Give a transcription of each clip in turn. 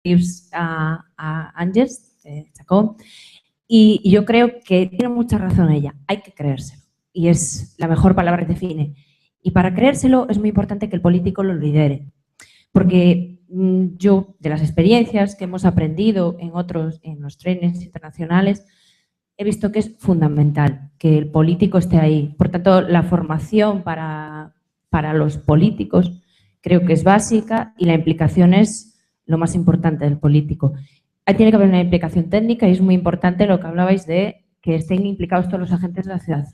Yves Ángels, Chacón, y yo creo que tiene mucha razón ella, hay que creérselo, y es la mejor palabra que define. Y para creérselo es muy importante que el político lo lidere, porque yo, de las experiencias que hemos aprendido en los trenes internacionales, he visto que es fundamental que el político esté ahí. Por tanto, la formación para los políticos creo que es básica y la implicación es lo más importante del político. Ahí tiene que haber una implicación técnica y es muy importante lo que hablabais de que estén implicados todos los agentes de la ciudad.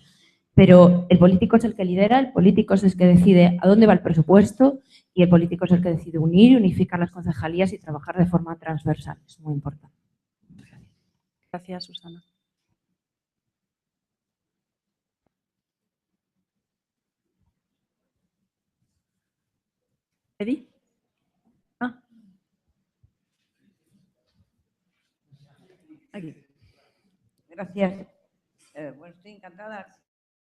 Pero el político es el que lidera, el político es el que decide a dónde va el presupuesto y el político es el que decide unir y unificar las concejalías y trabajar de forma transversal. Es muy importante. Gracias, Susana. ¿Edi? Aquí. Gracias. Bueno, estoy encantada.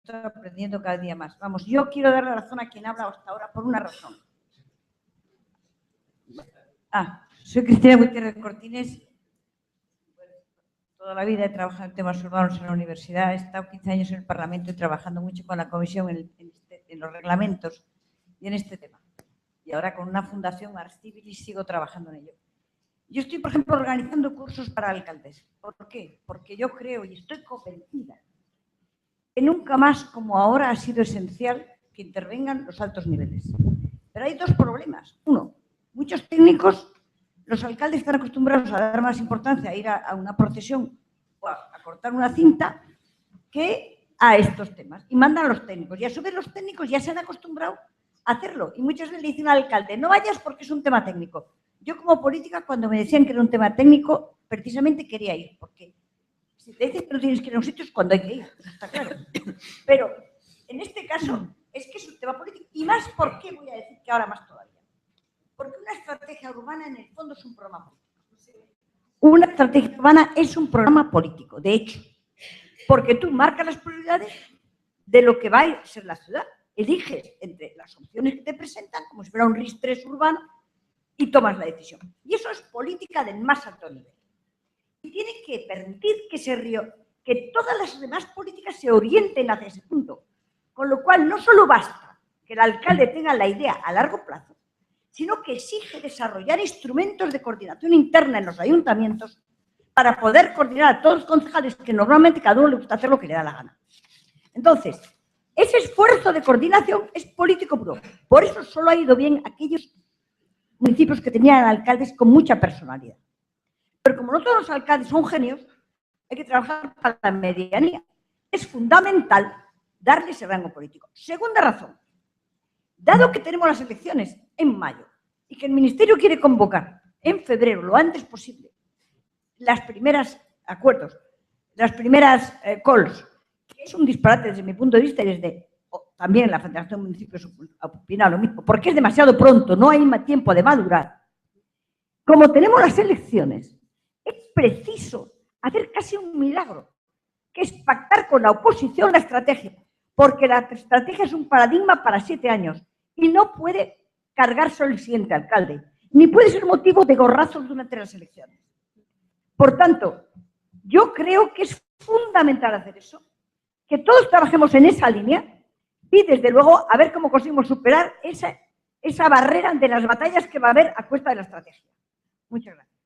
Estoy aprendiendo cada día más. Vamos, yo quiero dar la razón a quien habla hasta ahora por una razón. Soy Cristina Gutiérrez Cortines. Toda la vida he trabajado en temas urbanos en la universidad. He estado 15 años en el Parlamento y trabajando mucho con la Comisión en los reglamentos y en este tema. Y ahora con una fundación Arcibilis sigo trabajando en ello. Yo estoy, por ejemplo, organizando cursos para alcaldes. ¿Por qué? Porque yo creo y estoy convencida que nunca más como ahora ha sido esencial que intervengan los altos niveles. Pero hay dos problemas. Uno, muchos técnicos, los alcaldes están acostumbrados a dar más importancia a ir a una procesión o a cortar una cinta que a estos temas. Y mandan a los técnicos. Y a su vez los técnicos ya se han acostumbrado a hacerlo. Y muchas veces le dicen al alcalde, no vayas porque es un tema técnico. Yo como política, cuando me decían que era un tema técnico, precisamente quería ir, porque si te dicen que no tienes que ir a un sitio es cuando hay que ir, eso está claro. Pero en este caso es que es un tema político. Y más, ¿por qué voy a decir que ahora más todavía? Porque una estrategia urbana en el fondo es un programa político. Una estrategia urbana es un programa político, de hecho, porque tú marcas las prioridades de lo que va a ser la ciudad. Eliges entre las opciones que te presentan, como si fuera un RIS-3 urbano, y tomas la decisión. Y eso es política del más alto nivel. Y tiene que permitir que todas las demás políticas se orienten hacia ese punto. Con lo cual, no solo basta que el alcalde tenga la idea a largo plazo, sino que exige desarrollar instrumentos de coordinación interna en los ayuntamientos para poder coordinar a todos los concejales, que normalmente cada uno le gusta hacer lo que le da la gana. Entonces, ese esfuerzo de coordinación es político puro. Por eso solo ha ido bien aquellos municipios que tenían alcaldes con mucha personalidad. Pero como no todos los alcaldes son genios, hay que trabajar para la medianía. Es fundamental darle ese rango político. Segunda razón, dado que tenemos las elecciones en mayo y que el Ministerio quiere convocar en febrero, lo antes posible, las primeras acuerdos, las primeras calls, que es un disparate desde mi punto de vista y desde también la Federación de Municipios opina lo mismo, porque es demasiado pronto, no hay más tiempo de madurar. Como tenemos las elecciones, es preciso hacer casi un milagro, que es pactar con la oposición la estrategia, porque la estrategia es un paradigma para 7 años y no puede cargar solo el siguiente alcalde, ni puede ser motivo de gorrazos durante las elecciones. Por tanto, yo creo que es fundamental hacer eso, que todos trabajemos en esa línea y, desde luego, a ver cómo conseguimos superar esa barrera de las batallas que va a haber a cuesta de la estrategia. Muchas gracias.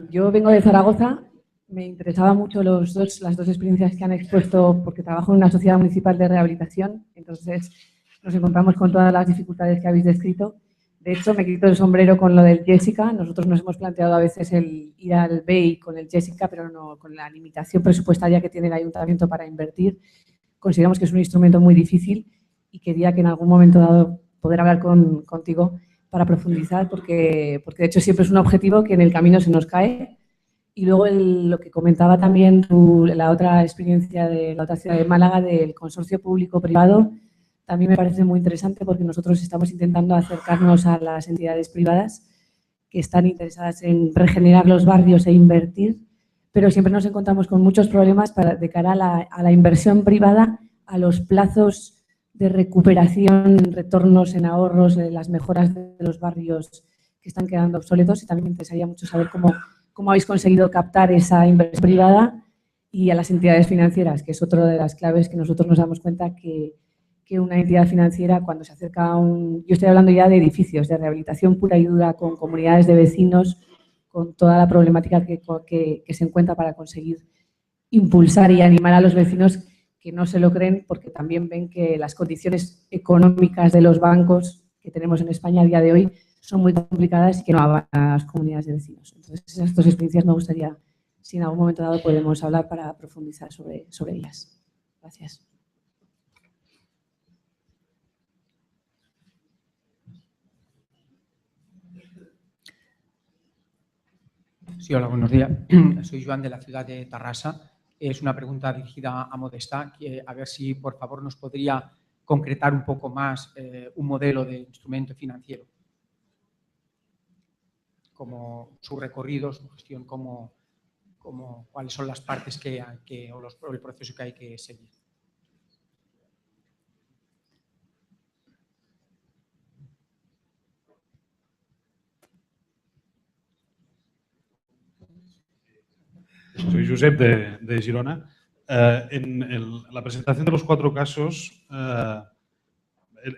Yo vengo de Zaragoza. Me interesaba mucho las dos experiencias que han expuesto, porque trabajo en una sociedad municipal de rehabilitación, entonces nos encontramos con todas las dificultades que habéis descrito. De hecho, me quito el sombrero con lo del Jessica. Nosotros nos hemos planteado a veces el ir al BEI con el Jessica, pero no con la limitación presupuestaria que tiene el ayuntamiento para invertir. Consideramos que es un instrumento muy difícil y quería que en algún momento dado poder hablar contigo para profundizar, porque de hecho siempre es un objetivo que en el camino se nos cae. Y luego lo que comentaba también la otra experiencia de la otra ciudad de Málaga, del consorcio público-privado, también me parece muy interesante, porque nosotros estamos intentando acercarnos a las entidades privadas que están interesadas en regenerar los barrios e invertir, pero siempre nos encontramos con muchos problemas de cara a la inversión privada, a los plazos recuperación, retornos en ahorros, las mejoras de los barrios que están quedando obsoletos, y también me interesaría mucho saber cómo habéis conseguido captar esa inversión privada, y a las entidades financieras, que es otra de las claves que nosotros nos damos cuenta que una entidad financiera, cuando se acerca a yo estoy hablando ya de edificios, de rehabilitación pura y dura, con comunidades de vecinos, con toda la problemática que se encuentra para conseguir impulsar y animar a los vecinos, que no se lo creen porque también ven que las condiciones económicas de los bancos que tenemos en España a día de hoy son muy complicadas y que no van a las comunidades de vecinos. Entonces, esas dos experiencias me gustaría, si en algún momento dado podemos hablar, para profundizar sobre ellas. Gracias. Sí, hola, buenos días. Soy Joan, de la ciudad de Tarrasa. Es una pregunta dirigida a Modesta, a ver si por favor nos podría concretar un poco más un modelo de instrumento financiero, como su recorrido, su gestión, cuáles son las partes o el proceso que hay que seguir. Soy Josep, de Girona. En la presentación de los 4 casos,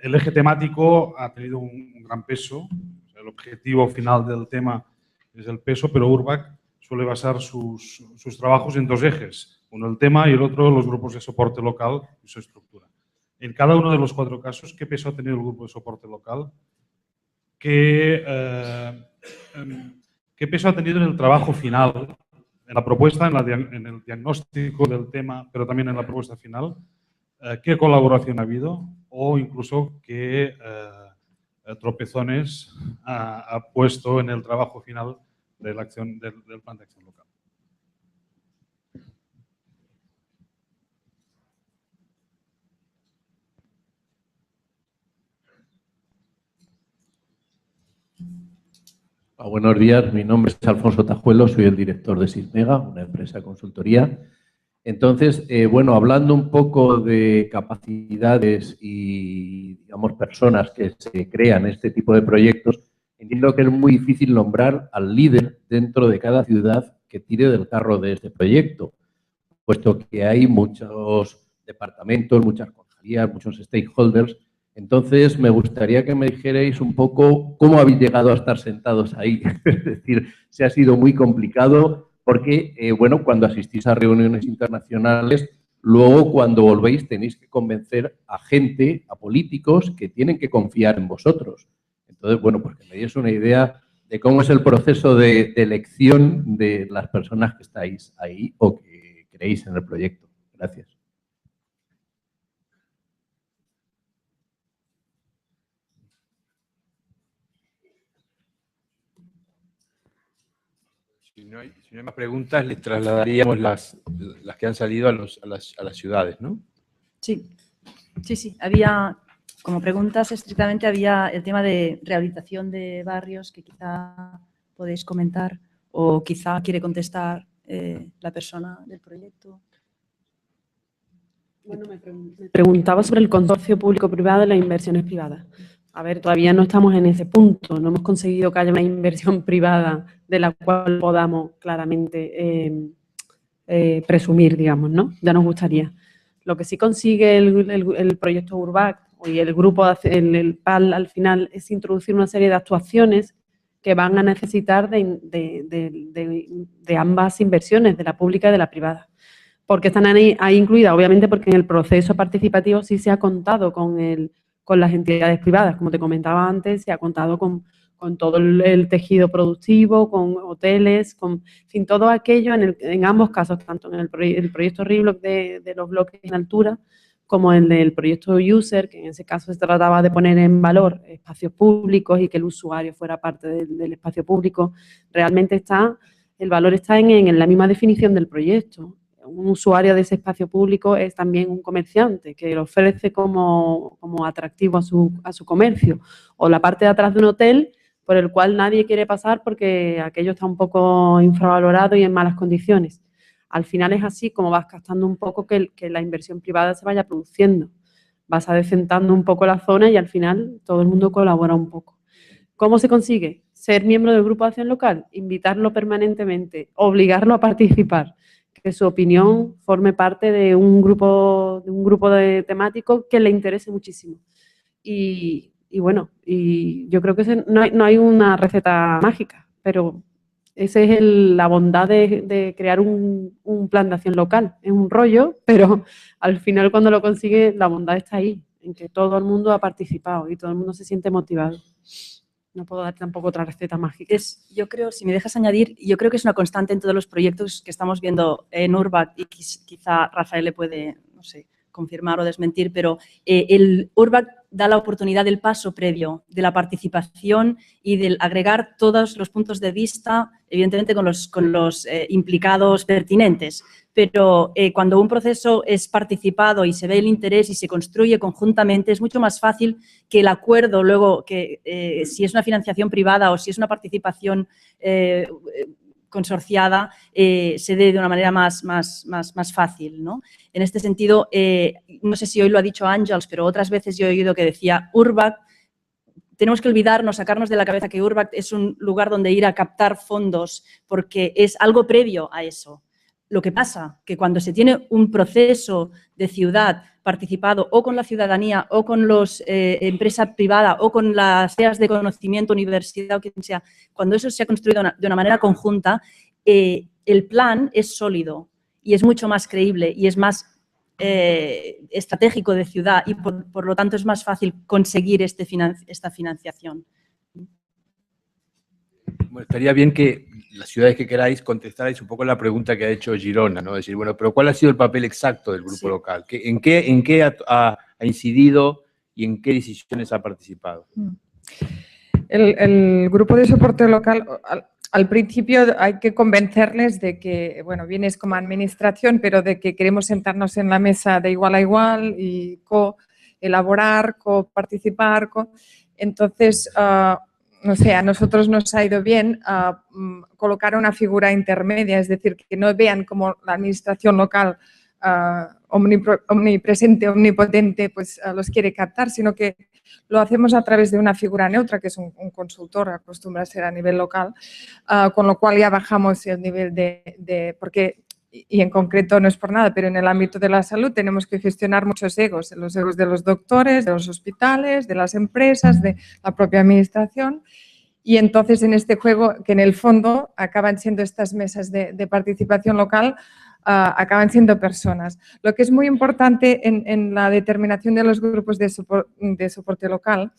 el eje temático ha tenido un gran peso. El objetivo final del tema es el peso, pero URBACT suele basar sus trabajos en 2 ejes. Uno el tema y el otro los grupos de soporte local y su estructura. En cada uno de los 4 casos, ¿qué peso ha tenido el grupo de soporte local? ¿Qué peso ha tenido en el trabajo final? En la propuesta, en el diagnóstico del tema, pero también en la propuesta final, qué colaboración ha habido o incluso qué tropezones ha puesto en el trabajo final de la acción, del plan de acción local. Buenos días, mi nombre es Alfonso Tajuelo, soy el director de Sismega, una empresa de consultoría. Entonces, bueno, hablando un poco de capacidades y, digamos, personas que se crean este tipo de proyectos, entiendo que es muy difícil nombrar al líder dentro de cada ciudad que tire del carro de este proyecto, puesto que hay muchos departamentos, muchas concejalías, muchos stakeholders. Entonces, me gustaría que me dijerais un poco cómo habéis llegado a estar sentados ahí. Es decir, se ha sido muy complicado porque, bueno, cuando asistís a reuniones internacionales, luego cuando volvéis tenéis que convencer a gente, a políticos que tienen que confiar en vosotros. Entonces, bueno, pues que me deis una idea de cómo es el proceso de elección de las personas que estáis ahí o que creéis en el proyecto. Gracias. Si no hay más preguntas, le trasladaríamos las que han salido a las ciudades, ¿no? Sí. Había, como preguntas estrictamente, había el tema de rehabilitación de barrios que quizá podéis comentar o quizá quiere contestar la persona del proyecto. Bueno, me preguntaba sobre el consorcio público-privado de las inversiones privadas. A ver, todavía no estamos en ese punto, no hemos conseguido que haya una inversión privada de la cual podamos claramente presumir, digamos, ¿no? Ya nos gustaría. Lo que sí consigue el proyecto URBACT y el grupo, el PAL al final, es introducir una serie de actuaciones que van a necesitar de ambas inversiones, de la pública y de la privada. Porque están ahí incluidas, obviamente, porque en el proceso participativo sí se ha contado con las entidades privadas. Como te comentaba antes, se ha contado con todo el tejido productivo, con hoteles, con fin, todo aquello en ambos casos, tanto en el proyecto ReBlock de los bloques en altura, como en el proyecto User, que en ese caso se trataba de poner en valor espacios públicos y que el usuario fuera parte del espacio público. Realmente el valor está en la misma definición del proyecto. Un usuario de ese espacio público es también un comerciante que lo ofrece como atractivo a su comercio, o la parte de atrás de un hotel por el cual nadie quiere pasar porque aquello está un poco infravalorado y en malas condiciones. Al final es así como vas captando un poco que la inversión privada se vaya produciendo, vas adecentando un poco la zona y al final todo el mundo colabora un poco. ¿Cómo se consigue? Ser miembro del grupo de acción local, invitarlo permanentemente, obligarlo a participar, que su opinión forme parte de un grupo de temático que le interese muchísimo. Y bueno, y yo creo que no hay una receta mágica, pero esa es la bondad de crear un plan de acción local. Es un rollo, pero al final cuando lo consigue, la bondad está ahí, en que todo el mundo ha participado y todo el mundo se siente motivado. No puedo dar tampoco otra receta mágica. Yo creo, si me dejas añadir, yo creo que es una constante en todos los proyectos que estamos viendo en URBACT, y quizá Rafael le puede, no sé, confirmar o desmentir, pero el URBACT da la oportunidad del paso previo, de la participación y del agregar todos los puntos de vista, evidentemente con los implicados pertinentes. Pero cuando un proceso es participado y se ve el interés y se construye conjuntamente, es mucho más fácil que el acuerdo luego, que si es una financiación privada o si es una participación consorciada, se dé de una manera más fácil, ¿no? En este sentido, no sé si hoy lo ha dicho Àngels, pero otras veces yo he oído que decía URBACT, tenemos que olvidarnos, sacarnos de la cabeza que URBACT es un lugar donde ir a captar fondos, porque es algo previo a eso. Lo que pasa que cuando se tiene un proceso de ciudad participado o con la ciudadanía o con los empresa privada o con las áreas de conocimiento, universidad o quien sea, cuando eso se ha construido de una manera conjunta, el plan es sólido y es mucho más creíble y es más estratégico de ciudad y por lo tanto es más fácil conseguir esta financiación. Bueno, estaría bien que las ciudades que queráis contestarais un poco la pregunta que ha hecho Girona, ¿no? Decir, bueno, pero ¿cuál ha sido el papel exacto del grupo local? ¿En qué ha incidido y en qué decisiones ha participado? El grupo de soporte local, al principio hay que convencerles de que, bueno, vienes como administración, pero de que queremos sentarnos en la mesa de igual a igual y co-elaborar, co-participar. Entonces, no sé, a nosotros nos ha ido bien colocar una figura intermedia, es decir, que no vean como la administración local omnipresente, omnipotente, pues los quiere captar, sino que lo hacemos a través de una figura neutra, que es un consultor, acostumbra a ser a nivel local, con lo cual ya bajamos el nivel porque, y en concreto no es por nada, pero en el ámbito de la salud tenemos que gestionar muchos egos, los egos de los doctores, de los hospitales, de las empresas, de la propia administración. Y entonces en este juego, que en el fondo acaban siendo estas mesas de participación local, acaban siendo personas. Lo que es muy importante en la determinación de los grupos de soporte local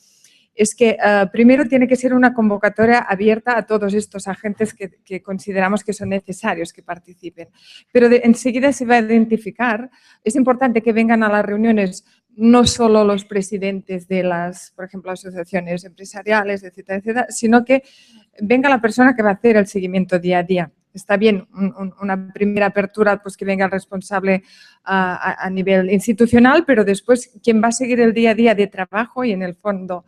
es que primero tiene que ser una convocatoria abierta a todos estos agentes que consideramos que son necesarios que participen. Pero enseguida se va a identificar, es importante que vengan a las reuniones no solo los presidentes de las, por ejemplo, asociaciones empresariales, etcétera, etcétera, sino que venga la persona que va a hacer el seguimiento día a día. Está bien una primera apertura, pues que venga el responsable a nivel institucional, pero después quien va a seguir el día a día de trabajo y en el fondo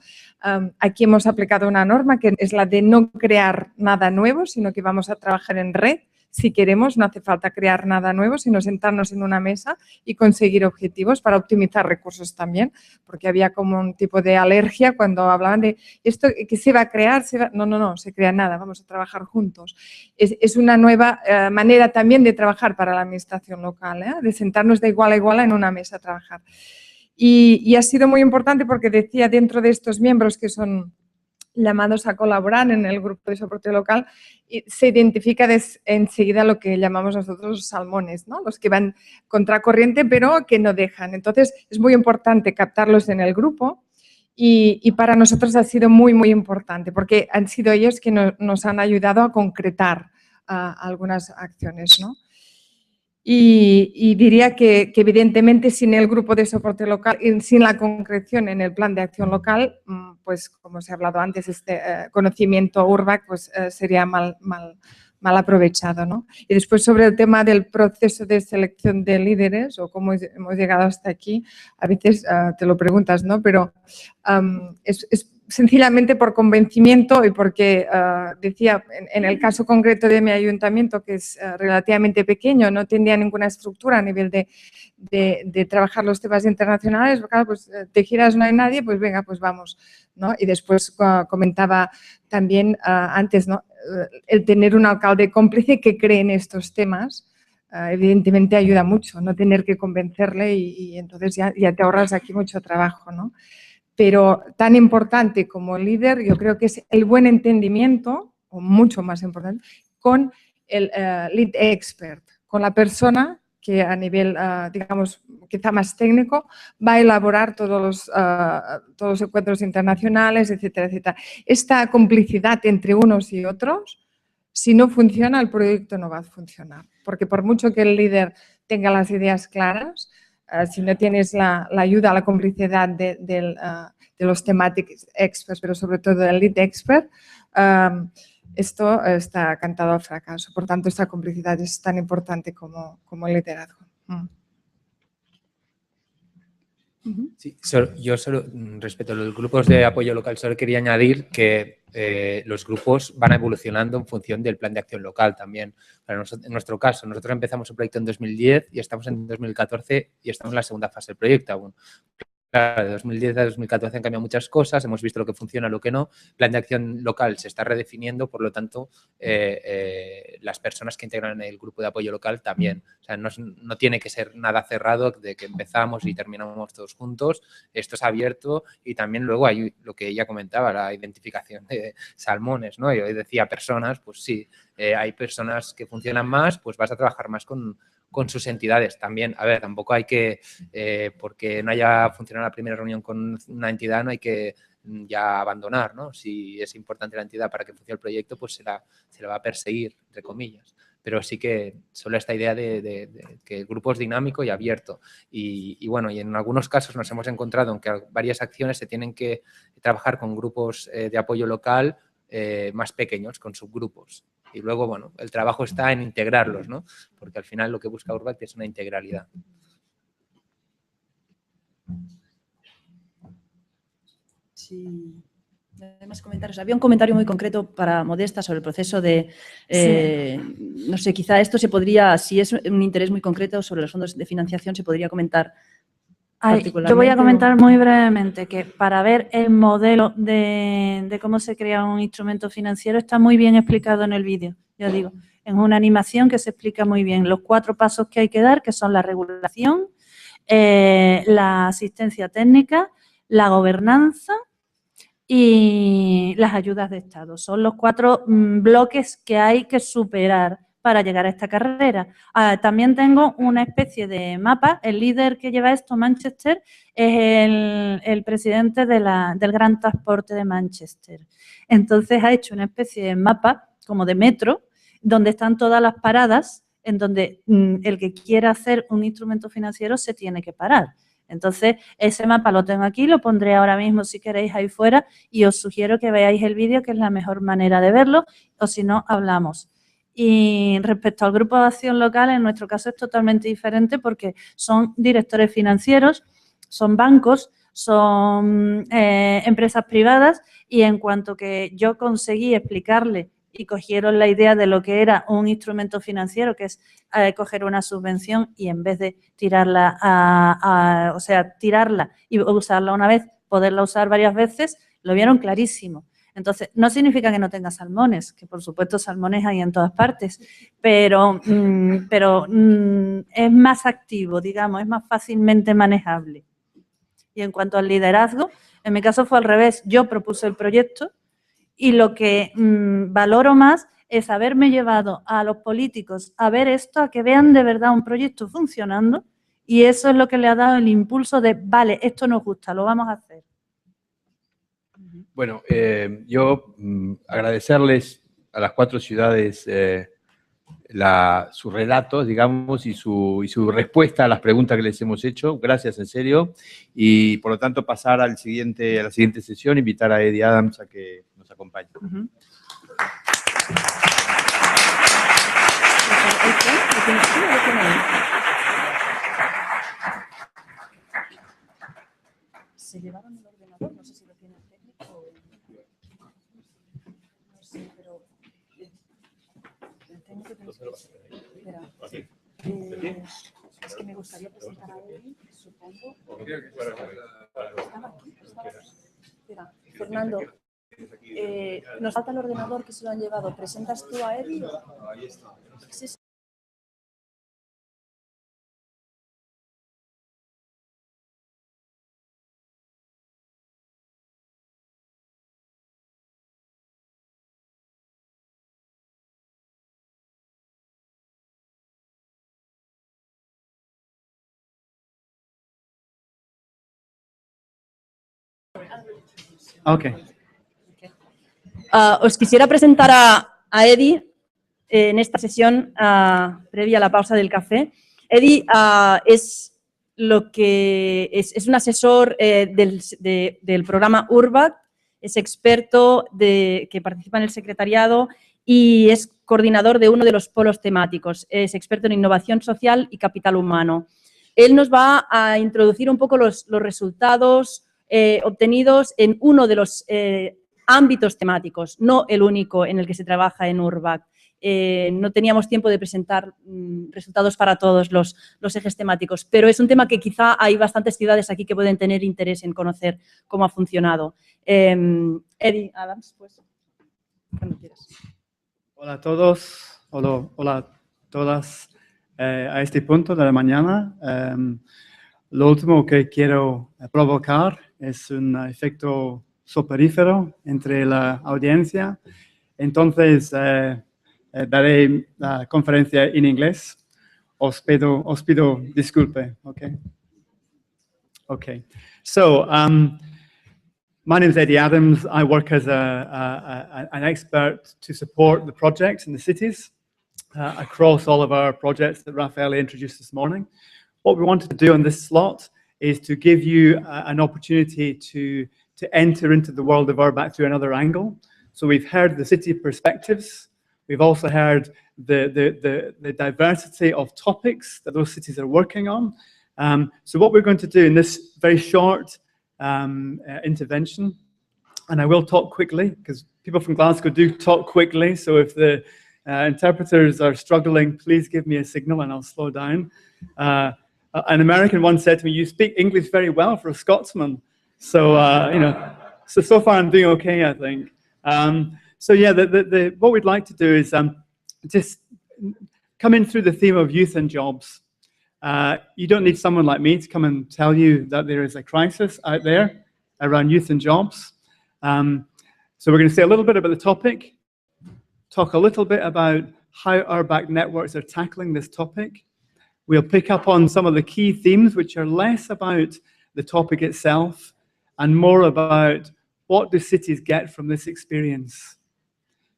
aquí hemos aplicado una norma que es la de no crear nada nuevo, sino que vamos a trabajar en red. Si queremos, no hace falta crear nada nuevo, sino sentarnos en una mesa y conseguir objetivos para optimizar recursos también, porque había como un tipo de alergia cuando hablaban de esto que se va a crear, no se crea nada, vamos a trabajar juntos. Es una nueva manera también de trabajar para la administración local, de sentarnos de igual a igual en una mesa a trabajar. Y ha sido muy importante porque decía dentro de estos miembros que son llamados a colaborar en el grupo de soporte local, se identifica enseguida lo que llamamos nosotros los salmones, ¿no? Los que van contracorriente pero que no dejan. Entonces, es muy importante captarlos en el grupo y para nosotros ha sido muy, muy importante porque han sido ellos que nos han ayudado a concretar algunas acciones, ¿no? Y diría que evidentemente sin el grupo de soporte local, sin la concreción en el plan de acción local, pues como se ha hablado antes, este conocimiento URBACT pues, sería mal aprovechado, ¿no? Y después sobre el tema del proceso de selección de líderes o cómo hemos llegado hasta aquí, a veces te lo preguntas, ¿no? Pero es sencillamente por convencimiento y porque, decía, en el caso concreto de mi ayuntamiento, que es relativamente pequeño, no tenía ninguna estructura a nivel de trabajar los temas internacionales, claro, pues te giras, no hay nadie, pues venga, pues vamos, ¿no? Y después comentaba también antes, ¿no? El tener un alcalde cómplice que cree en estos temas, evidentemente ayuda mucho, no tener que convencerle y entonces ya te ahorras aquí mucho trabajo, ¿no? Pero tan importante como el líder, yo creo que es el buen entendimiento, o mucho más importante, con el lead expert, con la persona que a nivel, digamos, quizá más técnico, va a elaborar todos los encuentros internacionales, etcétera, etcétera. Esta complicidad entre unos y otros, si no funciona, el proyecto no va a funcionar. Porque por mucho que el líder tenga las ideas claras, si no tienes la ayuda, la complicidad de los thematic experts, pero sobre todo del lead expert, esto está cantado al fracaso. Por tanto, esta complicidad es tan importante como el liderazgo. Sí, yo solo, respecto a los grupos de apoyo local, solo quería añadir que los grupos van evolucionando en función del plan de acción local también. Para nosotros, en nuestro caso, nosotros empezamos el proyecto en 2010 y estamos en 2014 y estamos en la segunda fase del proyecto aún. Claro, de 2010 a 2014 han cambiado muchas cosas, hemos visto lo que funciona, lo que no. El plan de acción local se está redefiniendo, por lo tanto, las personas que integran el grupo de apoyo local también. O sea, no tiene que ser nada cerrado de que empezamos y terminamos todos juntos. Esto es abierto y también luego hay lo que ella comentaba, la identificación de salmones, ¿no? Yo decía personas, pues sí, hay personas que funcionan más, pues vas a trabajar más con sus entidades también. A ver, tampoco hay que, porque no haya funcionado la primera reunión con una entidad, no hay que ya abandonar, ¿no? Si es importante la entidad para que funcione el proyecto, pues se la va a perseguir, entre comillas. Pero sí que solo esta idea de que el grupo es dinámico y abierto. Y bueno, y en algunos casos nos hemos encontrado en que varias acciones se tienen que trabajar con grupos de apoyo local más pequeños, con subgrupos. Y luego, bueno, el trabajo está en integrarlos, ¿no? Porque al final lo que busca URBACT es una integralidad. Sí. Más comentarios. Había un comentario muy concreto para Modesta sobre el proceso de, no sé, quizá esto se podría, si es un interés muy concreto sobre los fondos de financiación, se podría comentar. Yo voy a comentar muy brevemente que para ver el modelo de cómo se crea un instrumento financiero está muy bien explicado en el vídeo, ya digo, es una animación que se explica muy bien los 4 pasos que hay que dar, que son la regulación, la asistencia técnica, la gobernanza y las ayudas de Estado. Son los 4 bloques que hay que superar para llegar a esta carrera. También tengo una especie de mapa. El líder que lleva esto, Manchester, es el presidente del Gran Transporte de Manchester. Entonces ha hecho una especie de mapa como de metro, donde están todas las paradas, en donde el que quiera hacer un instrumento financiero se tiene que parar. Entonces, ese mapa lo tengo aquí, lo pondré ahora mismo si queréis ahí fuera y os sugiero que veáis el vídeo, que es la mejor manera de verlo, o si no, hablamos. Y respecto al grupo de acción local, en nuestro caso es totalmente diferente porque son directores financieros, son bancos, son empresas privadas y en cuanto que yo conseguí explicarle y cogieron la idea de lo que era un instrumento financiero, que es coger una subvención y en vez de tirarla, o sea, tirarla y usarla una vez, poderla usar varias veces, lo vieron clarísimo. Entonces, no significa que no tenga salmones, que por supuesto salmones hay en todas partes, pero es más activo, digamos, es más fácilmente manejable. Y en cuanto al liderazgo, en mi caso fue al revés. Yo propuse el proyecto y lo que valoro más es haberme llevado a los políticos a ver esto, a que vean de verdad un proyecto funcionando y eso es lo que le ha dado el impulso de, vale, esto nos gusta, lo vamos a hacer. Bueno, yo agradecerles a las 4 ciudades sus relatos, digamos, y su respuesta a las preguntas que les hemos hecho. Gracias, en serio. Y, por lo tanto, pasar a la siguiente sesión, invitar a Eddie Adams a que nos acompañe. ¿Se llevaron el ordenador? No sé si lo tiene el técnico. Es que me gustaría presentar a Eddie, supongo. Espera, Fernando, nos falta el ordenador que se lo han llevado. ¿Presentas tú a Eddie? Ahí está. Sí, sí. Okay. Os quisiera presentar a Eddie en esta sesión previa a la pausa del café. Eddie es un asesor del programa URBACT, es experto que participa en el secretariado y es coordinador de uno de los polos temáticos. Es experto en innovación social y capital humano. Él nos va a introducir un poco los resultados obtenidos en uno de los ámbitos temáticos, no el único en el que se trabaja en URBACT. No teníamos tiempo de presentar resultados para todos los ejes temáticos, pero es un tema que quizá hay bastantes ciudades aquí que pueden tener interés en conocer cómo ha funcionado. Eddie Adams, pues, cuando quieras. Hola a todos, hola a todas a este punto de la mañana. Lo último que quiero provocar es un efecto soporífero entre la audiencia. Entonces, daré la conferencia en inglés. Os pido disculpe, okay? Okay. So, my name is Eddie Adams. I work as an expert to support the projects in the cities across all of our projects that Raffaele introduced this morning. What we wanted to do on this slot is to give you an opportunity to enter into the world of URBACT through another angle. So we've heard the city perspectives. We've also heard the diversity of topics that those cities are working on. So what we're going to do in this very short intervention, and I will talk quickly because people from Glasgow do talk quickly. So if the interpreters are struggling, please give me a signal and I'll slow down. An American once said to me, "You speak English very well for a Scotsman." So, you know, so far I'm doing okay, I think. So yeah, what we'd like to do is just come in through the theme of youth and jobs. You don't need someone like me to come and tell you that there is a crisis out there around youth and jobs. So we're going to say a little bit about the topic, talk a little bit about how URBACT networks are tackling this topic. We'll pick up on some of the key themes, which are less about the topic itself and more about what do cities get from this experience.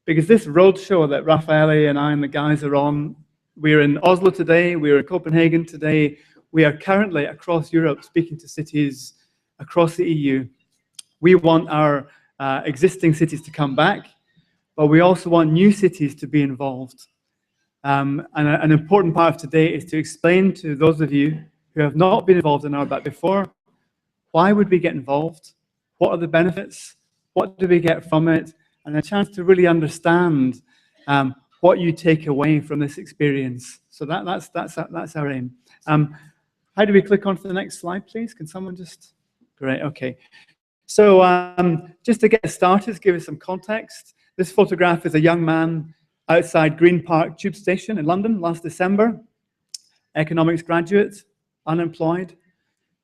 Because this roadshow that Raffaele and I and the guys are on, we're in Oslo today, we're in Copenhagen today, we are currently across Europe speaking to cities across the EU. We want our existing cities to come back, but we also want new cities to be involved. And an important part of today is to explain to those of you who have not been involved in URBACT before, why would we get involved? What are the benefits? What do we get from it? And a chance to really understand what you take away from this experience. So that's our aim. How do we click on to the next slide, please? Can someone just... Great, okay. So just to get started, give us some context. This photograph is a young man outside Green Park Tube Station in London last December. Economics graduate, unemployed,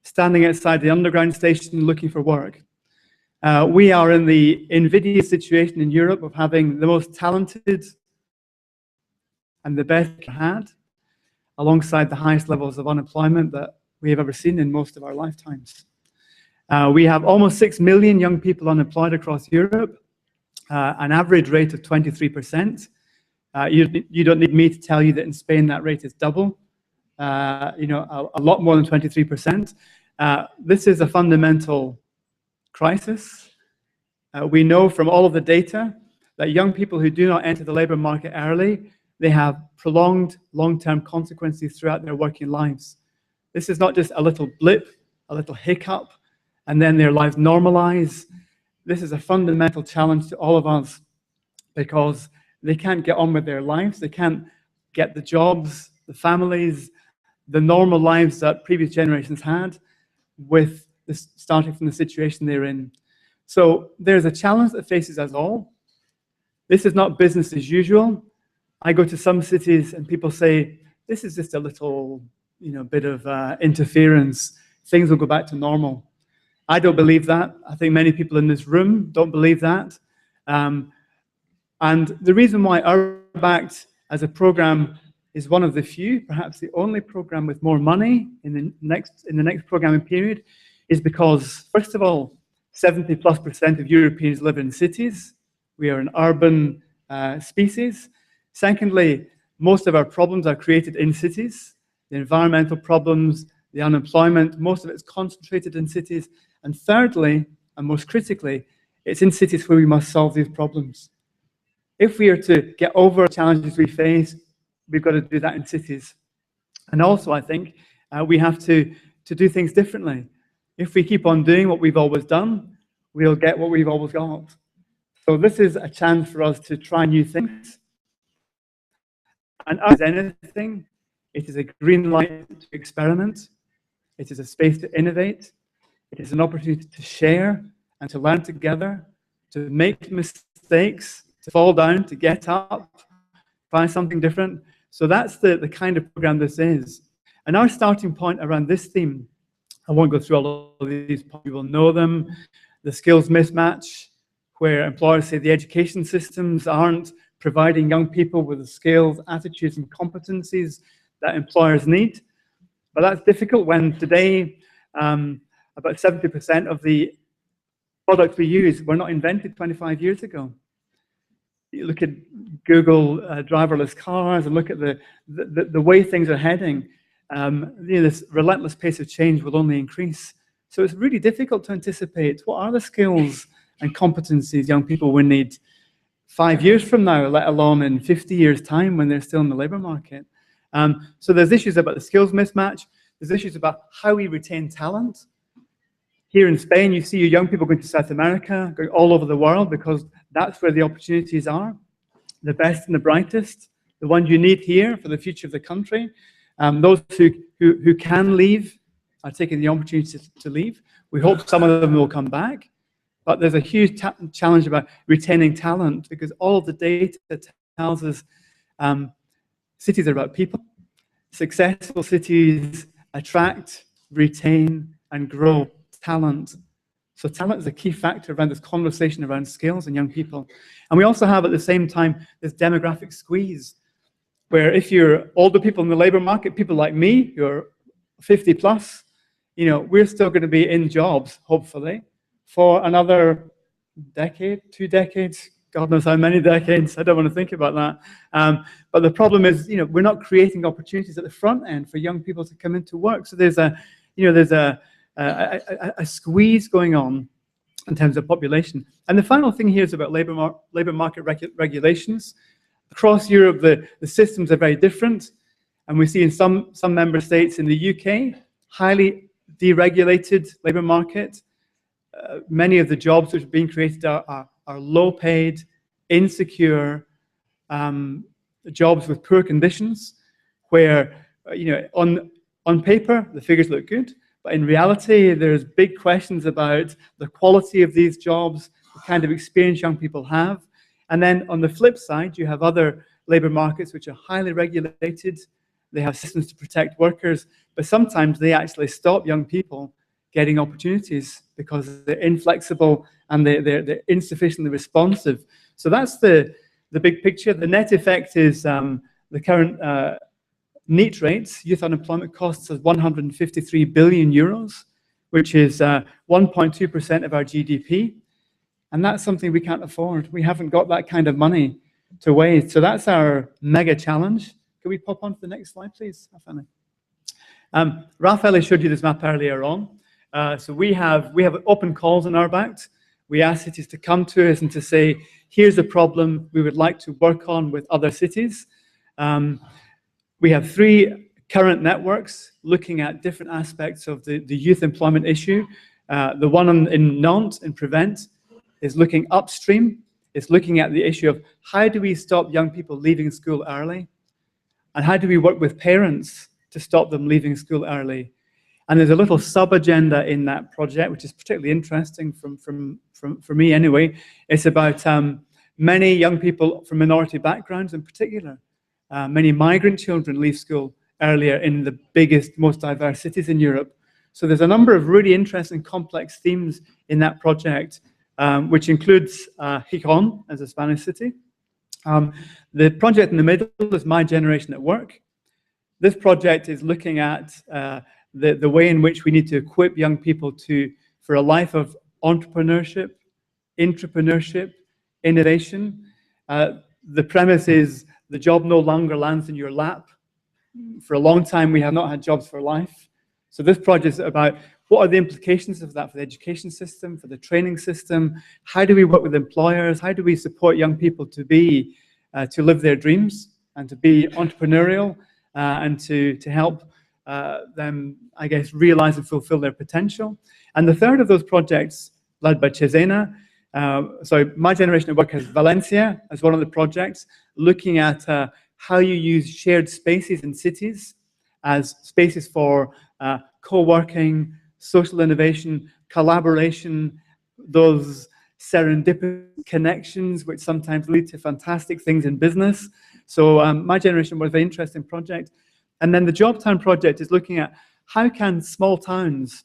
standing outside the underground station looking for work. We are in the invidious situation in Europe of having the most talented and the best had, alongside the highest levels of unemployment that we have ever seen in most of our lifetimes. We have almost 6 million young people unemployed across Europe, an average rate of 23%. You don't need me to tell you that in Spain that rate is double, you know, a lot more than 23%. This is a fundamental crisis. We know from all of the data that young people who do not enter the labour market early, they have prolonged long-term consequences throughout their working lives. This is not just a little blip, a little hiccup, and then their lives normalize. this is a fundamental challenge to all of us because they can't get on with their lives. They can't get the jobs, the families, the normal lives that previous generations had with this, starting from the situation they're in. So there's a challenge that faces us all. This is not business as usual. I go to some cities and people say, this is just a little, bit of interference. Things will go back to normal. I don't believe that. I think many people in this room don't believe that. And the reason why URBACT as a program is one of the few, perhaps the only program with more money in the next programming period, is because, first of all, 70+% of Europeans live in cities. We are an urban species. Secondly, most of our problems are created in cities. The environmental problems, the unemployment, most of it's concentrated in cities. And thirdly, and most critically, it's in cities where we must solve these problems. If we are to get over the challenges we face, we've got to do that in cities. And also, I think, we have to do things differently. If we keep on doing what we've always done, we'll get what we've always got. So this is a chance for us to try new things. And as anything, it is a green light to experiment. It is a space to innovate. It is an opportunity to share and to learn together, to make mistakes, to fall down, to get up, try something different. So that's the kind of program this is. And our starting point around this theme, I won't go through all of these, you will know them. The skills mismatch, where employers say the education systems aren't providing young people with the skills, attitudes, and competencies that employers need. But that's difficult when today about 70% of the products we use were not invented 25 years ago. You look at Google driverless cars and look at the way things are heading. This relentless pace of change will only increase. So it's really difficult to anticipate what are the skills and competencies young people will need 5 years from now, let alone in 50 years' time when they're still in the labor market. So there's issues about the skills mismatch. There's issues about how we retain talent. Here in Spain, you see your young people going to South America, going all over the world because that's where the opportunities are. The best and the brightest, the ones you need here for the future of the country. Those who can leave are taking the opportunity to leave. We hope some of them will come back. But there's a huge challenge about retaining talent because all of the data tells us cities are about people. Successful cities attract, retain, and grow talent. So talent is a key factor around this conversation around skills and young people. And we also have at the same time this demographic squeeze, where if you're older people in the labor market, people like me, who are 50 plus, we're still going to be in jobs, hopefully, for another decade, 2 decades, God knows how many decades. I don't want to think about that. But the problem is, we're not creating opportunities at the front end for young people to come into work. So there's a squeeze going on in terms of population. And the final thing here is about labor market regulations. Across Europe, the systems are very different. And we see in some member states in the UK, highly deregulated labor market. Many of the jobs which are being created are low-paid, insecure jobs with poor conditions, where on paper the figures look good, but in reality there's big questions about the quality of these jobs, the kind of experience young people have. And then on the flip side, you have other labor markets which are highly regulated. They have systems to protect workers, but sometimes they actually stop young people getting opportunities because they're inflexible and they're insufficiently responsive. So that's the big picture. The net effect is the current NEET rates, youth unemployment costs us 153 billion euros, which is 1.2% of our GDP. And that's something we can't afford. We haven't got that kind of money to waste. So that's our mega challenge. Can we pop on to the next slide, please, Rafael? Rafael showed you this map earlier on. So we have open calls in URBACT. We ask cities to come to us and to say, here's a problem we would like to work on with other cities. We have 3 current networks looking at different aspects of the youth employment issue. The one in Nantes, in Prevent, is looking upstream. It's looking at the issue of how do we stop young people leaving school early? And how do we work with parents to stop them leaving school early? And there's a little sub-agenda in that project, which is particularly interesting for me anyway. It's about many young people from minority backgrounds in particular. Many migrant children leave school earlier in the biggest, most diverse cities in Europe. So there's a number of really interesting, complex themes in that project, which includes Gijón as a Spanish city. The project in the middle is My Generation at Work. This project is looking at the way in which we need to equip young people for a life of entrepreneurship, intrapreneurship, innovation. The premise is the job no longer lands in your lap. For a long time, we have not had jobs for life. So this project is about what are the implications of that for the education system, for the training system? How do we work with employers? How do we support young people to live their dreams and to be entrepreneurial and to help them, I guess, realize and fulfill their potential? And the third of those projects, led by Cesena, My Generation at Work has Valencia as one of the projects, looking at how you use shared spaces in cities as spaces for co-working, social innovation, collaboration, those serendipitous connections which sometimes lead to fantastic things in business. So My Generation was a very interesting project. And then the Jobtown project is looking at how can small towns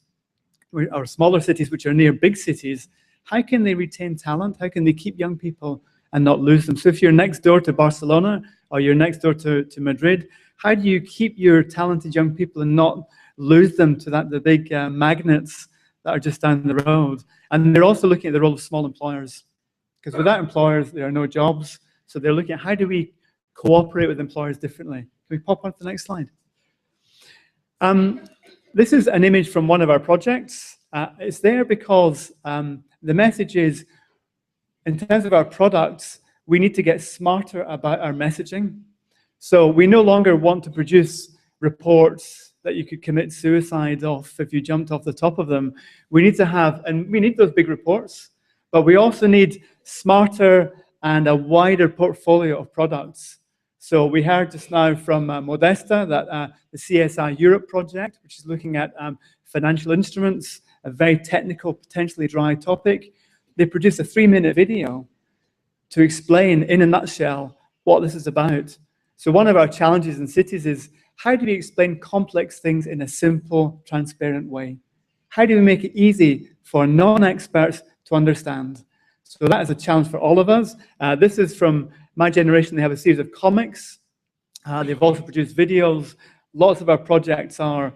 or smaller cities which are near big cities, how can they retain talent? How can they keep young people and not lose them? So if you're next door to Barcelona or you're next door to Madrid, how do you keep your talented young people and not lose them to the big magnets that are just down the road? And they're also looking at the role of small employers, because without employers, there are no jobs. So they're looking at how do we cooperate with employers differently. Can we pop on to the next slide? This is an image from one of our projects. It's there because the message is, in terms of our products, we need to get smarter about our messaging. So we no longer want to produce reports that you could commit suicide off if you jumped off the top of them. We need to have, and we need those big reports, but we also need smarter and a wider portfolio of products. So we heard just now from Modesta that the CSI Europe project, which is looking at financial instruments, a very technical, potentially dry topic, they produced a 3-minute video to explain in a nutshell what this is about. So one of our challenges in cities is, how do we explain complex things in a simple, transparent way? How do we make it easy for non-experts to understand? So that is a challenge for all of us. This is from My Generation. They have a series of comics. They've also produced videos. Lots of our projects are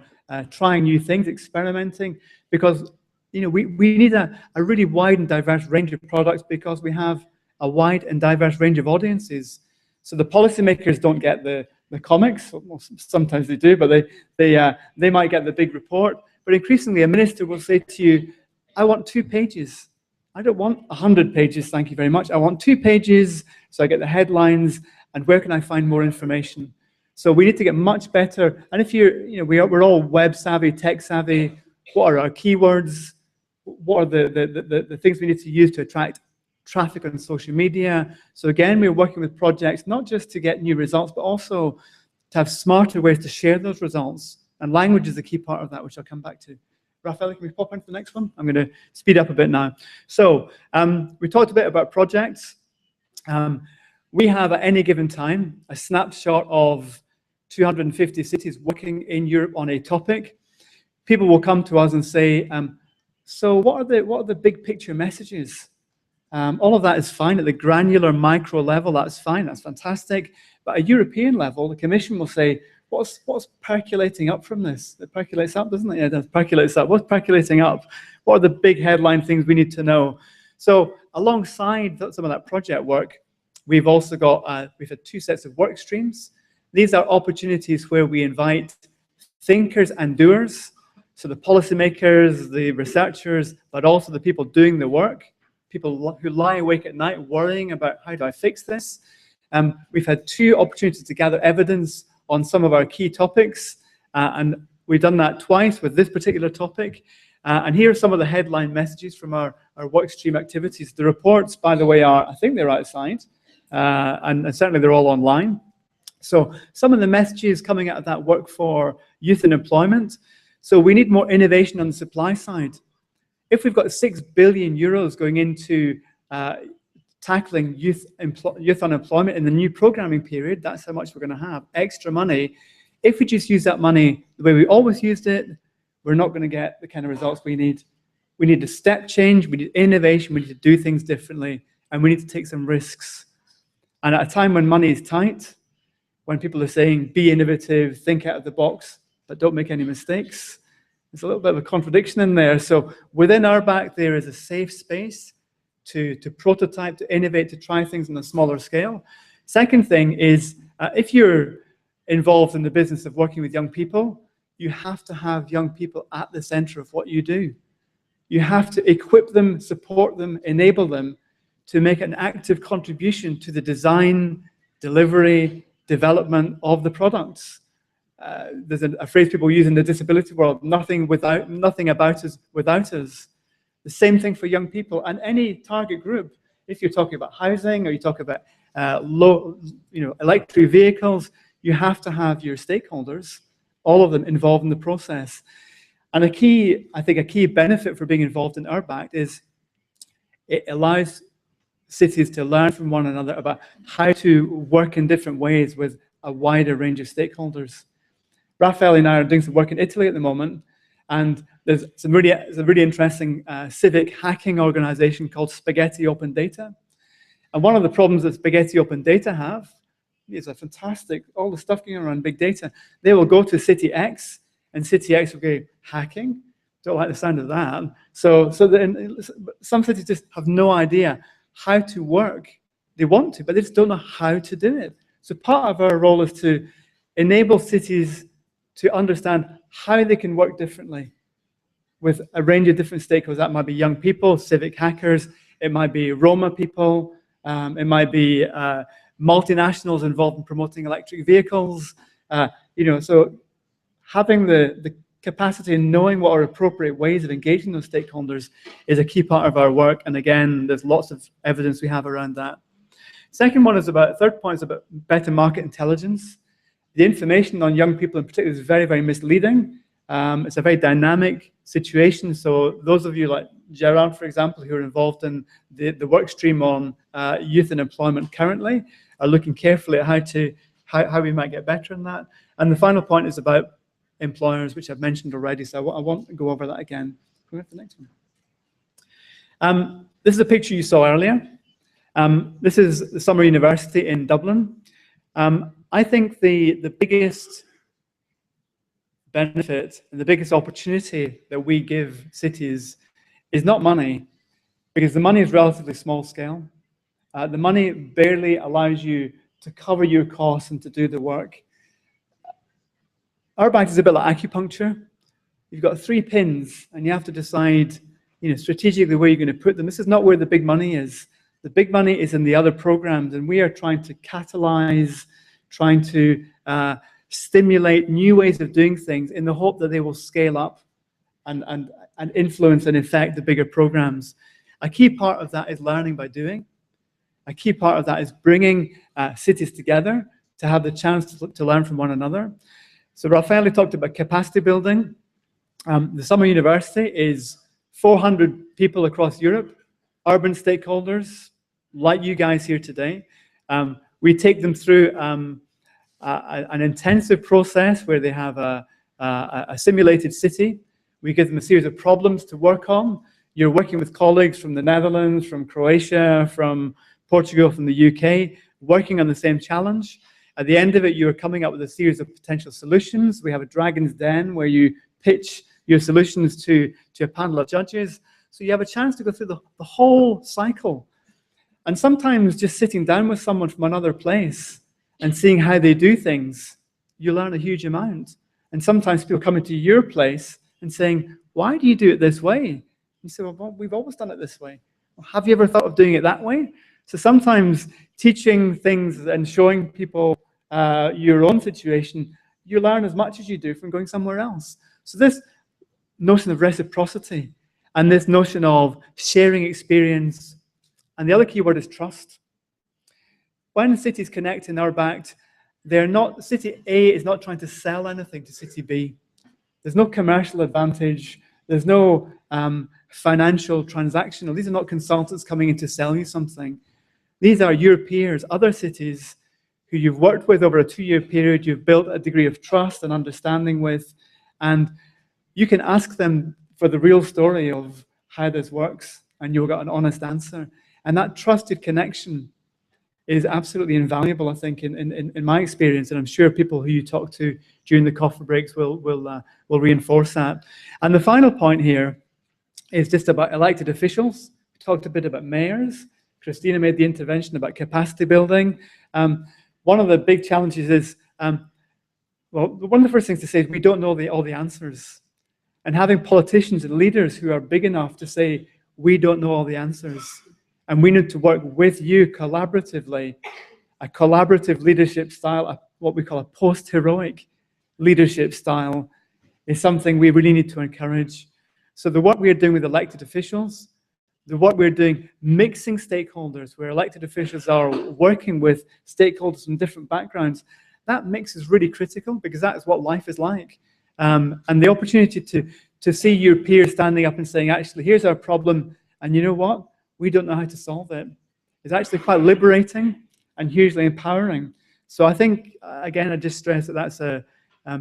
trying new things, experimenting, because we need a really wide and diverse range of products because we have a wide and diverse range of audiences. So the policymakers don't get the comics. Well, sometimes they do, but they might get the big report. But increasingly, a minister will say to you, I want 2 pages. I don't want 100 pages, thank you very much. I want 2 pages so I get the headlines, and where can I find more information? So we need to get much better. And if we're all web savvy, tech savvy, what are our keywords? What are the things we need to use to attract traffic on social media? So again, we're working with projects not just to get new results, but also to have smarter ways to share those results. And language is a key part of that, which I'll come back to. Raphael, can we pop on to the next one? I'm going to speed up a bit now. So we talked a bit about projects. We have at any given time a snapshot of 250 cities working in Europe on a topic. People will come to us and say, so what are the big picture messages? All of that is fine. At the granular micro level, that's fine, that's fantastic. But at a European level, the Commission will say, what's percolating up from this? It percolates up, doesn't it? Yeah, it percolates up. What's percolating up? What are the big headline things we need to know? So alongside some of that project work, we've also got, we've had 2 sets of work streams. These are opportunities where we invite thinkers and doers, so the policymakers, the researchers, but also the people doing the work, people who lie awake at night worrying about how do I fix this. We've had 2 opportunities to gather evidence on some of our key topics, and we've done that twice with this particular topic. And here are some of the headline messages from our workstream activities. The reports, by the way, I think they're outside, and certainly they're all online. So some of the messages coming out of that work for youth and employment. So we need more innovation on the supply side. If we've got 6 billion euros going into tackling youth unemployment in the new programming period, that's how much we're going to have, extra money. If we just use that money the way we always used it, we're not going to get the kind of results we need. We need a step change, we need innovation, we need to do things differently, and we need to take some risks. And at a time when money is tight, when people are saying, be innovative, think out of the box, but don't make any mistakes, there's a little bit of a contradiction in there. So within URBACT, there is a safe space to prototype, to innovate, to try things on a smaller scale. Second thing is, if you're involved in the business of working with young people, you have to have young people at the center of what you do. You have to equip them, support them, enable them to make an active contribution to the design, delivery, development of the products. There's a phrase people use in the disability world, nothing about us without us. The same thing for young people and any target group. If you're talking about housing or you talk about electric vehicles, you have to have your stakeholders, all of them involved in the process. And I think a key benefit for being involved in URBACT is it allows cities to learn from one another about how to work in different ways with a wider range of stakeholders. Raphael and I are doing some work in Italy at the moment, and there's a really interesting civic hacking organization called Spaghetti Open Data. And one of the problems that Spaghetti Open Data have is a fantastic, all the stuff going around big data. They will go to City X, and City X will go, hacking? Don't like the sound of that. So some cities just have no idea how to work. They want to, but they just don't know how to do it. So part of our role is to enable cities to understand how they can work differently with a range of different stakeholders. That might be young people, civic hackers, it might be Roma people, it might be multinationals involved in promoting electric vehicles. So having the capacity and knowing what are appropriate ways of engaging those stakeholders is a key part of our work. And again, there's lots of evidence we have around that. Third point is about better market intelligence. The information on young people in particular is very, very misleading. It's a very dynamic situation. So those of you like Gerard, for example, who are involved in the work stream on youth and employment currently, are looking carefully at how we might get better in that. And the final point is about employers, which I've mentioned already, so I won't go over that again. Can we have the next one? This is a picture you saw earlier. This is the Summer University in Dublin. I think the biggest benefit and the biggest opportunity that we give cities is not money, because the money is relatively small scale. The money barely allows you to cover your costs and to do the work. URBACT is a bit like acupuncture. You've got 3 pins and you have to decide strategically where you're going to put them. This is not where the big money is. The big money is in the other programs, and we are trying to catalyze, trying to stimulate new ways of doing things in the hope that they will scale up and influence and affect the bigger programs. A key part of that is learning by doing. A key part of that is bringing cities together to have the chance to learn from one another. So Raphael talked about capacity building. The Summer University is 400 people across Europe, urban stakeholders, like you guys here today. We take them through an intensive process where they have a simulated city. We give them a series of problems to work on. You're working with colleagues from the Netherlands, from Croatia, from Portugal, from the UK, working on the same challenge. At the end of it, you're coming up with a series of potential solutions. We have a Dragon's Den where you pitch your solutions to a panel of judges. So you have a chance to go through the whole cycle. And sometimes just sitting down with someone from another place and seeing how they do things, you learn a huge amount. And sometimes people come into your place and saying, why do you do it this way? You say, well, we've always done it this way. Well, have you ever thought of doing it that way? So sometimes teaching things and showing people your own situation, you learn as much as you do from going somewhere else. So notion of reciprocity and this notion of sharing experience. And the other key word is trust. When cities connect in URBACT, City A is not trying to sell anything to City B. There's no commercial advantage. There's no financial transactional. These are not consultants coming in to sell you something. These are your peers, other cities who you've worked with over a 2-year period, you've built a degree of trust and understanding with, and you can ask them for the real story of how this works, and you'll get an honest answer. And that trusted connection is absolutely invaluable, I think, in my experience, and I'm sure people who you talk to during the coffee breaks will reinforce that. And the final point here is just about elected officials. We talked a bit about mayors. Christina made the intervention about capacity building. One of the big challenges is, well, one of the first things to say is we don't know all the answers. And having politicians and leaders who are big enough to say, we don't know all the answers, and we need to work with you collaboratively, a collaborative leadership style, what we call a post-heroic leadership style, is something we really need to encourage. So the work we're doing with elected officials, the work we're doing mixing stakeholders, where elected officials are working with stakeholders from different backgrounds, that mix is really critical because that is what life is like. And the opportunity to see your peers standing up and saying, actually, here's our problem, and you know what? We don't know how to solve it. It's actually quite liberating and hugely empowering. So I think, again, I just stress that that's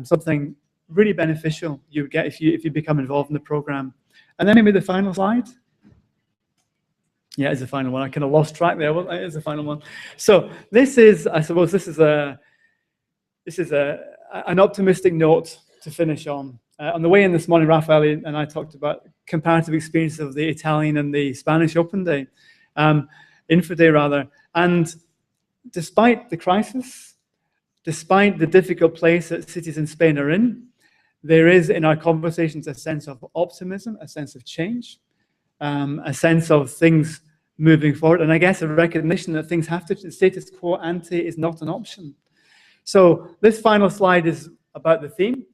something really beneficial you get if you become involved in the program. And then maybe the final slide. Yeah, it's the final one. I kind of lost track there. Well, it is the final one. So this is, I suppose, this is an optimistic note to finish on. On the way in this morning, Raphael and I talked about comparative experiences of the Italian and the Spanish Open Day, Infoday rather. And despite the crisis, despite the difficult place that cities in Spain are in, there is in our conversations a sense of optimism, a sense of change, a sense of things moving forward, and I guess a recognition that things have to, status quo ante is not an option. So this final slide is about the theme.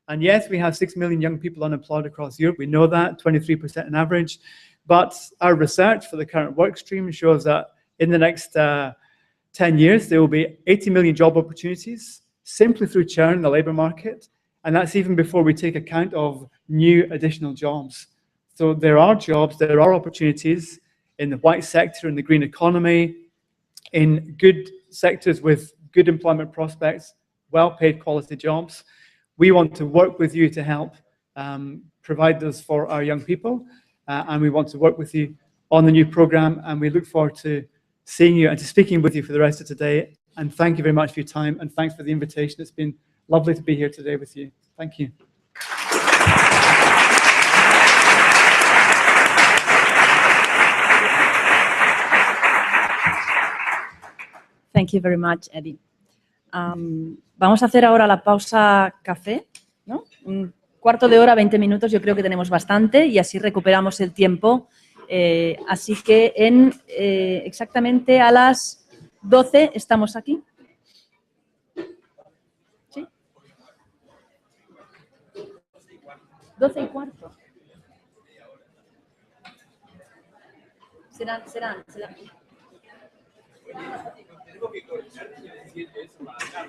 And yes, we have 6 million young people unemployed across Europe. We know that, 23% on average. But our research for the current work stream shows that in the next 10 years, there will be 80 million job opportunities simply through churn in the labour market. And that's even before we take account of new additional jobs. So there are jobs, there are opportunities in the white sector, in the green economy, in good sectors with good employment prospects, well-paid quality jobs. We want to work with you to help provide those for our young people, and we want to work with you on the new program, and we look forward to seeing you and to speaking with you for the rest of today. And thank you very much for your time, and thanks for the invitation. It's been lovely to be here today with you. Thank you. Thank you very much, Eddie. Vamos a hacer ahora la pausa café, ¿no? Un cuarto de hora, 20 minutos, yo creo que tenemos bastante y así recuperamos el tiempo. Así que exactamente a las 12 estamos aquí. ¿Sí? 12:15. Serán. Tengo que coordinar y decir eso para acá.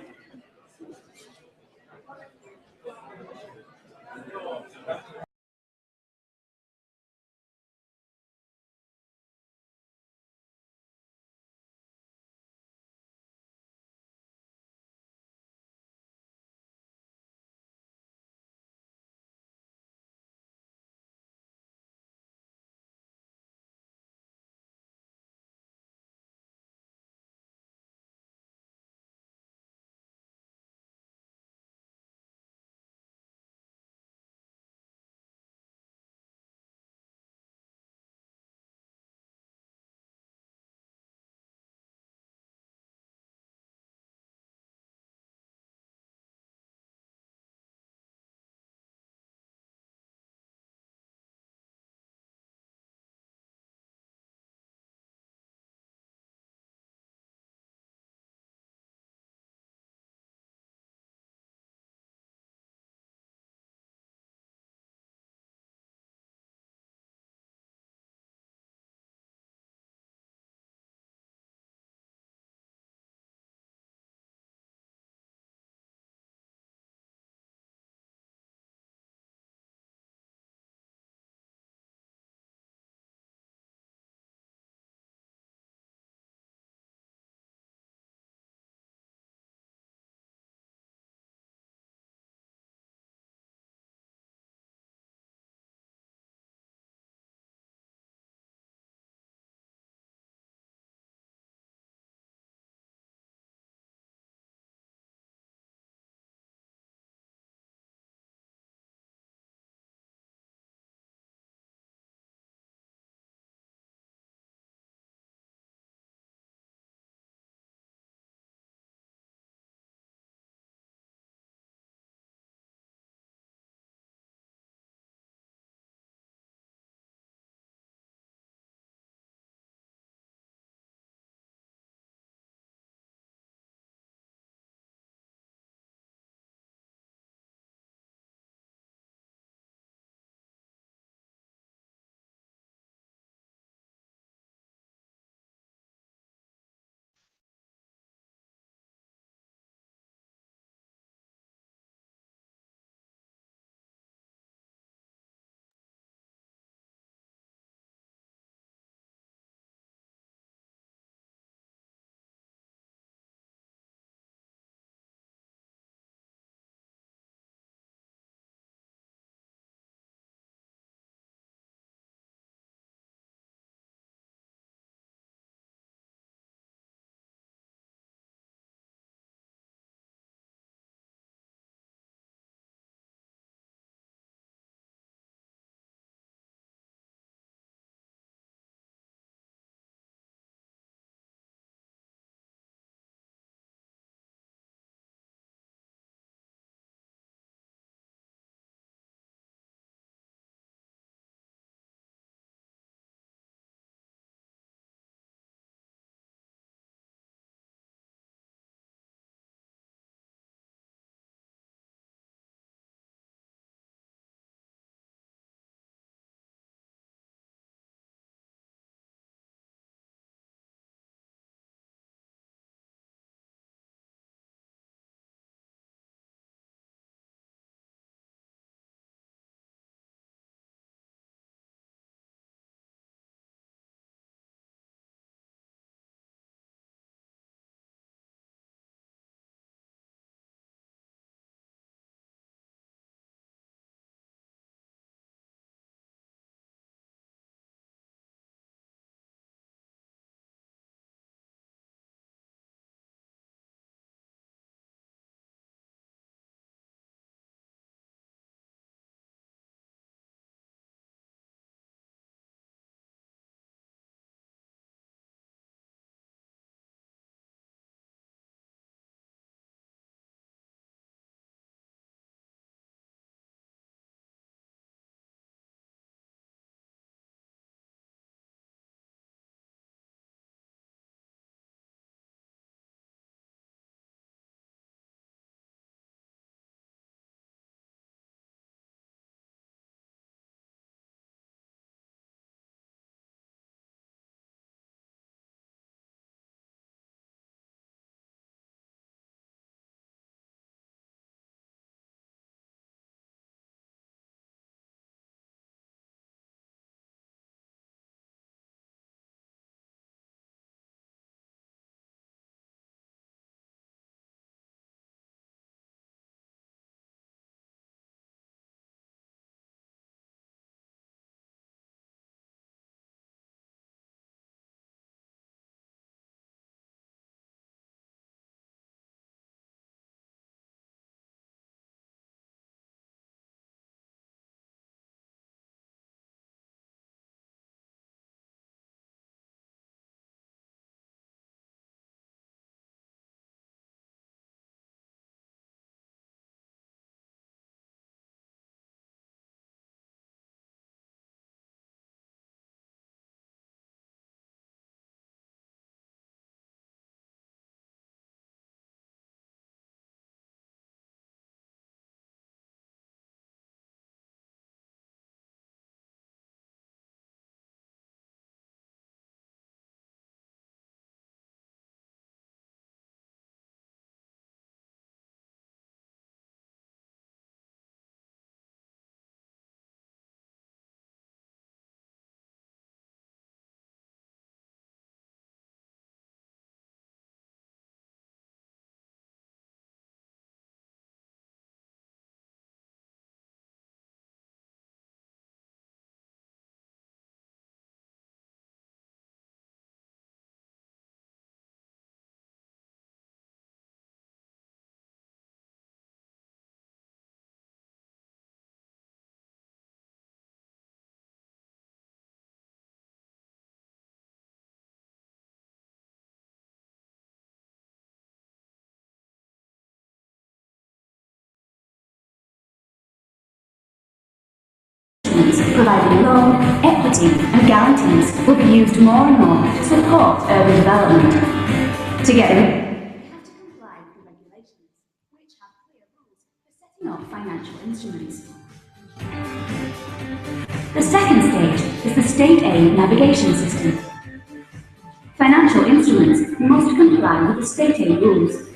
instruments providing loan, equity and guarantees will be used more and more to support urban development. Together, financial instruments. The second stage is the state aid navigation system. Financial instruments must comply with the state aid rules.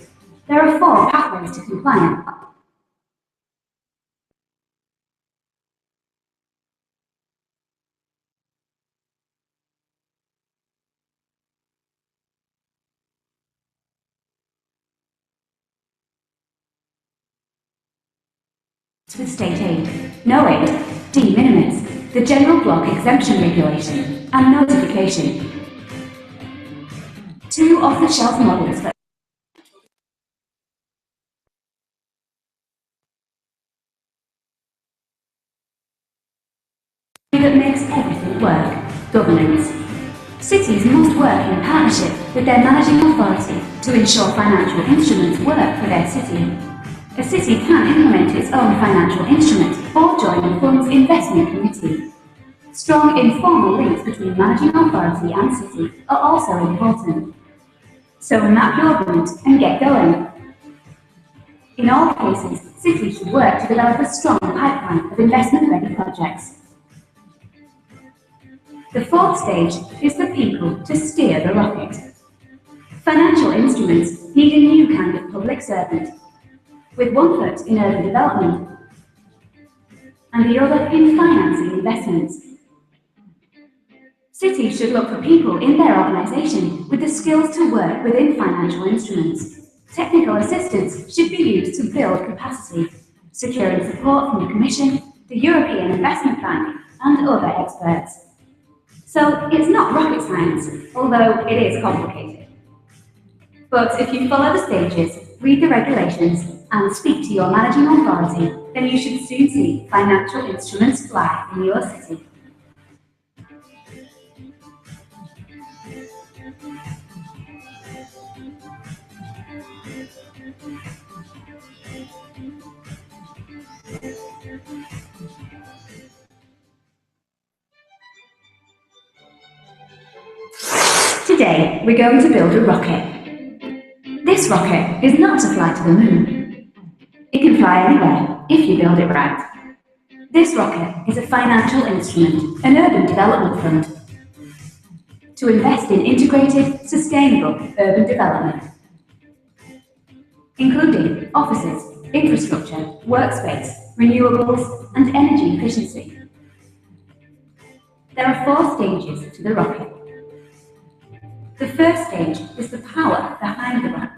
There are 4 pathways to compliance. To the state aid, no aid, de minimis, the general block exemption regulation, and notification. 2 off-the-shelf models that makes everything work. Governance. Cities must work in partnership with their managing authority to ensure financial instruments work for their city. A city can implement its own financial instrument or join the fund's investment committee. Strong informal links between managing authority and city are also important. So map your route and get going. In all cases, cities should work to develop a strong pipeline of investment-ready projects. The 4th stage is the people to steer the rocket. Financial instruments need a new kind of public servant, with one foot in urban development and the other in financing investments. Cities should look for people in their organisation with the skills to work within financial instruments. Technical assistance should be used to build capacity, securing support from the Commission, the European Investment Bank and other experts. So it's not rocket science, although it is complicated. But if you follow the stages, read the regulations and speak to your managing authority, then you should soon see financial instruments fly in your city. Today, we're going to build a rocket. This rocket is not to fly to the moon. It can fly anywhere if you build it right. This rocket is a financial instrument, an urban development fund, to invest in integrated, sustainable urban development, including offices, infrastructure, workspace, renewables, and energy efficiency. There are 4 stages to the rocket. The first stage is the power behind the rocket.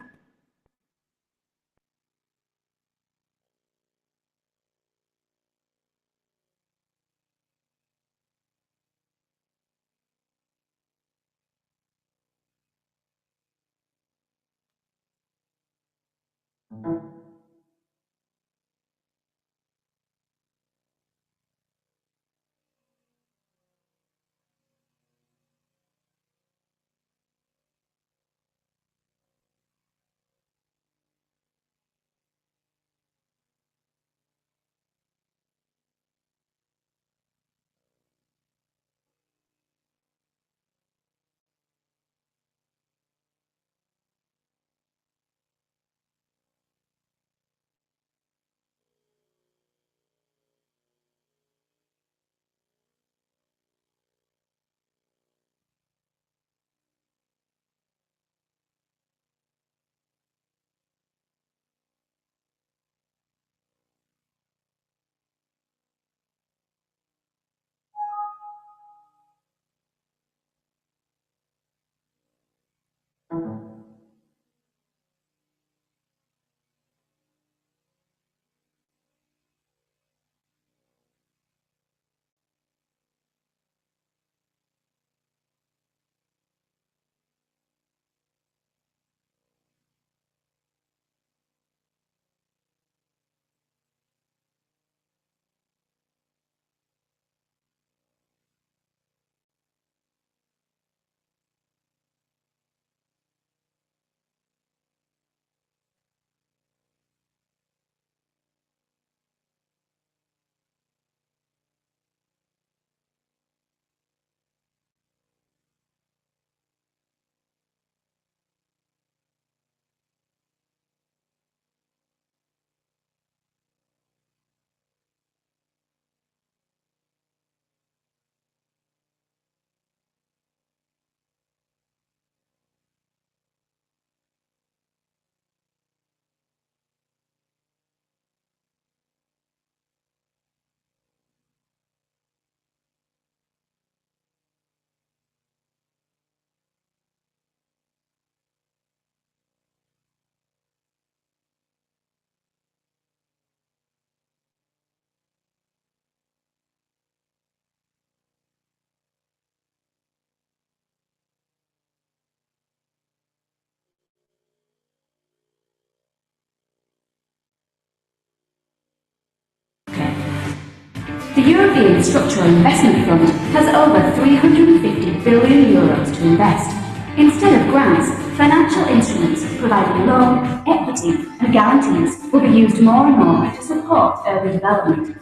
The European Structural Investment Fund has over 350 billion euros to invest. Instead of grants, financial instruments providing loan, equity and guarantees will be used more and more to support urban development.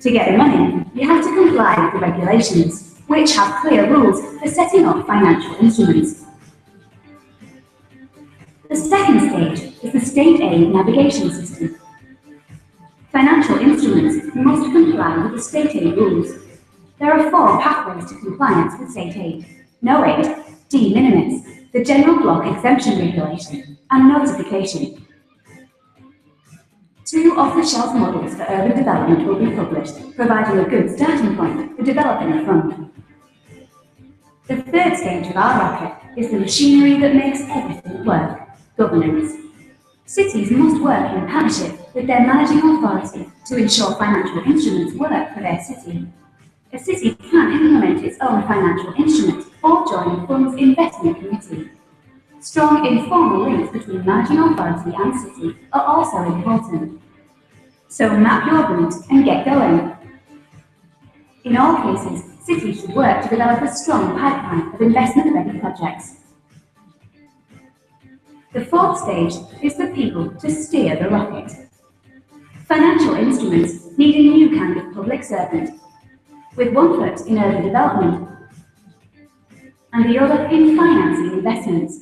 To get the money, you have to comply with the regulations, which have clear rules for setting up financial instruments. The second stage is the state aid navigation system. Financial instruments must comply with the state aid rules. There are 4 pathways to compliance with state aid: no aid, de minimis, the general block exemption regulation, and notification. 2 off-the-shelf models for urban development will be published, providing a good starting point for developing a fund. The third stage of our rocket is the machinery that makes everything work: governance. Cities must work in partnership with their managing authority to ensure financial instruments work for their city. A city can implement its own financial instrument or join a fund's investment committee. Strong informal links between managing authority and city are also important. So map your route and get going. In all cases, cities should work to develop a strong pipeline of investment-ready projects. The fourth stage is for people to steer the rocket. Financial instruments need a new kind of public servant, with one foot in urban development and the other in financing investments.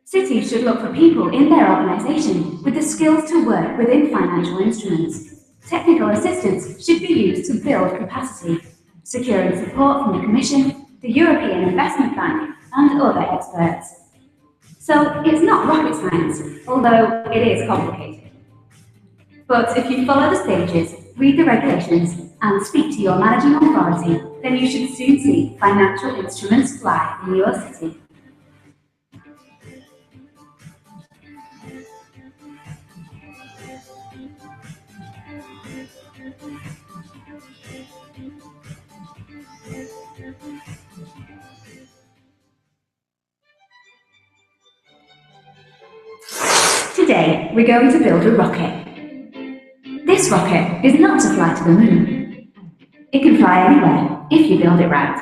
Cities should look for people in their organisation with the skills to work within financial instruments. Technical assistance should be used to build capacity, securing support from the Commission, the European Investment Bank and other experts. So it's not rocket science, although it is complicated. But if you follow the stages, read the regulations and speak to your managing authority, then you should soon see financial instruments fly in your city. Today, we're going to build a rocket. This rocket is not to fly to the moon. It can fly anywhere if you build it right.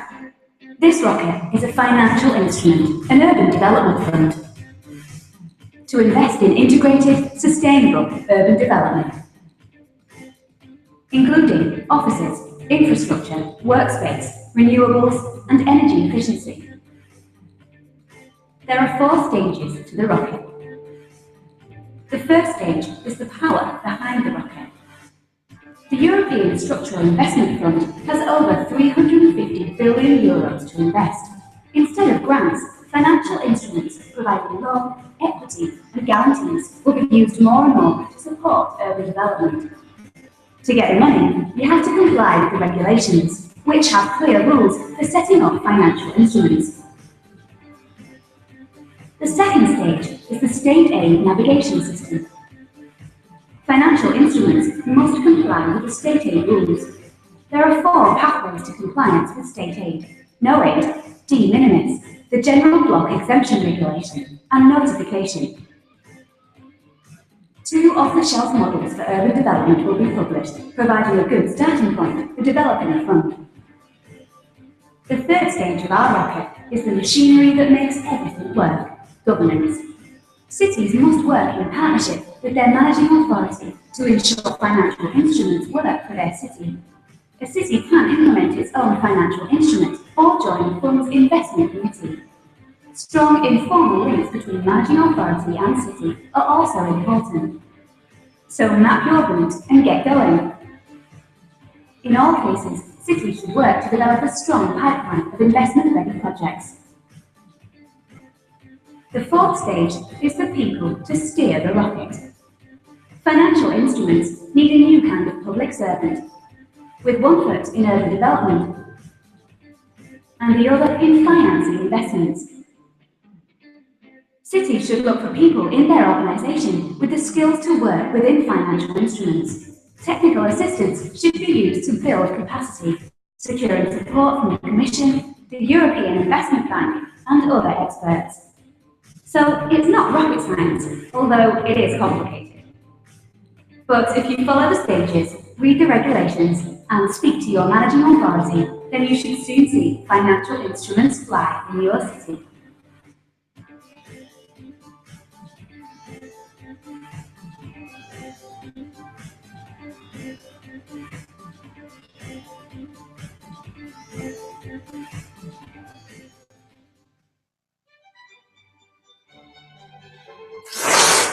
This rocket is a financial instrument, an urban development fund, to invest in integrated, sustainable urban development, including offices, infrastructure, workspace, renewables, and energy efficiency. There are 4 stages to the rocket. The first stage is the power behind the rocket. The European Structural Investment Fund has over 350 billion euros to invest. Instead of grants, financial instruments providing loan, equity and guarantees will be used more and more to support urban development. To get the money, you have to comply with the regulations, which have clear rules for setting up financial instruments. The second stage is the state aid navigation system. Financial instruments must comply with the state aid rules. There are 4 pathways to compliance with state aid: no aid, de minimis, the general block exemption regulation, and notification. 2 off-the-shelf models for urban development will be published, providing a good starting point for developing a fund. The third stage of our rocket is the machinery that makes everything work: governance. Cities must work in partnership with their managing authority to ensure financial instruments work for their city. A city can implement its own financial instrument or join a fund's investment committee. Strong informal links between managing authority and city are also important. So map your route and get going. In all cases, cities should work to develop a strong pipeline of investment-ready projects. The fourth stage is for people to steer the rocket. Financial instruments need a new kind of public servant, with one foot in urban development and the other in financing investments. Cities should look for people in their organisation with the skills to work within financial instruments. Technical assistance should be used to build capacity, securing support from the Commission, the European Investment Bank and other experts. So it's not rocket science, although it is complicated. But if you follow the stages, read the regulations, and speak to your managing authority, then you should soon see financial instruments fly in your city.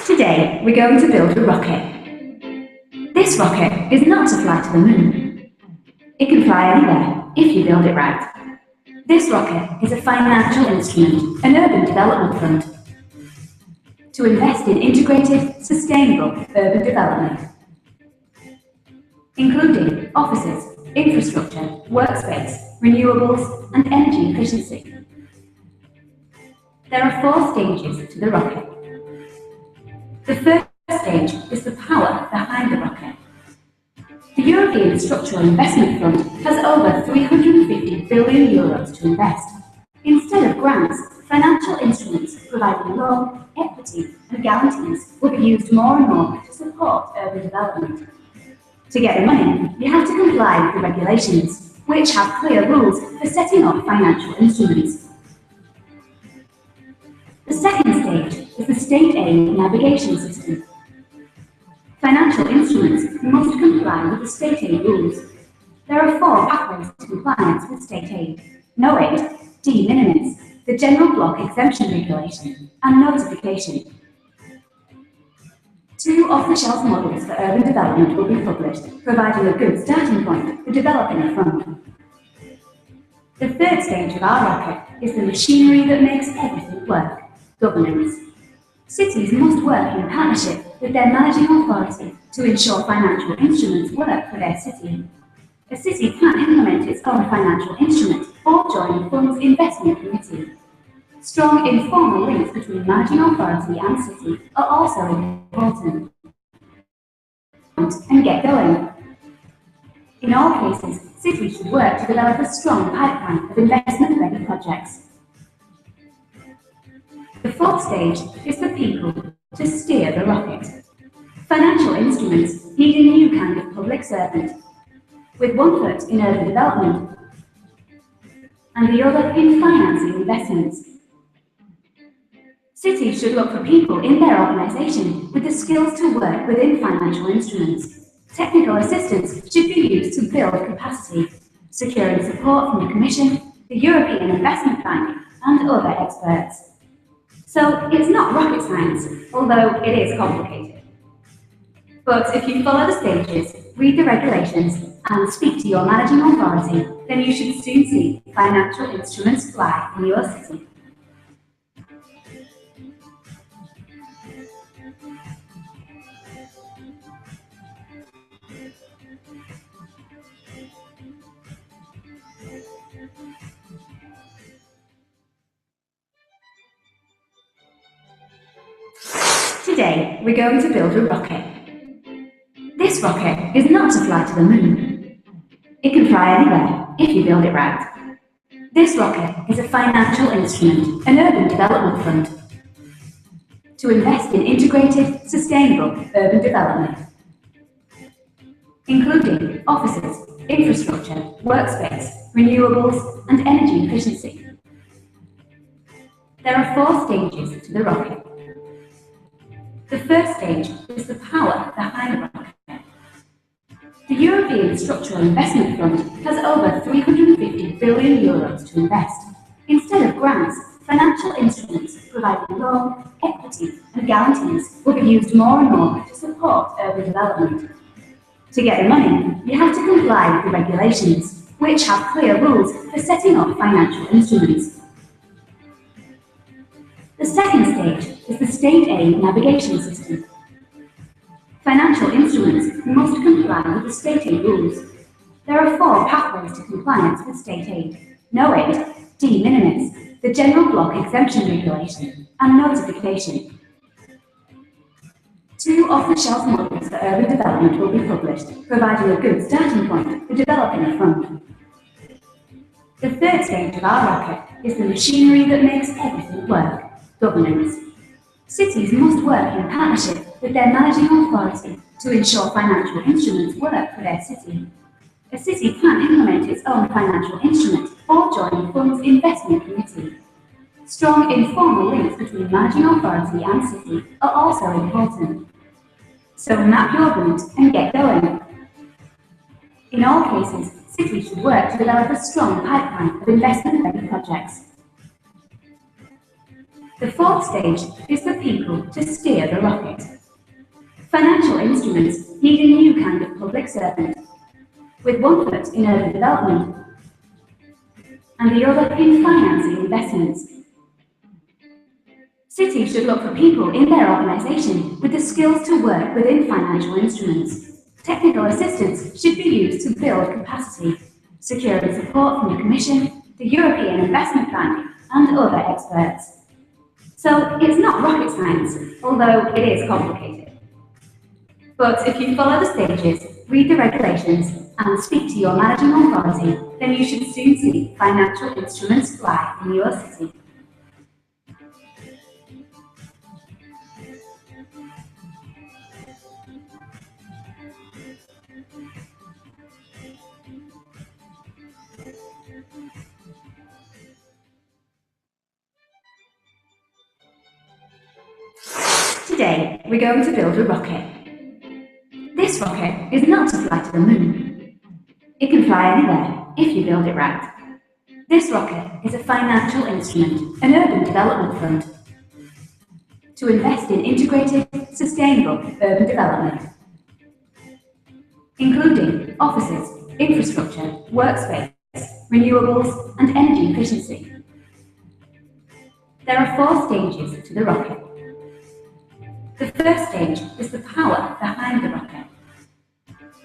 Today, we're going to build a rocket. This rocket is not to fly to the moon. It can fly anywhere if you build it right. This rocket is a financial instrument, an urban development fund, to invest in integrated, sustainable urban development, including offices, infrastructure, workspace, renewables, and energy efficiency. There are 4 stages to the rocket. The first stage is the power behind the rocket. The European Structural Investment Fund has over 350 billion euros to invest. Instead of grants, financial instruments providing loan, equity, and guarantees will be used more and more to support urban development. To get the money, you have to comply with the regulations, which have clear rules for setting up financial instruments. The second stage is the state aid navigation system. Financial instruments must comply with the state aid rules. There are 4 pathways to compliance with state aid: no aid, de minimis, the general block exemption regulation, and notification. 2 off-the-shelf models for urban development will be published, providing a good starting point for developing a fund. The third stage of our rocket is the machinery that makes everything work: governance. Cities must work in partnership with their managing authority to ensure financial instruments work for their city. A city can't implement its own financial instrument or join the fund's investment committee. Strong informal links between managing authority and city are also important. And get going. In all cases, cities should work to develop a strong pipeline of investment-ready projects. The fourth stage is the people to steer the rocket. Financial instruments need a new kind of public servant, with one foot in urban development and the other in financing investments. Cities should look for people in their organisation with the skills to work within financial instruments. Technical assistance should be used to build capacity, securing support from the Commission, the European Investment Bank, and other experts. So it's not rocket science, although it is complicated. But if you follow the stages, read the regulations, and speak to your managing authority, then you should soon see financial instruments fly in your city. Today, we're going to build a rocket. This rocket is not to fly to the moon. It can fly anywhere if you build it right. This rocket is a financial instrument, an urban development fund, to invest in integrated, sustainable urban development, including offices, infrastructure, workspace, renewables, and energy efficiency. There are 4 stages to the rocket. The first stage is the power behind the rocket. The European Structural Investment Fund has over 350 billion euros to invest. Instead of grants, financial instruments providing loan, equity, and guarantees will be used more and more to support urban development. To get the money, you have to comply with the regulations, which have clear rules for setting up financial instruments. The second stage is the state aid navigation system. Financial instruments must comply with the state aid rules. There are 4 pathways to compliance with state aid: no aid, de minimis, the general block exemption regulation, and notification. 2 off-the-shelf models for urban development will be published, providing a good starting point for developing a fund. The third stage of our rocket is the machinery that makes everything work: governance. Cities must work in partnership with their managing authority to ensure financial instruments work for their city. A city can implement its own financial instrument or join funds investment committee. Strong informal links between managing authority and city are also important. So map your route and get going. In all cases, cities should work to develop a strong pipeline of investment-ready projects. The fourth stage is for people to steer the rocket. Financial instruments need a new kind of public servant, with one foot in urban development and the other in financing investments. Cities should look for people in their organisation with the skills to work within financial instruments. Technical assistance should be used to build capacity, securing support from the Commission, the European Investment Bank and other experts. So it's not rocket science, although it is complicated. But if you follow the stages, read the regulations and speak to your managing authority, then you should soon see financial instruments fly in your city. Today, we're going to build a rocket. This rocket is not to fly to the moon. It can fly anywhere if you build it right. This rocket is a financial instrument, an urban development fund, to invest in integrated, sustainable urban development, including offices, infrastructure, workspace, renewables, and energy efficiency. There are 4 stages to the rocket. The first stage is the power behind the rocket.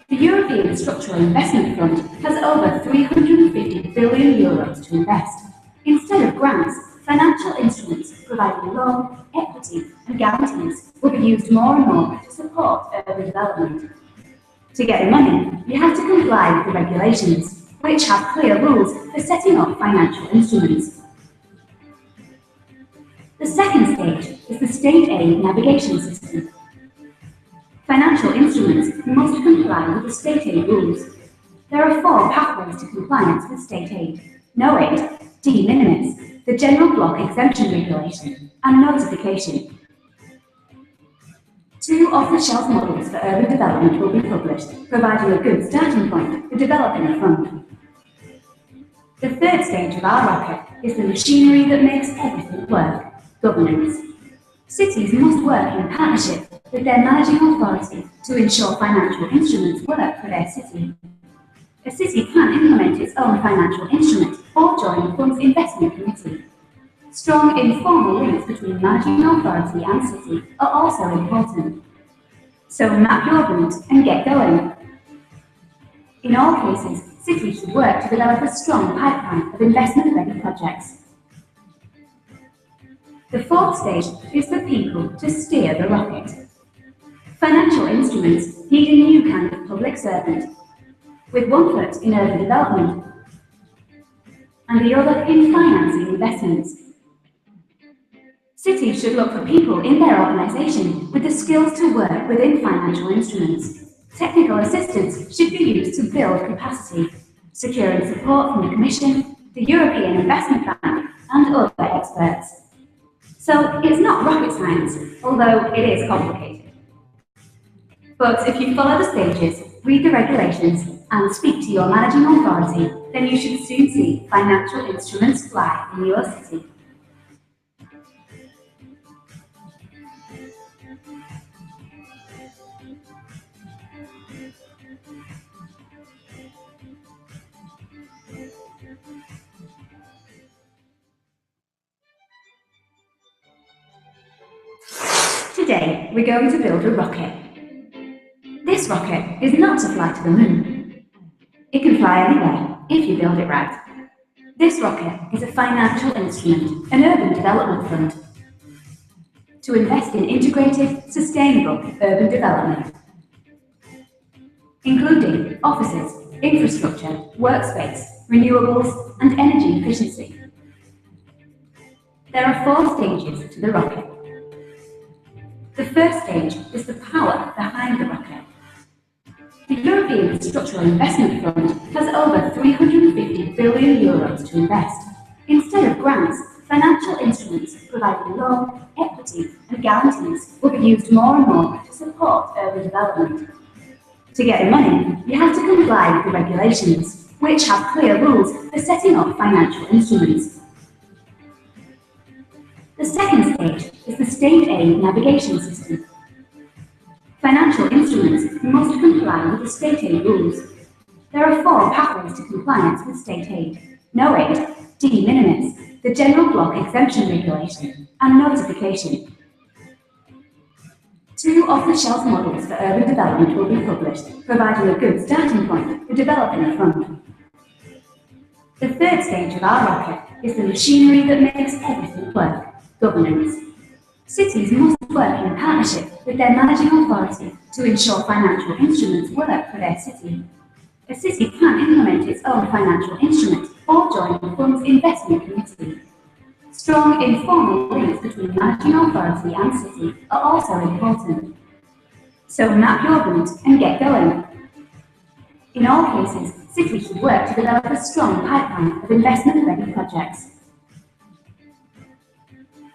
The European Structural Investment Fund has over 350 billion euros to invest. Instead of grants, financial instruments providing loan, equity and guarantees will be used more and more to support urban development. To get the money, you have to comply with the regulations, which have clear rules for setting up financial instruments. The second stage is the state aid navigation system. Financial instruments must comply with the state aid rules. There are 4 pathways to compliance with state aid: no aid, de minimis, the general block exemption regulation, and notification. 2 off-the-shelf models for urban development will be published, providing a good starting point for developing a fund. The third stage of our rocket is the machinery that makes everything work: governance. Cities must work in partnership with their managing authority to ensure financial instruments work for their city. A city can implement its own financial instrument or join the fund's investment committee. Strong informal links between managing authority and city are also important. So map your route and get going. In all cases, cities should work to develop a strong pipeline of investment-ready projects. The fourth stage is for people to steer the rocket. Financial instruments need a new kind of public servant, with one foot in urban development and the other in financing investments. Cities should look for people in their organisation with the skills to work within financial instruments. Technical assistance should be used to build capacity, securing support from the Commission, the European Investment Bank and other experts. So it's not rocket science, although it is complicated. But if you follow the stages, read the regulations and speak to your managing authority, then you should soon see financial instruments fly in your city. Today, we're going to build a rocket. This rocket is not to fly to the moon. It can fly anywhere if you build it right. This rocket is a financial instrument, an urban development fund, to invest in integrated, sustainable urban development, including offices, infrastructure, workspace, renewables, and energy efficiency. There are 4 stages to the rocket. The first stage is the power behind the rocket. The European Structural Investment Fund has over 350 billion euros to invest. Instead of grants, financial instruments providing loan, equity and guarantees will be used more and more to support urban development. To get the money, you have to comply with the regulations, which have clear rules for setting up financial instruments. The second stage is the state aid navigation system. Financial instruments must comply with the state aid rules. There are 4 pathways to compliance with state aid: no aid, de minimis, the general block exemption regulation, and notification. 2 off-the-shelf models for urban development will be published, providing a good starting point for developing a fund. The third stage of our rocket is the machinery that makes everything work: governance. Cities must work in partnership with their managing authority to ensure financial instruments work for their city. A city can implement its own financial instrument or join the fund's investment committee. Strong informal links between managing authority and city are also important. So map your route and get going. In all cases, cities should work to develop a strong pipeline of investment-ready projects.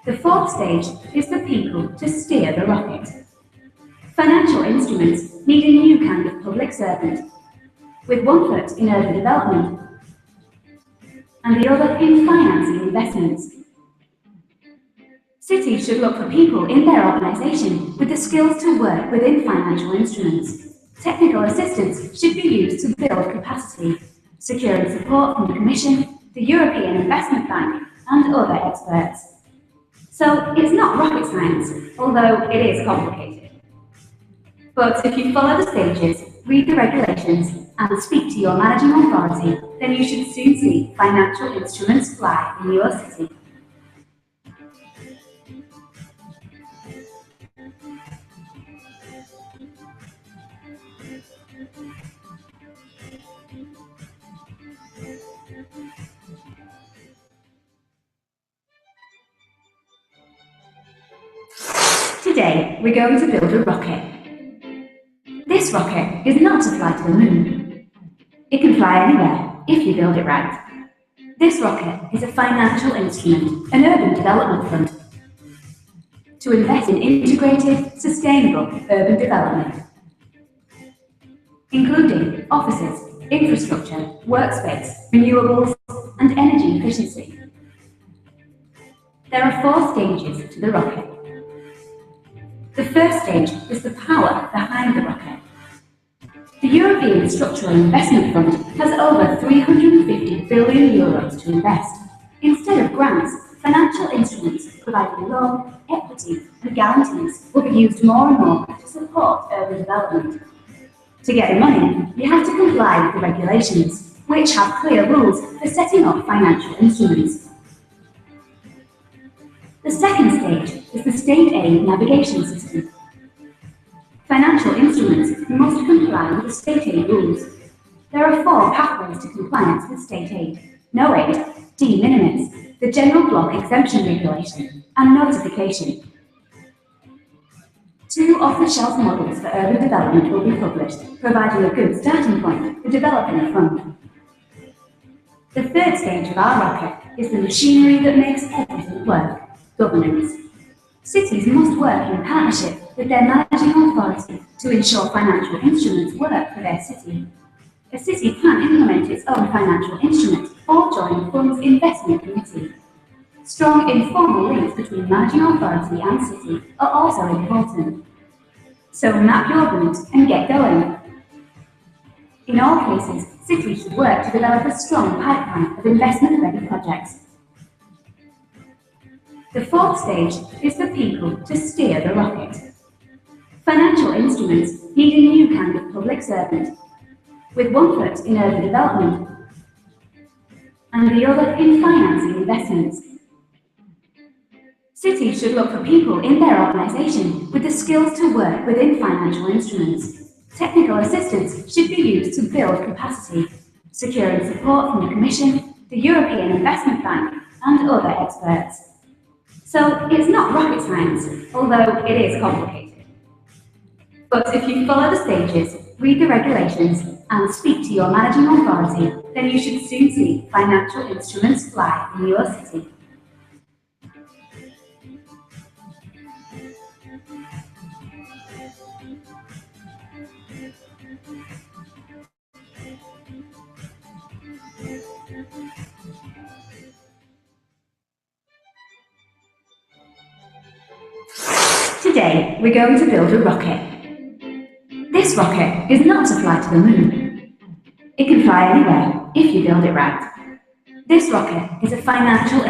The fourth stage is the people to steer the rocket. Financial instruments need a new kind of public servant, with one foot in urban development and the other in financing investments. Cities should look for people in their organisation with the skills to work within financial instruments. Technical assistance should be used to build capacity, securing support from the Commission, the European Investment Bank and other experts. So it's not rocket science, although it is complicated. But if you follow the stages, read the regulations and speak to your managing authority, then you should soon see financial instruments fly in your city. Today, we're going to build a rocket. This rocket is not to fly to the moon. It can fly anywhere, if you build it right. This rocket is a financial instrument, an urban development fund, to invest in integrated, sustainable urban development, including offices, infrastructure, workspace, renewables, and energy efficiency. There are 4 stages to the rocket. The first stage is the power behind the rocket. The European Structural Investment Fund has over 350 billion euros to invest. Instead of grants, financial instruments providing loan, equity and guarantees will be used more and more to support urban development. To get the money, you have to comply with the regulations, which have clear rules for setting up financial instruments. The second stage is the state aid navigation system. Financial instruments must comply with the state aid rules. There are 4 pathways to compliance with state aid: no aid, de minimis, the general block exemption regulation, and notification. 2 off-the-shelf models for urban development will be published, providing a good starting point for developing a fund. The third stage of our rocket is the machinery that makes everything work: governance. Cities must work in partnership with their managing authority to ensure financial instruments work for their city. A city can implement its own financial instrument or join the fund's investment committee. Strong informal links between managing authority and city are also important. So map your route and get going. In all cases, cities should work to develop a strong pipeline of investment-ready projects. The fourth stage is the people to steer the rocket. Financial instruments need a new kind of public servant, with one foot in urban development and the other in financing investments. Cities should look for people in their organisation with the skills to work within financial instruments. Technical assistance should be used to build capacity, securing support from the Commission, the European Investment Bank and other experts. So it's not rocket science, although it is complicated. But if you follow the stages, read the regulations, and speak to your managing authority, then you should soon see financial instruments fly in your city. Today, we're going to build a rocket. This rocket is not to fly to the moon. It can fly anywhere if you build it right. This rocket is a financial...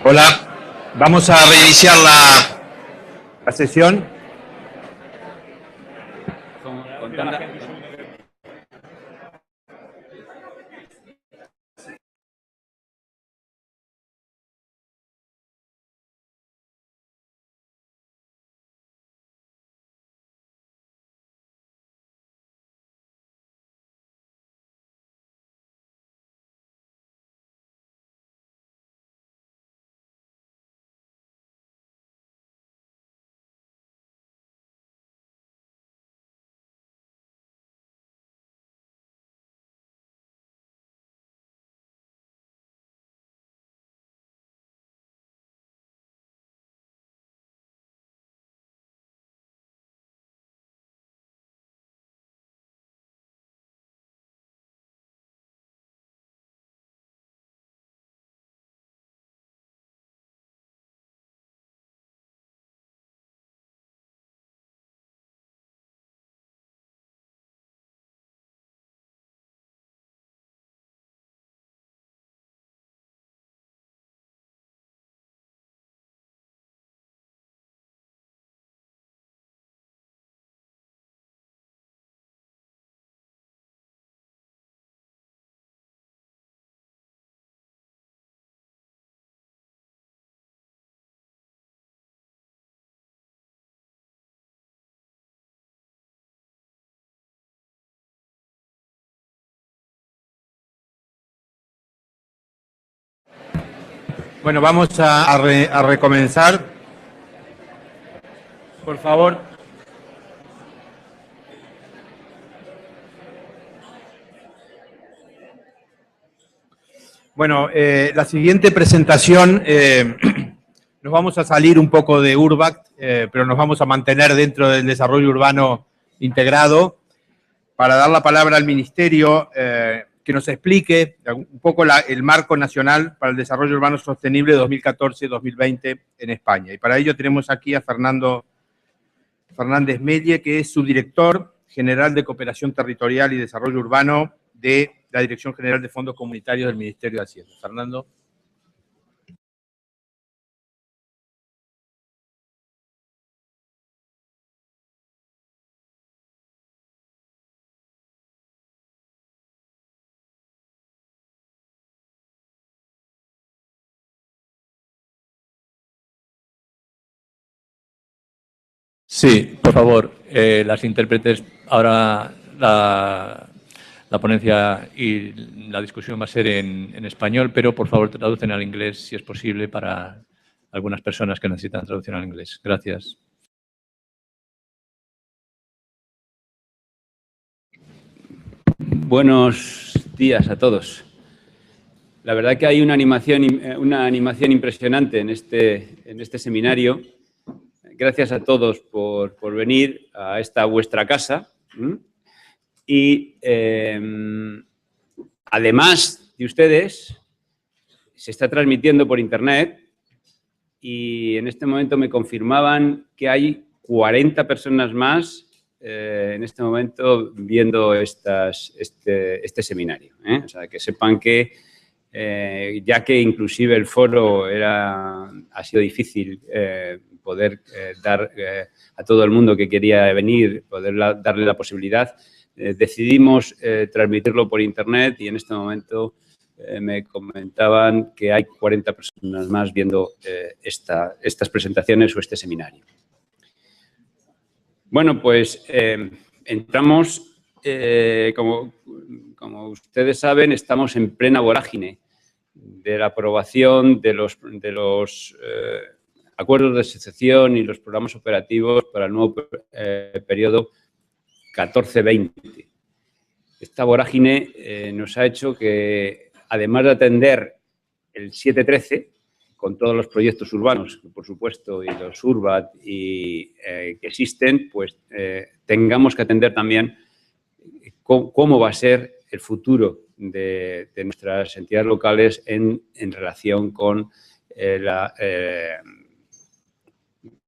Hola, vamos a reiniciar la sesión. Bueno, vamos a recomenzar. Por favor. Bueno, la siguiente presentación, nos vamos a salir un poco de URBACT, pero nos vamos a mantener dentro del desarrollo urbano integrado. Para dar la palabra al Ministerio, que nos explique un poco el marco nacional para el desarrollo urbano sostenible 2014-2020 en España. Y para ello tenemos aquí a Fernando Fernández Melle, que es subdirector general de Cooperación Territorial y Desarrollo Urbano de la Dirección General de Fondos Comunitarios del Ministerio de Hacienda. Fernando. Sí, por favor, las intérpretes, ahora la ponencia y la discusión va a ser en español, pero por favor traducen al inglés si es posible para algunas personas que necesitan traducción al inglés. Gracias. Buenos días a todos. La verdad que hay una animación impresionante en este seminario. Gracias a todos por venir a esta vuestra casa. Y además de ustedes, se está transmitiendo por internet y en este momento me confirmaban que hay 40 personas más en este momento viendo este seminario. O sea, que sepan que ya que inclusive el foro ha sido difícil poder dar a todo el mundo que quería venir, poder darle la posibilidad, decidimos transmitirlo por internet y en este momento me comentaban que hay 40 personas más viendo estas presentaciones o este seminario. Bueno, pues entramos, como ustedes saben, estamos en plena vorágine de la aprobación de los acuerdos de asociación y los programas operativos para el nuevo periodo 14-20. Esta vorágine nos ha hecho que, además de atender el 7-13, con todos los proyectos urbanos, por supuesto, y los URBACT que existen, pues tengamos que atender también cómo va a ser el futuro de nuestras entidades locales en relación con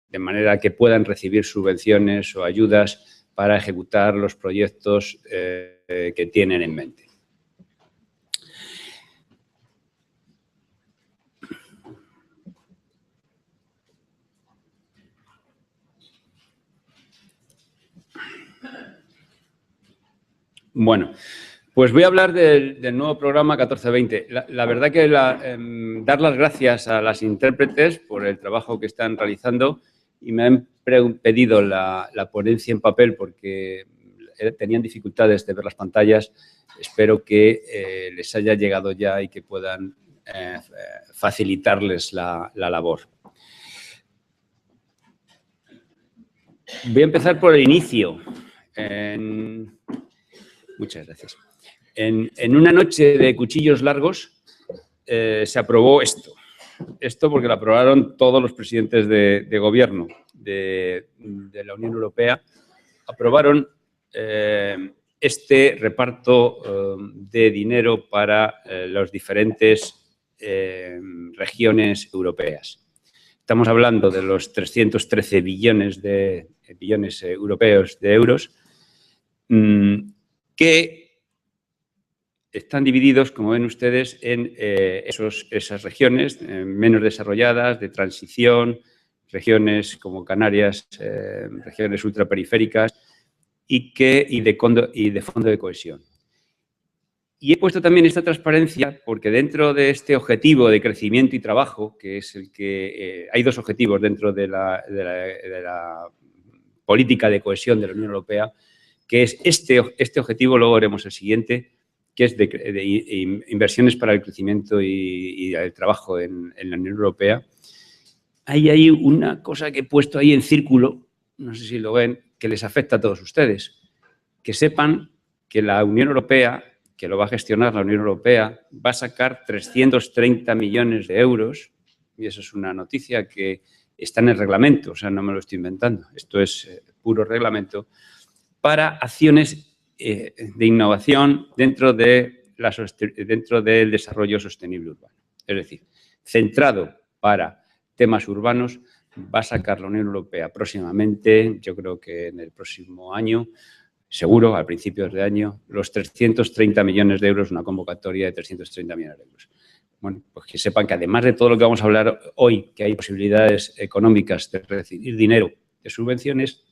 de manera que puedan recibir subvenciones o ayudas para ejecutar los proyectos que tienen en mente. Bueno, pues voy a hablar del nuevo programa 14-20. La verdad que dar las gracias a las intérpretes por el trabajo que están realizando y me han pedido la ponencia en papel porque tenían dificultades de ver las pantallas. Espero que les haya llegado ya y que puedan facilitarles la labor. Voy a empezar por el inicio. Muchas gracias. En una noche de cuchillos largos se aprobó esto. Esto porque lo aprobaron todos los presidentes de gobierno de la Unión Europea. Aprobaron este reparto de dinero para las diferentes regiones europeas. Estamos hablando de los 313 billones europeos de euros que están divididos, como ven ustedes, en esas regiones menos desarrolladas, de transición, regiones como Canarias, regiones ultraperiféricas y de fondo de cohesión. Y he puesto también esta transparencia porque dentro de este objetivo de crecimiento y trabajo, que es el que hay dos objetivos dentro de la política de cohesión de la Unión Europea, que es este objetivo, luego haremos el siguiente, que es de inversiones para el crecimiento y el trabajo en la Unión Europea. Hay una cosa que he puesto ahí en círculo, no sé si lo ven, que les afecta a todos ustedes. Que sepan que la Unión Europea, que lo va a gestionar la Unión Europea, va a sacar 330 millones de euros, y eso es una noticia que está en el reglamento, o sea, no me lo estoy inventando, esto es puro reglamento, para acciones de innovación dentro de dentro del desarrollo sostenible urbano. Es decir, centrado para temas urbanos, va a sacar la Unión Europea próximamente, yo creo que en el próximo año, seguro, a principios de año, los 330 millones de euros, una convocatoria de 330 millones de euros. Bueno, pues que sepan que además de todo lo que vamos a hablar hoy, que hay posibilidades económicas de recibir dinero de subvenciones,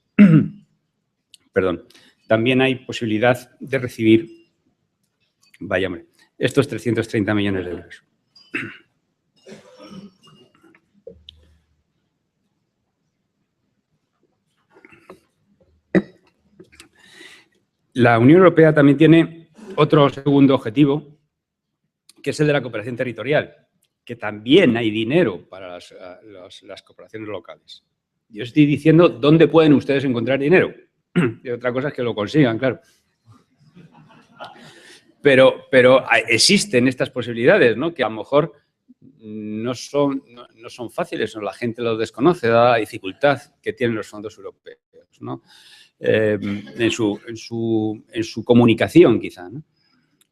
perdón, también hay posibilidad de recibir, vaya hombre, estos 330 millones de euros. La Unión Europea también tiene otro segundo objetivo, que es el de la cooperación territorial, que también hay dinero para las cooperaciones locales. Yo estoy diciendo dónde pueden ustedes encontrar dinero. Y otra cosa es que lo consigan, claro. Pero existen estas posibilidades, ¿no? Que a lo mejor no son fáciles, o la gente lo desconoce, dada la dificultad que tienen los fondos europeos, ¿no? En su comunicación, quizá, ¿no?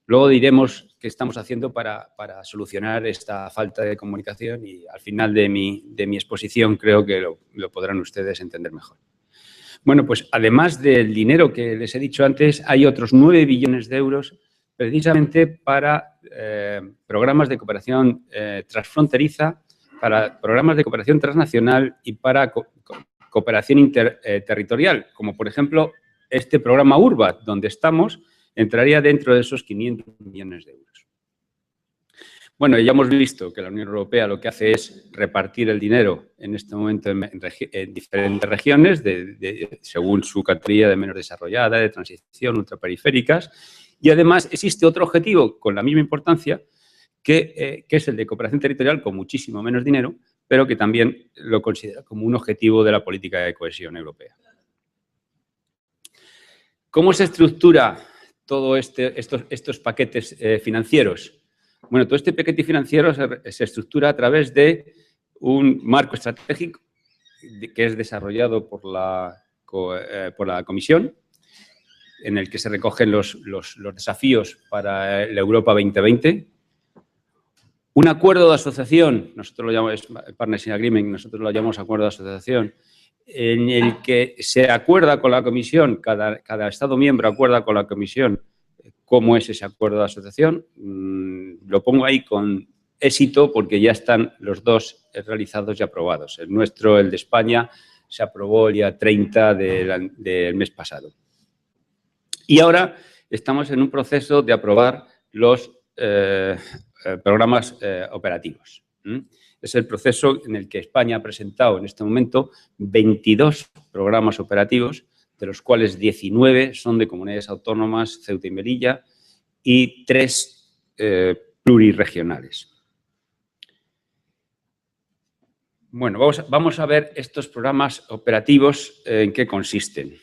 Luego diremos qué estamos haciendo para solucionar esta falta de comunicación y al final de mi exposición creo que lo podrán ustedes entender mejor. Bueno, pues además del dinero que les he dicho antes, hay otros 9 billones de euros precisamente para programas de cooperación transfronteriza, para programas de cooperación transnacional y para cooperación interterritorial, como por ejemplo este programa URBACT, donde estamos, entraría dentro de esos 500 millones de euros. Bueno, ya hemos visto que la Unión Europea lo que hace es repartir el dinero en este momento en diferentes regiones, según su categoría de menos desarrollada, de transición, ultraperiféricas, y además existe otro objetivo con la misma importancia, que es el de cooperación territorial con muchísimo menos dinero, pero que también lo considera como un objetivo de la política de cohesión europea. ¿Cómo se estructura todos estos paquetes financieros? Bueno, todo este paquete financiero se estructura a través de un marco estratégico que es desarrollado por la Comisión, en el que se recogen los desafíos para la Europa 2020. Un acuerdo de asociación, nosotros lo llamamos Partnership Agreement, nosotros lo llamamos acuerdo de asociación, en el que se acuerda con la Comisión, cada Estado miembro acuerda con la Comisión cómo es ese acuerdo de asociación. Lo pongo ahí con éxito porque ya están los dos realizados y aprobados. El nuestro, el de España, se aprobó el día 30 del mes pasado. Y ahora estamos en un proceso de aprobar los programas operativos. Es el proceso en el que España ha presentado en este momento 22 programas operativos, de los cuales 19 son de comunidades autónomas, Ceuta y Melilla, y 3 plurirregionales. Bueno, vamos a ver estos programas operativos en qué consisten.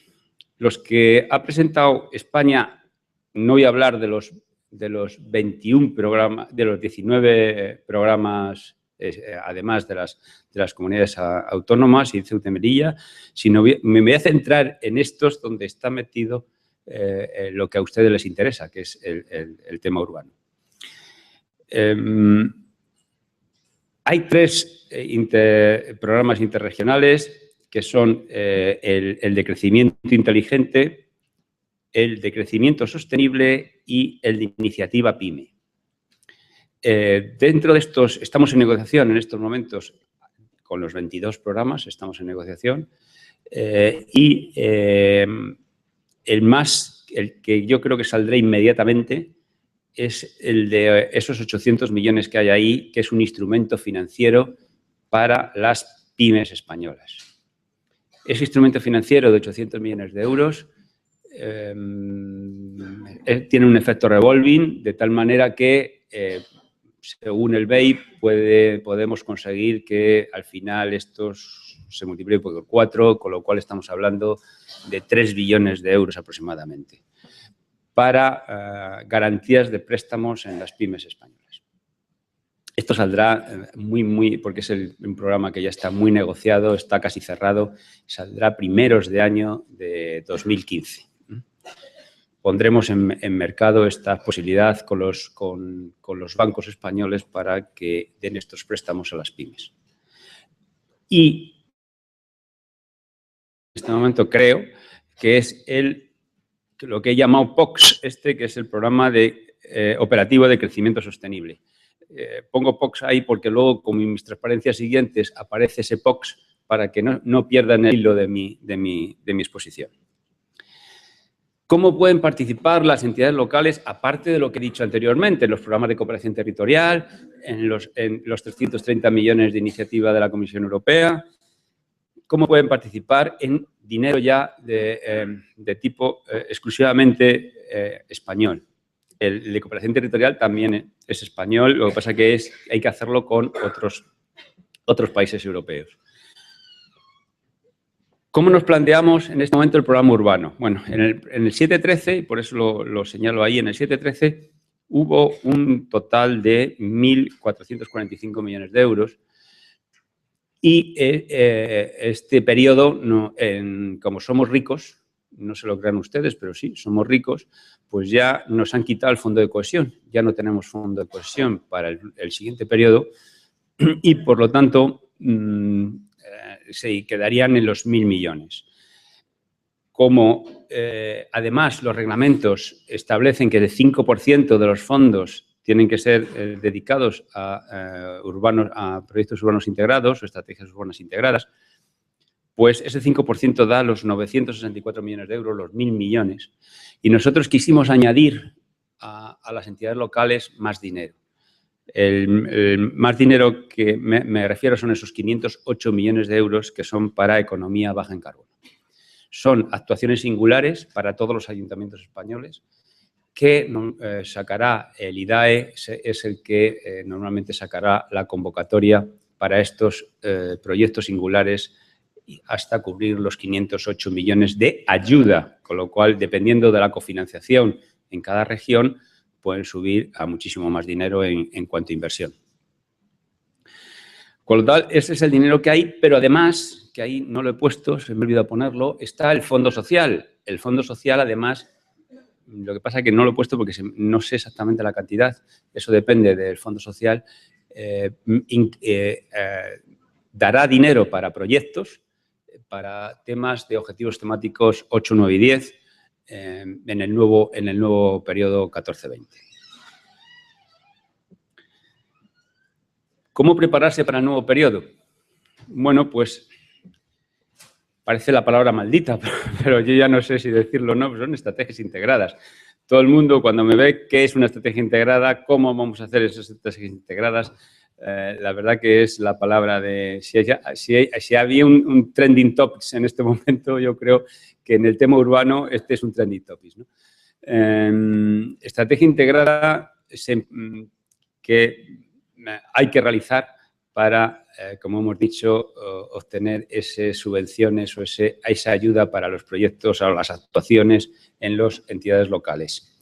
Los que ha presentado España, no voy a hablar de los 21 programas, de los 19 programas, además de las comunidades autónomas y Ceuta y Melilla, sino me voy a centrar en estos donde está metido lo que a ustedes les interesa, que es el tema urbano. Hay 3 programas interregionales que son el de crecimiento inteligente, el de crecimiento sostenible y el de iniciativa PYME. Dentro de estos, estamos en negociación en estos momentos con los 22 programas, estamos en negociación y el que yo creo que saldrá inmediatamente es el de esos 800 millones que hay ahí, que es un instrumento financiero para las pymes españolas. Ese instrumento financiero de 800 millones de euros tiene un efecto revolving, de tal manera que, según el BEI, podemos conseguir que al final estos se multipliquen por 4, con lo cual estamos hablando de 3 billones de euros aproximadamente para garantías de préstamos en las pymes españolas. Esto saldrá porque es un programa que ya está muy negociado, está casi cerrado, saldrá primeros de año de 2015. pondremos en mercado esta posibilidad con los bancos españoles para que den estos préstamos a las pymes. Y en este momento creo que es lo que he llamado POX, que es el programa operativo de crecimiento sostenible. Pongo POX ahí porque luego, como en mis transparencias siguientes, aparece ese POX para que no pierdan el hilo de mi exposición. ¿Cómo pueden participar las entidades locales, aparte de lo que he dicho anteriormente, en los programas de cooperación territorial, en los 330 millones de iniciativa de la Comisión Europea? ¿Cómo pueden participar en dinero ya de tipo exclusivamente español? El de cooperación territorial también es español, lo que pasa que hay que hacerlo con otros países europeos. ¿Cómo nos planteamos en este momento el programa urbano? Bueno, en el 7-13, y por eso lo señalo ahí, en el 7-13 hubo un total de 1.445 millones de euros y este periodo, como somos ricos, no se lo crean ustedes, pero sí, somos ricos, pues ya nos han quitado el fondo de cohesión, ya no tenemos fondo de cohesión para el siguiente periodo y, por lo tanto, se quedarían en los 1.000 millones. Como además los reglamentos establecen que el 5% de los fondos tienen que ser dedicados a proyectos urbanos integrados o estrategias urbanas integradas, pues ese 5% da los 964 millones de euros, los 1.000 millones. Y nosotros quisimos añadir a las entidades locales más dinero. El más dinero que me refiero son esos 508 millones de euros que son para economía baja en carbono. Son actuaciones singulares para todos los ayuntamientos españoles que sacará el IDAE, es el que normalmente sacará la convocatoria para estos proyectos singulares hasta cubrir los 508 millones de ayuda, con lo cual, dependiendo de la cofinanciación en cada región, pueden subir a muchísimo más dinero en cuanto a inversión. Con lo tal, ese es el dinero que hay, pero además, que ahí no lo he puesto, se me ha olvidado ponerlo, está el Fondo Social. El Fondo Social, además, lo que pasa es que no lo he puesto porque no sé exactamente la cantidad, eso depende del Fondo Social, dará dinero para proyectos, para temas de objetivos temáticos 8, 9 y 10, en el nuevo periodo 14-20. ¿Cómo prepararse para el nuevo periodo? Bueno, pues parece la palabra maldita, pero yo ya no sé si decirlo o no, son estrategias integradas. Todo el mundo, cuando me ve qué es una estrategia integrada, cómo vamos a hacer esas estrategias integradas, la verdad que es la palabra de... Si había un trending topics en este momento, yo creo que en el tema urbano este es un trending topics, ¿no? Estrategia integrada que hay que realizar para, como hemos dicho, obtener esas subvenciones o esa ayuda para los proyectos o las actuaciones en las entidades locales.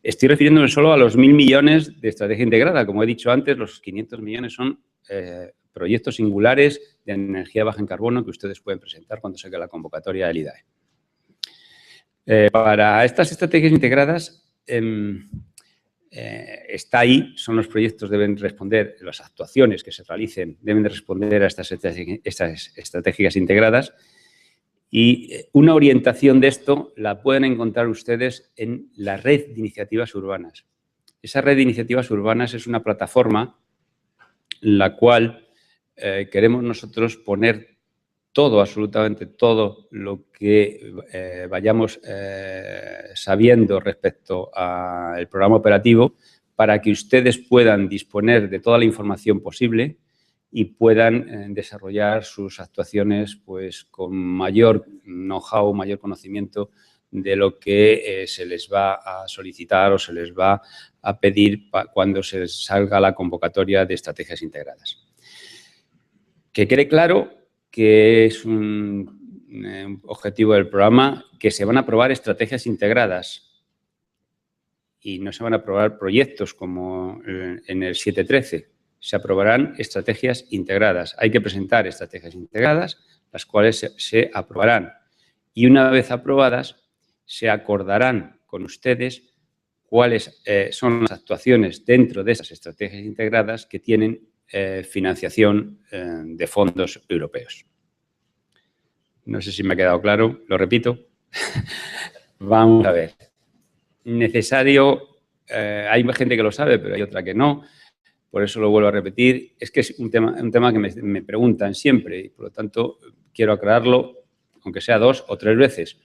Estoy refiriéndome solo a los 1.000 millones de estrategia integrada. Como he dicho antes, los 500 millones son proyectos singulares de energía baja en carbono que ustedes pueden presentar cuando saque la convocatoria del IDAE. Para estas estrategias integradas, está ahí, son los proyectos, deben responder, las actuaciones que se realicen deben de responder a estas estrategias integradas y una orientación de esto la pueden encontrar ustedes en la red de iniciativas urbanas. Esa red de iniciativas urbanas es una plataforma en la cual queremos nosotros poner todo, absolutamente todo lo que vayamos sabiendo respecto al programa operativo para que ustedes puedan disponer de toda la información posible y puedan desarrollar sus actuaciones pues, con mayor know-how, mayor conocimiento de lo que se les va a solicitar o se les va a pedir cuando se salga la convocatoria de estrategias integradas. Que quede claro que es un objetivo del programa, que se van a aprobar estrategias integradas y no se van a aprobar proyectos como en el 7-13. Se aprobarán estrategias integradas. Hay que presentar estrategias integradas, las cuales se aprobarán. Y una vez aprobadas, se acordarán con ustedes cuáles son las actuaciones dentro de esas estrategias integradas que tienen financiación de fondos europeos. No sé si me ha quedado claro, lo repito. Vamos a ver. Necesario, hay gente que lo sabe, pero hay otra que no. Por eso lo vuelvo a repetir. Es que es un tema que me preguntan siempre y, por lo tanto, quiero aclararlo, aunque sea 2 o 3 veces.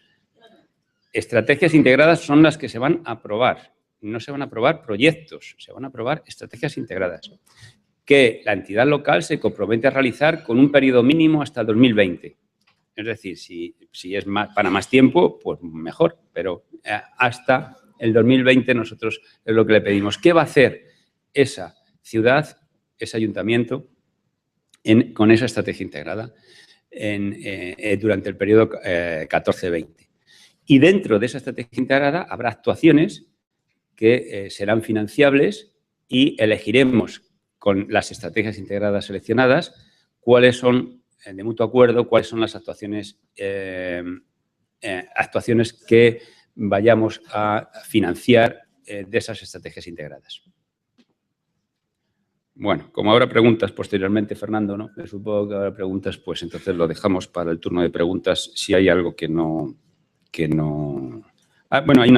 Estrategias integradas son las que se van a aprobar. No se van a aprobar proyectos, se van a aprobar estrategias integradas que la entidad local se compromete a realizar con un periodo mínimo hasta 2020. Es decir, si es para más tiempo, pues mejor, pero hasta el 2020 nosotros es lo que le pedimos. ¿Qué va a hacer esa ciudad, ese ayuntamiento, con esa estrategia integrada durante el periodo 14-20? Y dentro de esa estrategia integrada habrá actuaciones que serán financiables y elegiremos con las estrategias integradas seleccionadas cuáles son, de mutuo acuerdo, cuáles son las actuaciones que vayamos a financiar de esas estrategias integradas. Bueno, como habrá preguntas posteriormente, Fernando, ¿no? Supongo que habrá preguntas, pues entonces lo dejamos para el turno de preguntas si hay algo que no... bueno, hay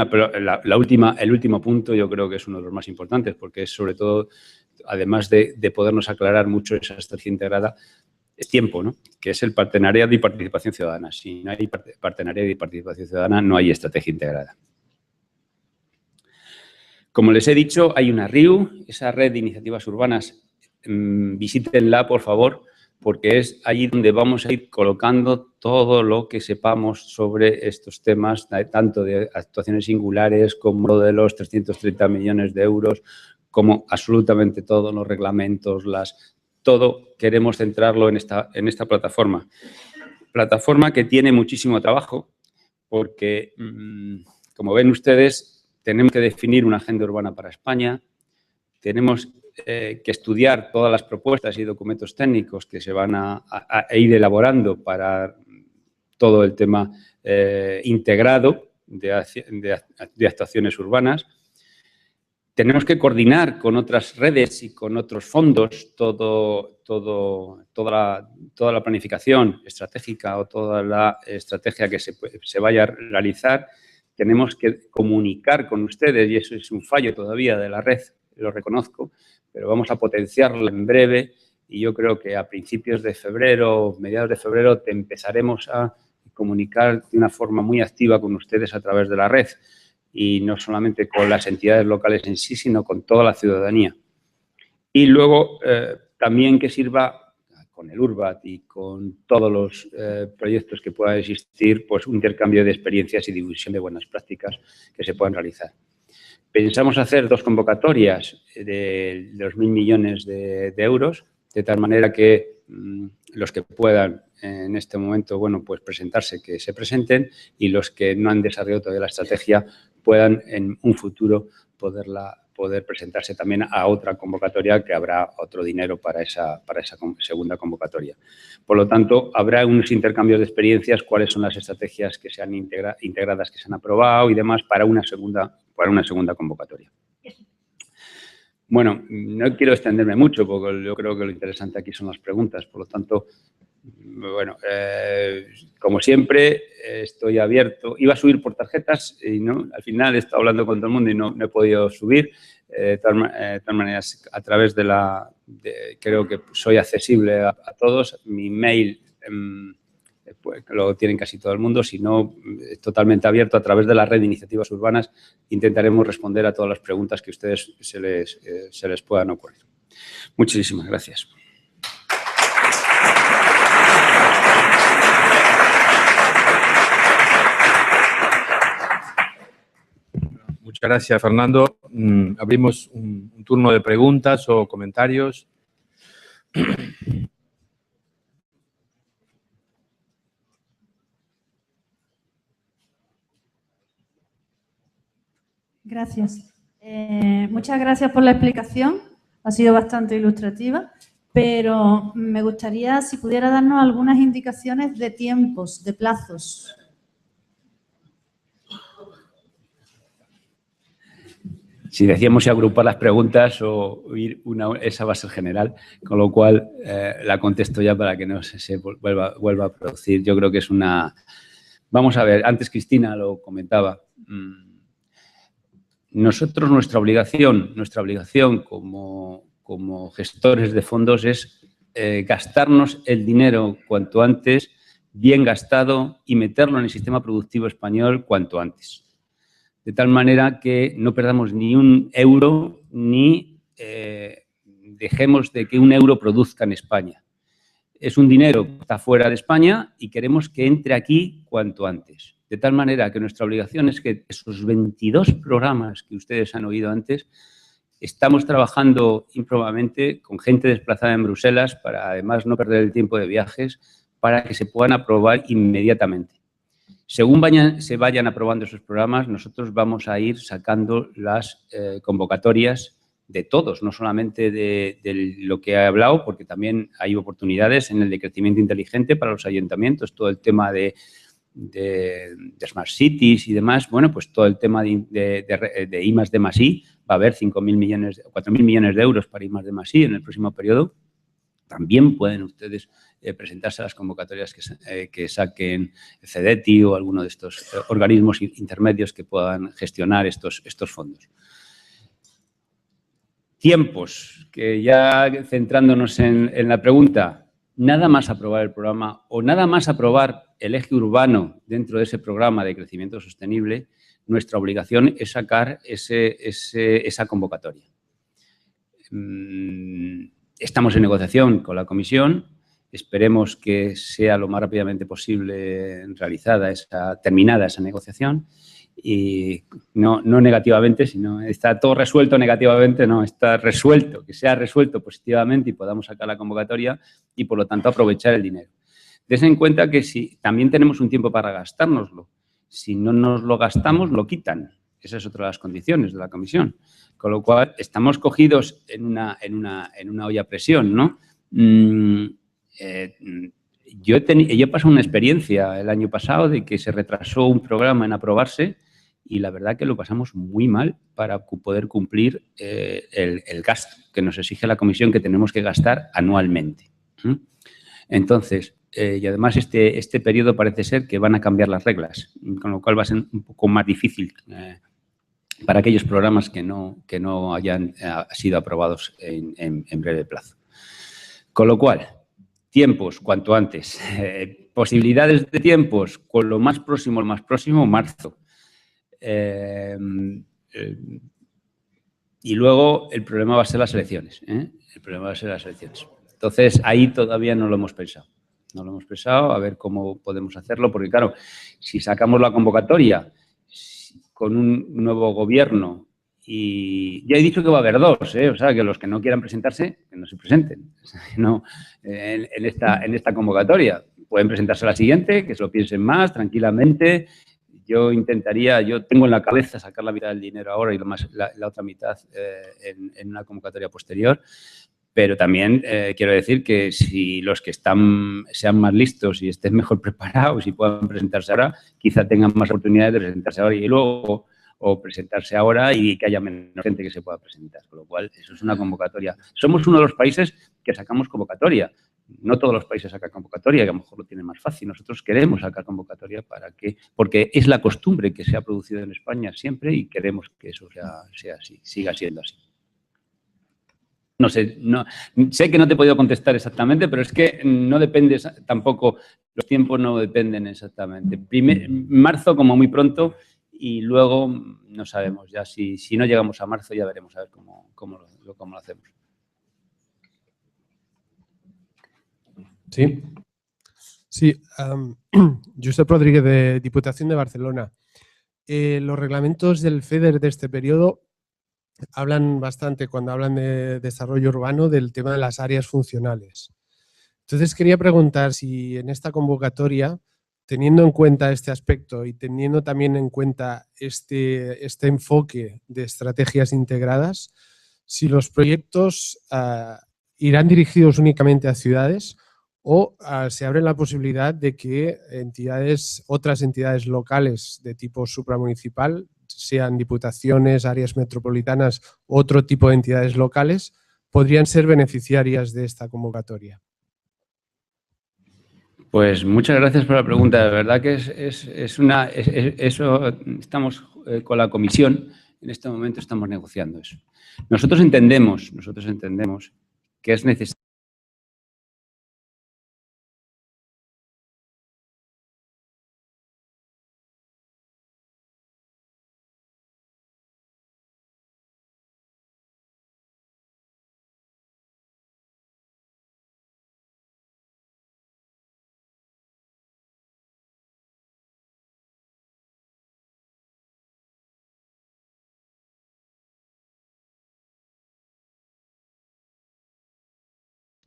el último punto yo creo que es uno de los más importantes porque es sobre todo, además de podernos aclarar mucho esa estrategia integrada, es tiempo, ¿no? Que es el partenariado y participación ciudadana. Si no hay partenariado y participación ciudadana, no hay estrategia integrada. Como les he dicho, hay una RIU, esa red de iniciativas urbanas, visítenla, por favor, porque es allí donde vamos a ir colocando todo lo que sepamos sobre estos temas, tanto de actuaciones singulares como de los 330 millones de euros, como absolutamente todos los reglamentos, todo queremos centrarlo en esta plataforma. Plataforma que tiene muchísimo trabajo porque, como ven ustedes, tenemos que definir una agenda urbana para España, tenemos que estudiar todas las propuestas y documentos técnicos que se van a ir elaborando para todo el tema integrado de actuaciones urbanas. Tenemos que coordinar con otras redes y con otros fondos toda la planificación estratégica o toda la estrategia que se vaya a realizar. Tenemos que comunicar con ustedes, y eso es un fallo todavía de la red, lo reconozco, pero vamos a potenciarlo en breve y yo creo que a principios de febrero, mediados de febrero, te empezaremos a comunicar de una forma muy activa con ustedes a través de la red y no solamente con las entidades locales en sí, sino con toda la ciudadanía. Y luego también que sirva con el URBACT y con todos los proyectos que puedan existir, pues un intercambio de experiencias y difusión de buenas prácticas que se puedan realizar. Pensamos hacer 2 convocatorias de los 1.000 millones de euros, de tal manera que los que puedan en este momento, bueno, pues presentarse, que se presenten, y los que no han desarrollado todavía la estrategia puedan en un futuro poder presentarse también a otra convocatoria, que habrá otro dinero para esa segunda convocatoria. Por lo tanto, habrá unos intercambios de experiencias, cuáles son las estrategias que se han integradas, que se han aprobado y demás para una segunda convocatoria. Bueno, no quiero extenderme mucho porque yo creo que lo interesante aquí son las preguntas. Por lo tanto, bueno, como siempre, estoy abierto. Iba a subir por tarjetas y no, al final he estado hablando con todo el mundo y no he podido subir. De todas maneras, a través creo que soy accesible a todos. Mi mail pues, lo tienen casi todo el mundo. Si no, es totalmente abierto. A través de la red de iniciativas urbanas intentaremos responder a todas las preguntas que a ustedes se les puedan ocurrir. Muchísimas gracias. Muchas gracias, Fernando. Abrimos un turno de preguntas o comentarios. Gracias. Muchas gracias por la explicación. Ha sido bastante ilustrativa, pero me gustaría si pudiera darnos algunas indicaciones de tiempos, de plazos. si decíamos si agrupar las preguntas o ir esa va a ser general, con lo cual la contesto ya para que no se vuelva a producir. Yo creo que es una... Vamos a ver, antes Cristina lo comentaba. Nosotros, nuestra obligación como gestores de fondos es gastarnos el dinero cuanto antes, bien gastado, y meterlo en el sistema productivo español cuanto antes. De tal manera que no perdamos ni un euro ni dejemos de que un euro produzca en España. Es un dinero que está fuera de España y queremos que entre aquí cuanto antes. De tal manera que nuestra obligación es que esos 22 programas que ustedes han oído antes, estamos trabajando ímprobamente con gente desplazada en Bruselas para además no perder el tiempo de viajes, para que se puedan aprobar inmediatamente. Según se vayan aprobando esos programas, nosotros vamos a ir sacando las convocatorias de todos, no solamente de lo que he hablado, porque también hay oportunidades en el de crecimiento inteligente para los ayuntamientos, todo el tema de Smart Cities y demás. Bueno, pues todo el tema de I+D+I, va a haber 4.000 millones de euros para I+D+I en el próximo periodo. También pueden ustedes presentarse a las convocatorias que saquen CEDETI o alguno de estos organismos intermedios que puedan gestionar estos fondos. Tiempos, que ya centrándonos en la pregunta, nada más aprobar el programa o nada más aprobar el eje urbano dentro de ese programa de crecimiento sostenible, nuestra obligación es sacar esa convocatoria. Estamos en negociación con la Comisión, esperemos que sea lo más rápidamente posible terminada esa negociación y no negativamente, sino está todo resuelto negativamente, no, está resuelto, que sea resuelto positivamente y podamos sacar la convocatoria y, por lo tanto, aprovechar el dinero. Ten en cuenta que si también tenemos un tiempo para gastárnoslo, si no nos lo gastamos, lo quitan. Esa es otra de las condiciones de la Comisión. Con lo cual, estamos cogidos en una olla a presión, ¿no? Yo he pasado una experiencia el año pasado de que se retrasó un programa en aprobarse y la verdad que lo pasamos muy mal para poder cumplir el gasto que nos exige la Comisión, que tenemos que gastar anualmente. Entonces, y además este periodo parece ser que van a cambiar las reglas, con lo cual va a ser un poco más difícil para aquellos programas que no hayan sido aprobados en breve plazo. Con lo cual, tiempos cuanto antes. Posibilidades de tiempos con lo más próximo, marzo. Y luego el problema va a ser las elecciones. El problema va a ser las elecciones. Entonces, ahí todavía no lo hemos pensado. No lo hemos pensado, a ver cómo podemos hacerlo, porque claro, si sacamos la convocatoria con un nuevo gobierno, y ya he dicho que va a haber dos, o sea, que los que no quieran presentarse, que no se presenten no, en esta convocatoria. Pueden presentarse a la siguiente, que se lo piensen más, tranquilamente. Yo tengo en la cabeza sacar la mitad del dinero ahora y la otra mitad en una convocatoria posterior. Pero también quiero decir que si los que sean más listos y estén mejor preparados y puedan presentarse ahora, quizá tengan más oportunidades de presentarse ahora y luego, o presentarse ahora y que haya menos gente que se pueda presentar. Con lo cual, eso es una convocatoria. Somos uno de los países que sacamos convocatoria. No todos los países sacan convocatoria, que a lo mejor lo tienen más fácil. Nosotros queremos sacar convocatoria porque es la costumbre que se ha producido en España siempre y queremos que eso sea así, siga siendo así. No sé, sé que no te he podido contestar exactamente, pero es que no depende tampoco, los tiempos no dependen exactamente. Marzo como muy pronto y luego no sabemos ya, si no llegamos a marzo ya veremos a ver cómo lo hacemos. Sí, Josep Rodríguez, de Diputación de Barcelona. Los reglamentos del FEDER de este periodo hablan bastante, cuando hablan de desarrollo urbano, del tema de las áreas funcionales. Entonces, quería preguntar si en esta convocatoria, teniendo en cuenta este aspecto y teniendo también en cuenta este enfoque de estrategias integradas, si los proyectos irán dirigidos únicamente a ciudades o se abre la posibilidad de que otras entidades locales de tipo supramunicipal sean diputaciones, áreas metropolitanas u otro tipo de entidades locales, podrían ser beneficiarias de esta convocatoria? Pues muchas gracias por la pregunta. De verdad que eso estamos con la comisión, en este momento estamos negociando eso. Nosotros entendemos que es necesario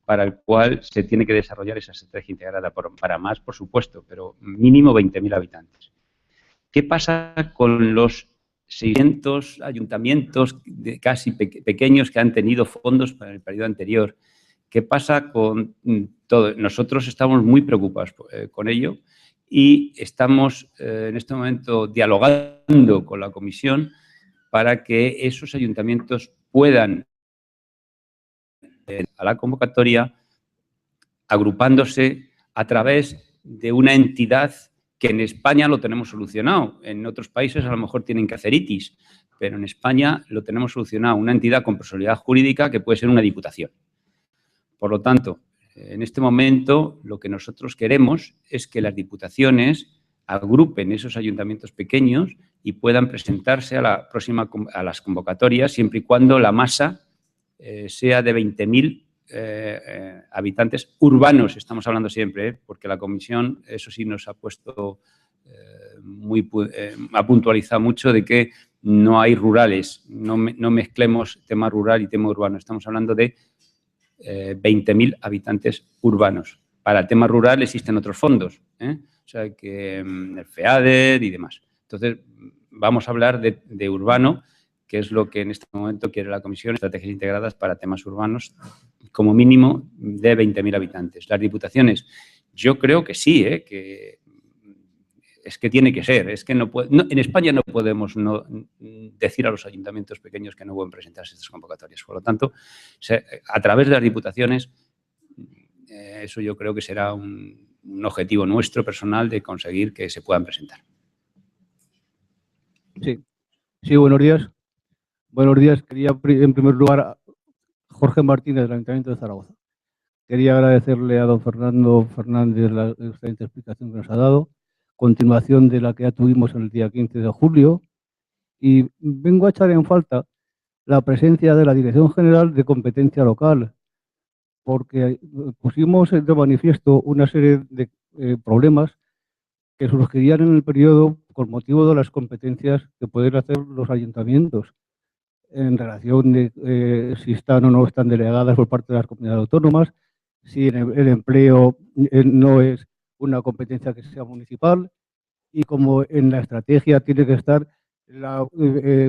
para el cual se tiene que desarrollar esa estrategia integrada para más, por supuesto, pero mínimo 20.000 habitantes. ¿Qué pasa con los 600 ayuntamientos casi pequeños que han tenido fondos para el periodo anterior? ¿Qué pasa con todo? Nosotros estamos muy preocupados con ello y estamos en este momento dialogando con la comisión para que esos ayuntamientos puedan a la convocatoria agrupándose a través de una entidad que en España lo tenemos solucionado. En otros países a lo mejor tienen que hacer ITIs, pero en España lo tenemos solucionado. Una entidad con personalidad jurídica que puede ser una diputación. Por lo tanto, en este momento lo que nosotros queremos es que las diputaciones agrupen esos ayuntamientos pequeños y puedan presentarse a las convocatorias siempre y cuando la masa sea de 20.000 habitantes urbanos, estamos hablando siempre, porque la comisión, eso sí nos ha puesto ha puntualizado mucho de que no hay rurales, no mezclemos tema rural y tema urbano, estamos hablando de 20.000 habitantes urbanos. Para el tema rural existen otros fondos, o sea que el FEADER y demás. Entonces, vamos a hablar de urbano, que es lo que en este momento quiere la Comisión, estrategias integradas para temas urbanos, como mínimo de 20.000 habitantes. Las diputaciones, yo creo que sí, que es que tiene que ser, es que en España no podemos decir a los ayuntamientos pequeños que no pueden presentarse estas convocatorias. Por lo tanto, a través de las diputaciones, eso yo creo que será un objetivo nuestro personal de conseguir que se puedan presentar. Sí, buenos días. Buenos días. Quería, en primer lugar, a Jorge Martínez, del Ayuntamiento de Zaragoza. Quería agradecerle a don Fernando Fernández la excelente explicación que nos ha dado, continuación de la que ya tuvimos el día 15 de julio, y vengo a echar en falta la presencia de la Dirección General de Competencia Local, porque pusimos de manifiesto una serie de problemas que surgirían en el periodo con motivo de las competencias que pueden hacer los ayuntamientos en relación de si están o no están delegadas por parte de las comunidades autónomas, si el empleo no es una competencia que sea municipal y como en la estrategia tiene que estar la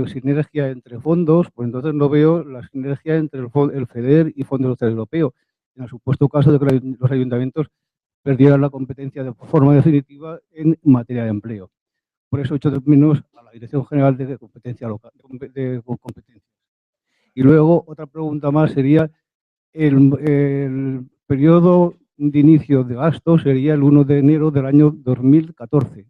sinergia entre fondos, pues entonces no veo la sinergia entre el FEDER y Fondo Social Europeo, en el supuesto caso de que los ayuntamientos perdieran la competencia de forma definitiva en materia de empleo. Por eso echo de menos a la Dirección General de Competencia Local, de competencias. Y luego otra pregunta más sería, el periodo de inicio de gasto sería el 1 de enero del año 2014.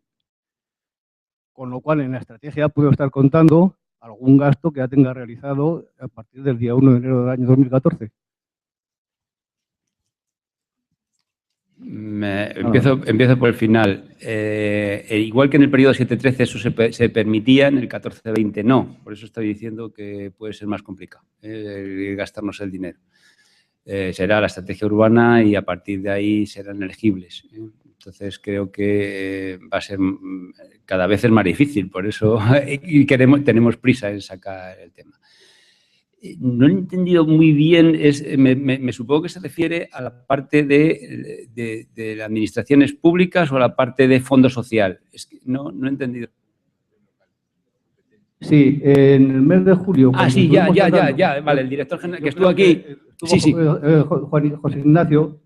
Con lo cual en la estrategia puedo estar contando algún gasto que ya tenga realizado a partir del día 1 de enero del año 2014. Empiezo por el final. Igual que en el periodo 7-13 eso se permitía, en el 14-20 no. Por eso estoy diciendo que puede ser más complicado gastarnos el dinero. Será la estrategia urbana y a partir de ahí serán elegibles. Entonces creo que va a ser cada vez es más difícil, por eso tenemos prisa en sacar el tema. No he entendido muy bien, me supongo que se refiere a la parte de las administraciones públicas o a la parte de fondo social. Es que no he entendido. Sí, en el mes de julio. Sí, ya, vale, el director general que estuvo aquí. Sí. José Ignacio,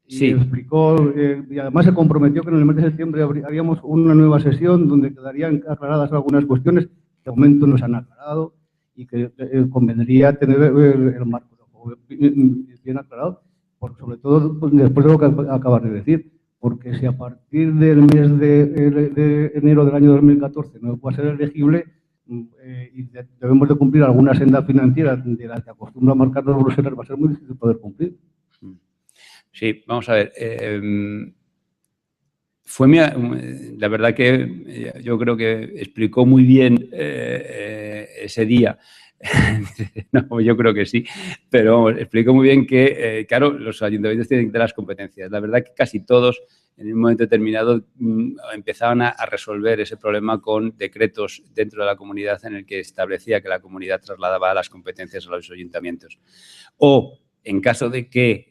y explicó, y además se comprometió que en el mes de septiembre haríamos una nueva sesión donde quedarían aclaradas algunas cuestiones de momento no se han aclarado y que convendría tener el marco bien aclarado, sobre todo después de lo que acabas de decir, porque si a partir del mes de enero del año 2014 no puede ser elegible, y debemos de cumplir alguna senda financiera de la que acostumbra marcarnos Bruselas, va a ser muy difícil poder cumplir. Sí, vamos a ver. La verdad que yo creo que explicó muy bien ese día. No, yo creo que sí, pero explicó muy bien que, claro, los ayuntamientos tienen que tener las competencias. La verdad que casi todos, en un momento determinado, empezaban a resolver ese problema con decretos dentro de la comunidad en el que establecía que la comunidad trasladaba las competencias a los ayuntamientos. O, en caso de que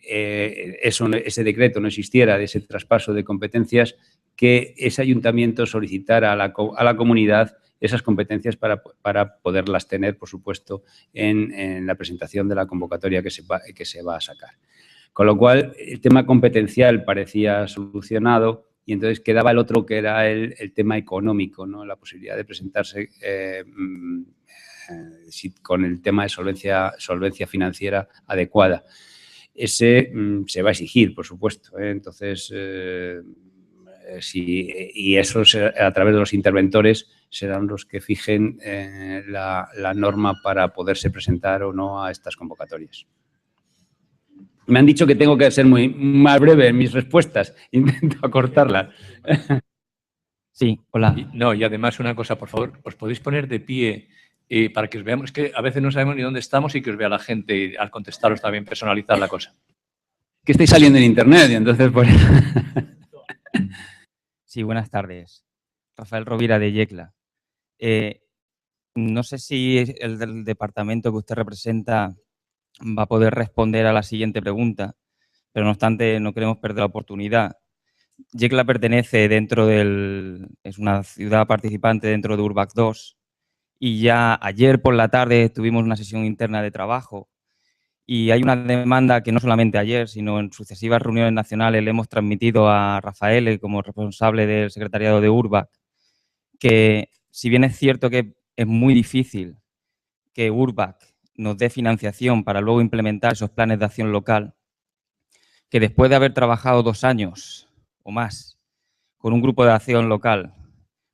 ese decreto no existiera, de ese traspaso de competencias, que ese ayuntamiento solicitara a la comunidad esas competencias para poderlas tener, por supuesto, en la presentación de la convocatoria que se va a sacar. Con lo cual, el tema competencial parecía solucionado y entonces quedaba el otro, que era el tema económico, ¿no? La posibilidad de presentarse con el tema de solvencia financiera adecuada. Ese se va a exigir, por supuesto, ¿eh? Entonces, y eso a través de los interventores serán los que fijen la norma para poderse presentar o no a estas convocatorias. Me han dicho que tengo que ser más breve en mis respuestas. Intento acortarlas. Sí, hola. No, y además una cosa, por favor, ¿os podéis poner de pie para que os veamos? Es que a veces no sabemos ni dónde estamos y que os vea la gente y al contestaros también personalizar la cosa. Que estáis saliendo en internet y entonces pues... Sí, buenas tardes. Rafael Rovira de Yecla. No sé si el del departamento que usted representa va a poder responder a la siguiente pregunta, pero no obstante no queremos perder la oportunidad. Yecla pertenece es una ciudad participante dentro de URBACT II y ya ayer por la tarde tuvimos una sesión interna de trabajo y hay una demanda que no solamente ayer, sino en sucesivas reuniones nacionales le hemos transmitido a Rafael como responsable del secretariado de URBACT, que si bien es cierto que es muy difícil que URBACT nos dé financiación para luego implementar esos planes de acción local, que después de haber trabajado 2 años o más con un grupo de acción local,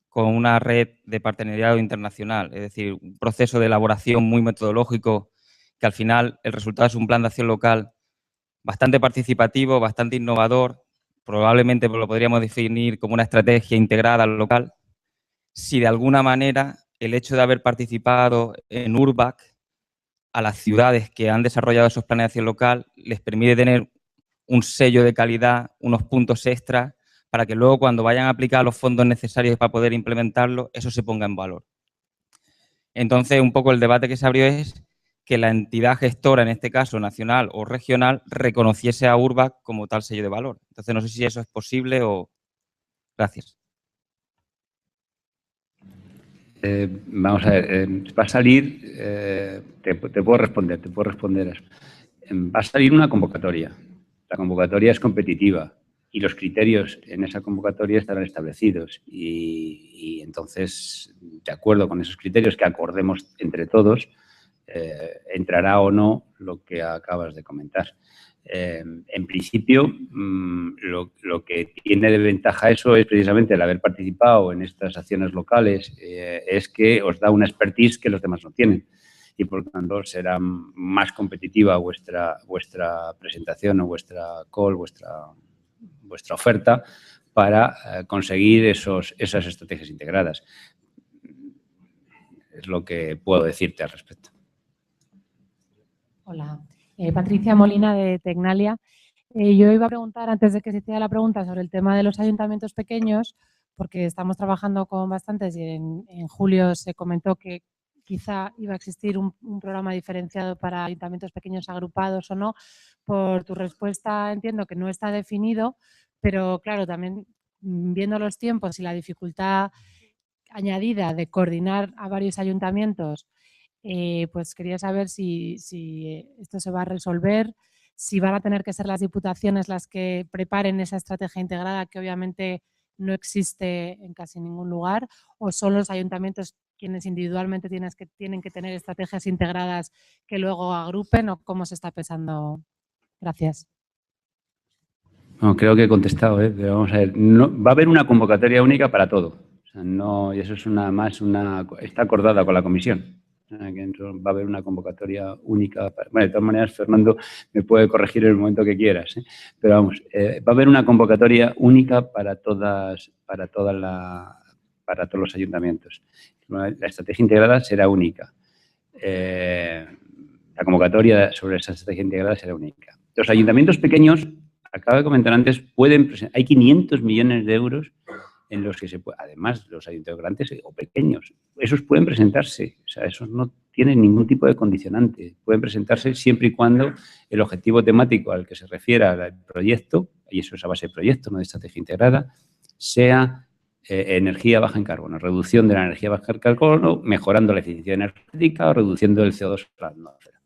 con una red de partenariado internacional, es decir, un proceso de elaboración muy metodológico, que al final el resultado es un plan de acción local bastante participativo, bastante innovador, probablemente lo podríamos definir como una estrategia integrada local. Si de alguna manera el hecho de haber participado en URBACT a las ciudades que han desarrollado esos planes de acción local les permite tener un sello de calidad, unos puntos extras, para que luego cuando vayan a aplicar los fondos necesarios para poder implementarlo, eso se ponga en valor. Entonces, un poco el debate que se abrió es que la entidad gestora, en este caso nacional o regional, reconociese a URBACT como tal sello de valor. Entonces, no sé si eso es posible o... Gracias. Vamos a ver, va a salir, te puedo responder eso. Va a salir una convocatoria. La convocatoria es competitiva y los criterios en esa convocatoria estarán establecidos y entonces, de acuerdo con esos criterios que acordemos entre todos, entrará o no lo que acabas de comentar. En principio, lo que tiene de ventaja eso es precisamente el haber participado en estas acciones locales, es que os da una expertise que los demás no tienen y por lo tanto será más competitiva vuestra presentación o vuestra call, vuestra oferta para conseguir esas estrategias integradas. Es lo que puedo decirte al respecto. Hola, Patricia Molina de Tecnalia. Yo iba a preguntar, antes de que se hiciera la pregunta, sobre el tema de los ayuntamientos pequeños, porque estamos trabajando con bastantes y en julio se comentó que quizá iba a existir un programa diferenciado para ayuntamientos pequeños agrupados o no. Por tu respuesta entiendo que no está definido, pero claro, también viendo los tiempos y la dificultad añadida de coordinar a varios ayuntamientos, pues quería saber si esto se va a resolver, si van a tener que ser las diputaciones las que preparen esa estrategia integrada que obviamente no existe en casi ningún lugar, o son los ayuntamientos quienes individualmente tienen que tener estrategias integradas que luego agrupen, o cómo se está pensando? Gracias. Bueno, creo que he contestado, pero vamos a ver. No, va a haber una convocatoria única para todo. O sea, no, y eso es está acordada con la comisión. O sea, que va a haber una convocatoria única. Bueno, de todas maneras, Fernando me puede corregir en el momento que quieras. Pero vamos, va a haber una convocatoria única para todos los ayuntamientos. La estrategia integrada será única. La convocatoria sobre esa estrategia integrada será única. Los ayuntamientos pequeños, acabo de comentar antes, hay 500 millones de euros en los que se puede, además los ayuntamientos grandes o pequeños, esos pueden presentarse, o sea, esos no tienen ningún tipo de condicionante, pueden presentarse siempre y cuando el objetivo temático al que se refiera al proyecto, y eso es a base de proyecto, no de estrategia integrada, sea energía baja en carbono, reducción de la energía baja en carbono, mejorando la eficiencia energética o reduciendo el CO2 a la atmósfera.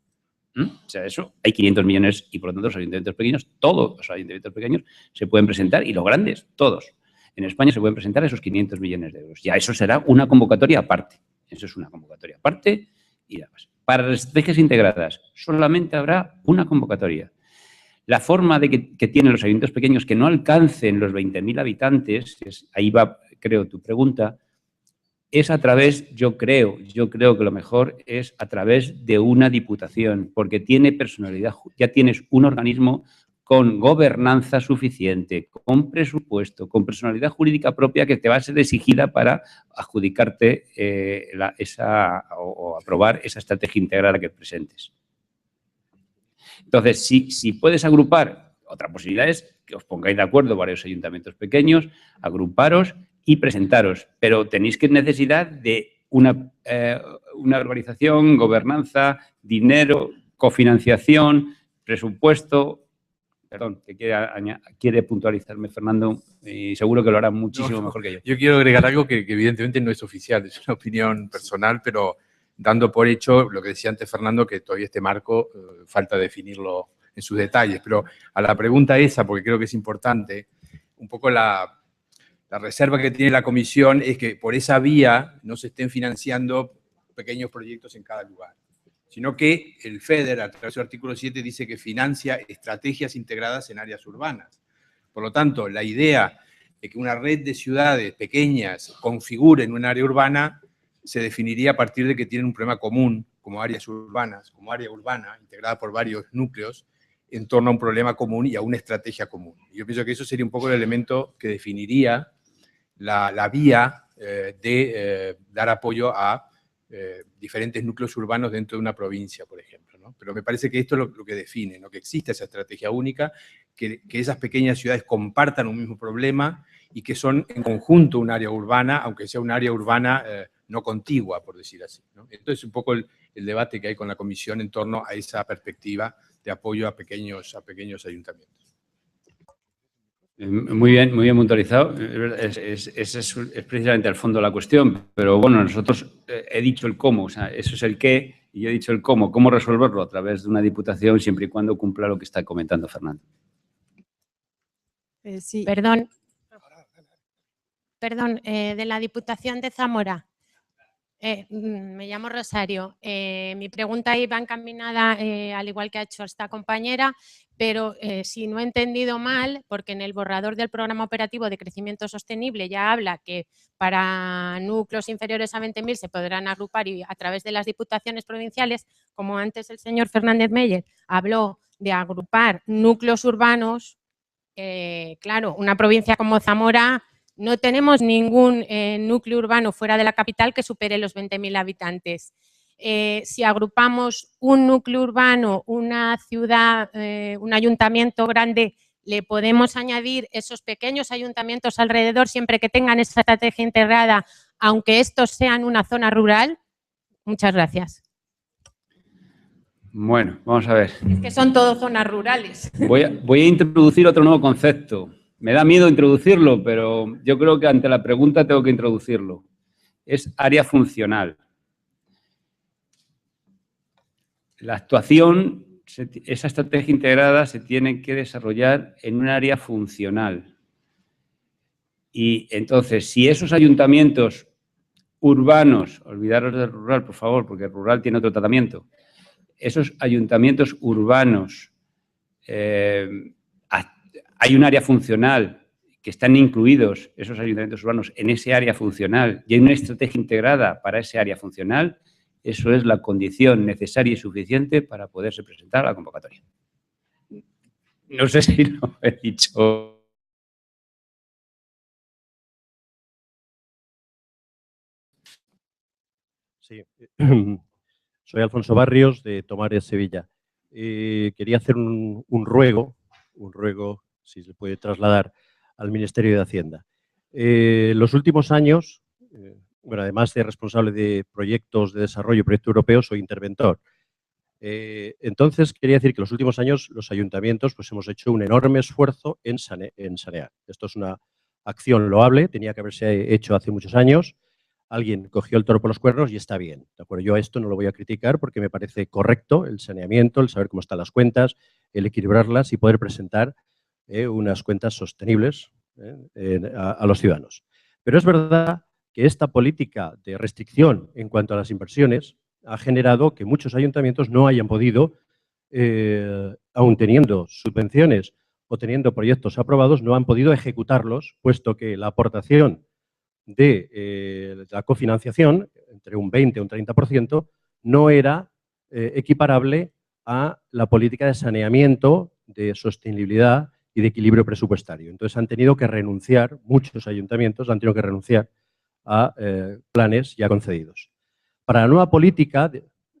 O sea, eso hay 500 millones y por lo tanto los ayuntamientos pequeños, todos los ayuntamientos pequeños se pueden presentar y los grandes, todos. En España se pueden presentar esos 500 millones de euros. Ya eso será una convocatoria aparte. Eso es una convocatoria aparte y demás. Para las estrategias integradas solamente habrá una convocatoria. La forma que tienen los ayuntamientos pequeños que no alcancen los 20.000 habitantes, ahí va, creo, tu pregunta, es a través, yo creo que lo mejor es a través de una diputación, porque tiene personalidad, ya tienes un organismo con gobernanza suficiente, con presupuesto, con personalidad jurídica propia que te va a ser exigida para adjudicarte o aprobar esa estrategia integrada que presentes. Entonces, si puedes agrupar, otra posibilidad es que os pongáis de acuerdo varios ayuntamientos pequeños, agruparos y presentaros, pero tenéis que necesidad de una organización, gobernanza, dinero, cofinanciación, presupuesto. Perdón, que quiere puntualizarme Fernando y seguro que lo hará muchísimo mejor que yo. Yo quiero agregar algo que evidentemente no es oficial, es una opinión personal, pero dando por hecho lo que decía antes Fernando, que todavía este marco falta definirlo en sus detalles. Pero a la pregunta esa, porque creo que es importante, un poco la reserva que tiene la comisión es que por esa vía no se estén financiando pequeños proyectos en cada lugar, sino que el FEDER, a través del artículo 7, dice que financia estrategias integradas en áreas urbanas. Por lo tanto, la idea de que una red de ciudades pequeñas configure en un área urbana se definiría a partir de que tienen un problema común, como áreas urbanas, como área urbana, integrada por varios núcleos, en torno a un problema común y a una estrategia común. Yo pienso que eso sería un poco el elemento que definiría la vía de dar apoyo a diferentes núcleos urbanos dentro de una provincia, por ejemplo, ¿no? Pero me parece que esto es lo que define, ¿no? Que existe esa estrategia única, que esas pequeñas ciudades compartan un mismo problema y que son en conjunto un área urbana, aunque sea un área urbana no contigua, por decir así, ¿no? Entonces, un poco el debate que hay con la Comisión en torno a esa perspectiva de apoyo a pequeños ayuntamientos. Muy bien puntualizado. Ese es precisamente el fondo de la cuestión. Pero bueno, nosotros he dicho el cómo, o sea, eso es el qué y yo he dicho el cómo. ¿Cómo resolverlo? A través de una diputación, siempre y cuando cumpla lo que está comentando Fernando. Sí. Perdón, de la Diputación de Zamora. Me llamo Rosario. Mi pregunta iba encaminada, al igual que ha hecho esta compañera, pero si no he entendido mal, porque en el borrador del Programa Operativo de Crecimiento Sostenible ya habla que para núcleos inferiores a 20.000 se podrán agrupar y a través de las diputaciones provinciales, como antes el señor Fernández Meyer habló de agrupar núcleos urbanos, claro, una provincia como Zamora no tenemos ningún núcleo urbano fuera de la capital que supere los 20.000 habitantes. Si agrupamos un núcleo urbano, una ciudad, un ayuntamiento grande, le podemos añadir esos pequeños ayuntamientos alrededor siempre que tengan esa estrategia integrada, aunque estos sean una zona rural. Muchas gracias. Bueno, vamos a ver. Es que son todas zonas rurales. Voy a introducir otro nuevo concepto. Me da miedo introducirlo, pero yo creo que ante la pregunta tengo que introducirlo. Es área funcional. La actuación, esa estrategia integrada se tiene que desarrollar en un área funcional. Y entonces, si esos ayuntamientos urbanos, olvidaros del rural, por favor, porque el rural tiene otro tratamiento. Esos ayuntamientos urbanos, hay un área funcional que están incluidos esos ayuntamientos urbanos en ese área funcional y hay una estrategia integrada para ese área funcional, eso es la condición necesaria y suficiente para poderse presentar a la convocatoria. No sé si lo he dicho. Sí, soy Alfonso Barrios de Tomares, Sevilla. Quería hacer un ruego, si se puede trasladar al Ministerio de Hacienda. Los últimos años, bueno, además de responsable de proyectos de desarrollo, proyecto europeo, soy interventor. Entonces, quería decir que los últimos años los ayuntamientos pues, hemos hecho un enorme esfuerzo en sanear. Esto es una acción loable, tenía que haberse hecho hace muchos años. Alguien cogió el toro por los cuernos y está bien. ¿De acuerdo? Yo a esto no lo voy a criticar porque me parece correcto el saneamiento, el saber cómo están las cuentas, el equilibrarlas y poder presentar unas cuentas sostenibles a los ciudadanos. Pero es verdad que esta política de restricción en cuanto a las inversiones ha generado que muchos ayuntamientos no hayan podido, aun teniendo subvenciones o teniendo proyectos aprobados, no han podido ejecutarlos, puesto que la aportación de la cofinanciación, entre un 20 y un 30%, no era equiparable a la política de saneamiento, de sostenibilidad y de equilibrio presupuestario. Entonces han tenido que renunciar, muchos ayuntamientos han tenido que renunciar a planes ya concedidos. Para la nueva política,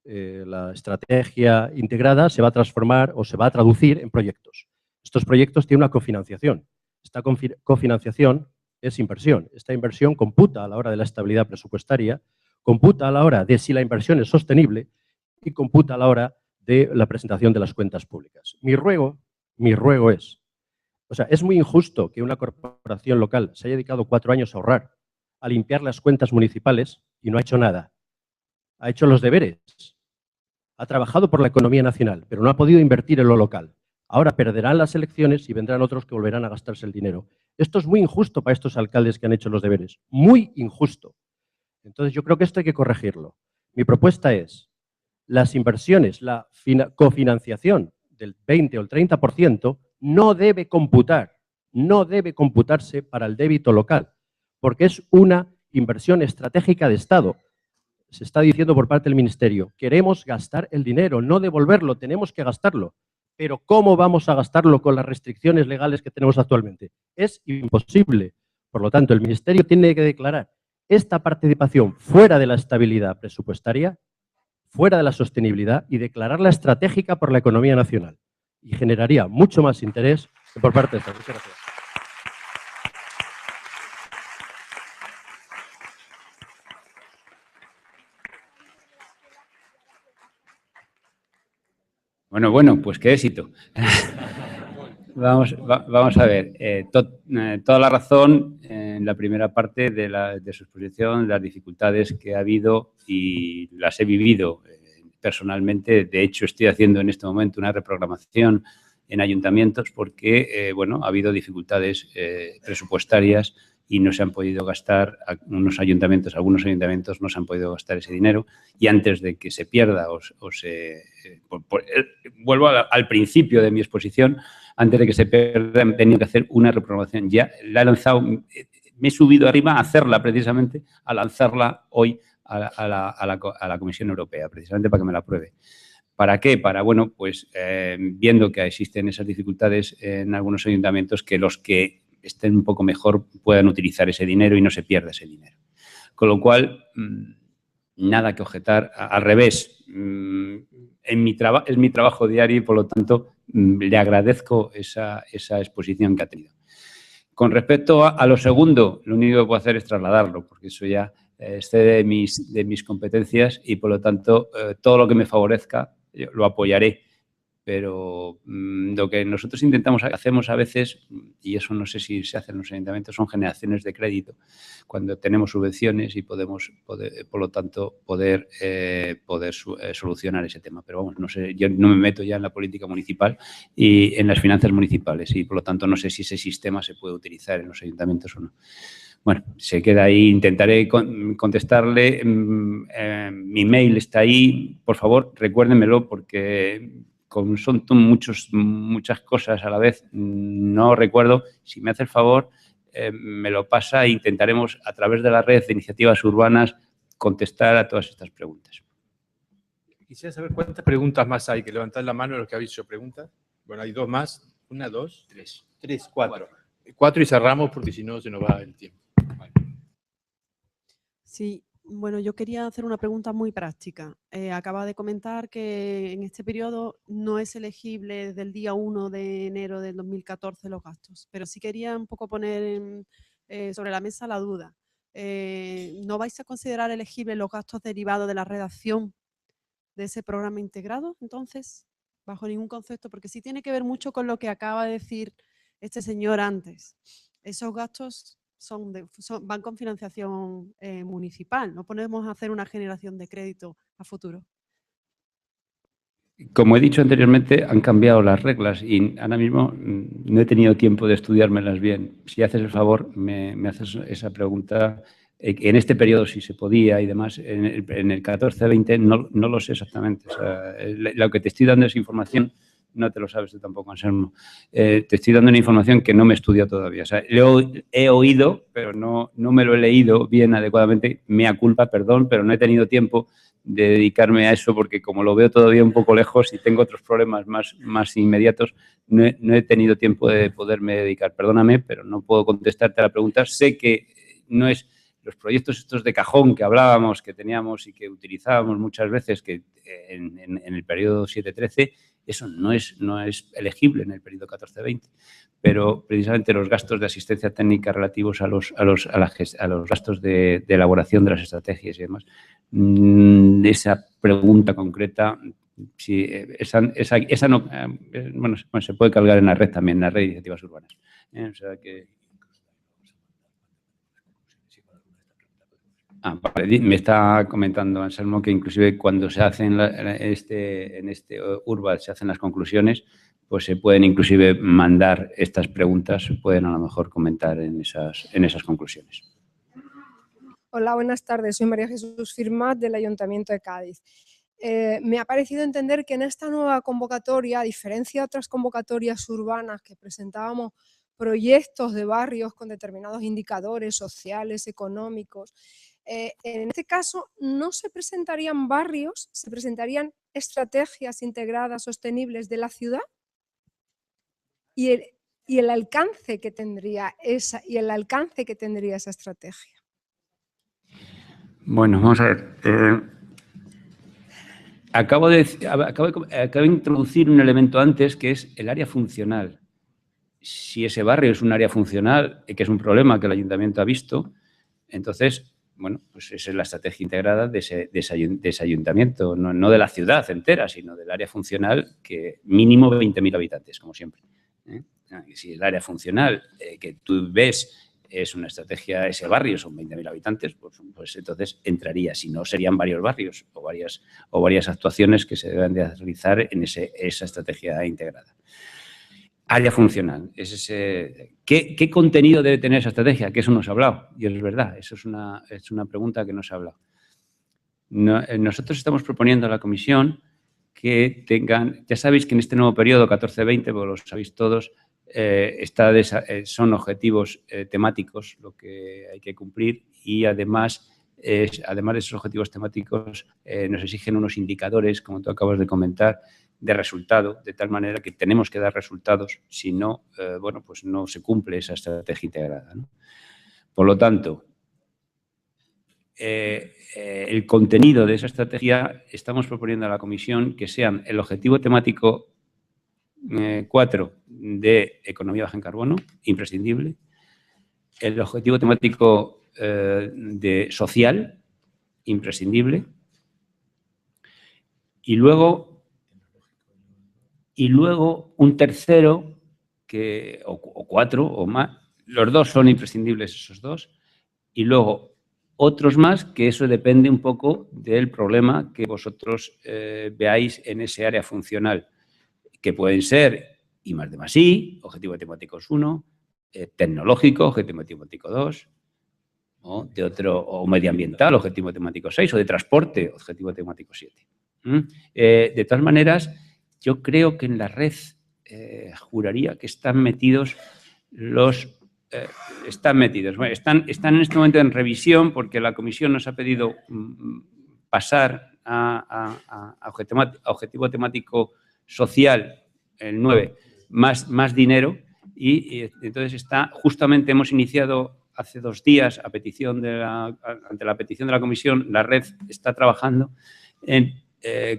la estrategia integrada se va a transformar o se va a traducir en proyectos. Estos proyectos tienen una cofinanciación. Esta cofinanciación es inversión. Esta inversión computa a la hora de la estabilidad presupuestaria, computa a la hora de si la inversión es sostenible y computa a la hora de la presentación de las cuentas públicas. Mi ruego es, es muy injusto que una corporación local se haya dedicado 4 años a ahorrar, a limpiar las cuentas municipales y no ha hecho nada. Ha hecho los deberes, ha trabajado por la economía nacional, pero no ha podido invertir en lo local. Ahora perderán las elecciones y vendrán otros que volverán a gastarse el dinero. Esto es muy injusto para estos alcaldes que han hecho los deberes, muy injusto. Entonces yo creo que esto hay que corregirlo. Mi propuesta es, las inversiones, la cofinanciación del 20 o el 30% no debe computarse para el débito local, porque es una inversión estratégica de Estado. Se está diciendo por parte del Ministerio, queremos gastar el dinero, no devolverlo, tenemos que gastarlo. Pero ¿cómo vamos a gastarlo con las restricciones legales que tenemos actualmente? Es imposible. Por lo tanto, el Ministerio tiene que declarar esta participación fuera de la estabilidad presupuestaria, fuera de la sostenibilidad y declararla estratégica por la economía nacional. Y generaría mucho más interés por parte de esta. Muchas gracias. Bueno, pues qué éxito. Vamos a ver. Toda la razón en la primera parte de su exposición, las dificultades que ha habido y las he vivido personalmente. De hecho, estoy haciendo en este momento una reprogramación en ayuntamientos porque, ha habido dificultades presupuestarias y no se han podido gastar, algunos ayuntamientos no se han podido gastar ese dinero y antes de que se pierda vuelvo al principio de mi exposición, antes de que se pierda he tenido que hacer una reprogramación. Ya la he lanzado, me he subido arriba a hacerla precisamente, a lanzarla hoy a la Comisión Europea, precisamente para que me la apruebe. ¿Para qué? Para, viendo que existen esas dificultades en algunos ayuntamientos, que los que estén un poco mejor puedan utilizar ese dinero y no se pierda ese dinero. Con lo cual, nada que objetar, al revés, es mi trabajo diario y por lo tanto le agradezco esa exposición que ha tenido. Con respecto a lo segundo, lo único que puedo hacer es trasladarlo, porque eso ya excede de mis competencias y por lo tanto todo lo que me favorezca yo lo apoyaré. Pero lo que nosotros hacemos a veces, y eso no sé si se hace en los ayuntamientos, son generaciones de crédito, cuando tenemos subvenciones y podemos, por lo tanto, poder solucionar ese tema. Pero vamos, no sé, yo no me meto ya en la política municipal y en las finanzas municipales y, por lo tanto, no sé si ese sistema se puede utilizar en los ayuntamientos o no. Bueno, se queda ahí, intentaré contestarle. Mi mail está ahí, por favor, recuérdenmelo porque son muchas cosas a la vez, no recuerdo. Si me hace el favor, me lo pasa e intentaremos a través de la red de iniciativas urbanas contestar a todas estas preguntas. Quisiera saber cuántas preguntas más hay, que levantad la mano los que habéis hecho preguntas. Bueno, hay 2 más. 1, 2, 3. 3, 4. 4 y cerramos porque si no se nos va el tiempo. Sí, bueno, yo quería hacer una pregunta muy práctica. Acaba de comentar que en este periodo no es elegible desde el día 1 de enero del 2014 los gastos, pero sí quería un poco poner sobre la mesa la duda. ¿No vais a considerar elegibles los gastos derivados de la redacción de ese programa integrado, entonces? Bajo ningún concepto, porque sí tiene que ver mucho con lo que acaba de decir este señor antes. Esos gastos van con financiación municipal, no podemos hacer una generación de crédito a futuro. Como he dicho anteriormente, han cambiado las reglas y ahora mismo no he tenido tiempo de estudiármelas bien. Si haces el favor, me haces esa pregunta. En este periodo sí se podía y demás. En el 14-20 no lo sé exactamente. O sea, lo que te estoy dando es información, no te lo sabes tú tampoco, Anselmo. Te estoy dando una información que no me he estudiado todavía. O sea, he oído, pero no me lo he leído bien adecuadamente. Mea culpa, perdón, pero no he tenido tiempo de dedicarme a eso porque como lo veo todavía un poco lejos y tengo otros problemas más inmediatos, no he tenido tiempo de poderme dedicar. Perdóname, pero no puedo contestarte a la pregunta. Sé que no es los proyectos estos de cajón que hablábamos, que teníamos y que utilizábamos muchas veces que en el periodo 7-13, eso no es elegible en el periodo 14-20. Pero precisamente los gastos de asistencia técnica relativos a los gastos de elaboración de las estrategias y demás, esa pregunta concreta, sí, esa no, bueno, se puede cargar en la red también, en la red de iniciativas urbanas. O sea que... Vale, me está comentando Anselmo que inclusive cuando se hacen en este URBACT se hacen las conclusiones, pues se pueden inclusive mandar estas preguntas, pueden a lo mejor comentar en esas conclusiones. Hola, buenas tardes. Soy María Jesús Firmat del Ayuntamiento de Cádiz. Me ha parecido entender que en esta nueva convocatoria, a diferencia de otras convocatorias urbanas que presentábamos proyectos de barrios con determinados indicadores sociales, económicos, en este caso no se presentarían barrios, se presentarían estrategias integradas sostenibles de la ciudad y el alcance que tendría esa estrategia. Bueno, vamos a ver. Acabo de introducir un elemento antes que es el área funcional. Si ese barrio es un área funcional, que es un problema que el ayuntamiento ha visto, entonces, bueno, pues esa es la estrategia integrada de ese ayuntamiento, no de la ciudad entera, sino del área funcional, que mínimo 20.000 habitantes, como siempre. Si el área funcional que tú ves es una estrategia, ese barrio son 20.000 habitantes, pues entonces entraría, si no serían varios barrios o varias actuaciones que se deben de realizar en esa estrategia integrada. Área funcional. ¿Qué contenido debe tener esa estrategia? Que eso no se ha hablado, y es verdad, eso es una pregunta que no se ha hablado. Nosotros estamos proponiendo a la comisión que tengan, ya sabéis que en este nuevo periodo 14-20, porque lo sabéis todos, son objetivos temáticos lo que hay que cumplir y además de esos objetivos temáticos nos exigen unos indicadores, como tú acabas de comentar, de resultado, de tal manera que tenemos que dar resultados, si no, bueno, pues no se cumple esa estrategia integrada, ¿no? Por lo tanto, el contenido de esa estrategia estamos proponiendo a la comisión que sean el objetivo temático 4 de economía baja en carbono, imprescindible, el objetivo temático de social, imprescindible, y luego un tercero, o 4 o más, los dos son imprescindibles esos dos, y luego otros más, que eso depende un poco del problema que vosotros veáis en ese área funcional, que pueden ser I+D+I, objetivo temático 1, tecnológico, objetivo temático 2, o medioambiental, objetivo temático 6, o de transporte, objetivo temático 7. De todas maneras, yo creo que en la red juraría que están metidos los... están en este momento en revisión porque la comisión nos ha pedido pasar a objetivo temático social, el 9, más dinero y entonces justamente hemos iniciado hace 2 días ante la petición de la comisión, la red está trabajando en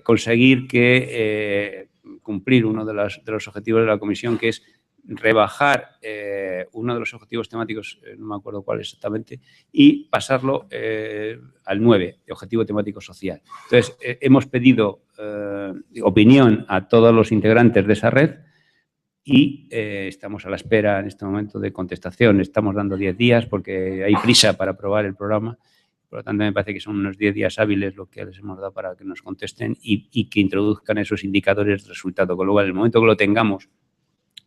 conseguir cumplir uno de los objetivos de la comisión, que es rebajar uno de los objetivos temáticos, no me acuerdo cuál exactamente, y pasarlo al 9, de objetivo temático social. Entonces, hemos pedido opinión a todos los integrantes de esa red y estamos a la espera en este momento de contestación. Estamos dando 10 días porque hay prisa para aprobar el programa. Por lo tanto, me parece que son unos 10 días hábiles lo que les hemos dado para que nos contesten y que introduzcan esos indicadores de resultado. Con lo cual, en el momento que lo tengamos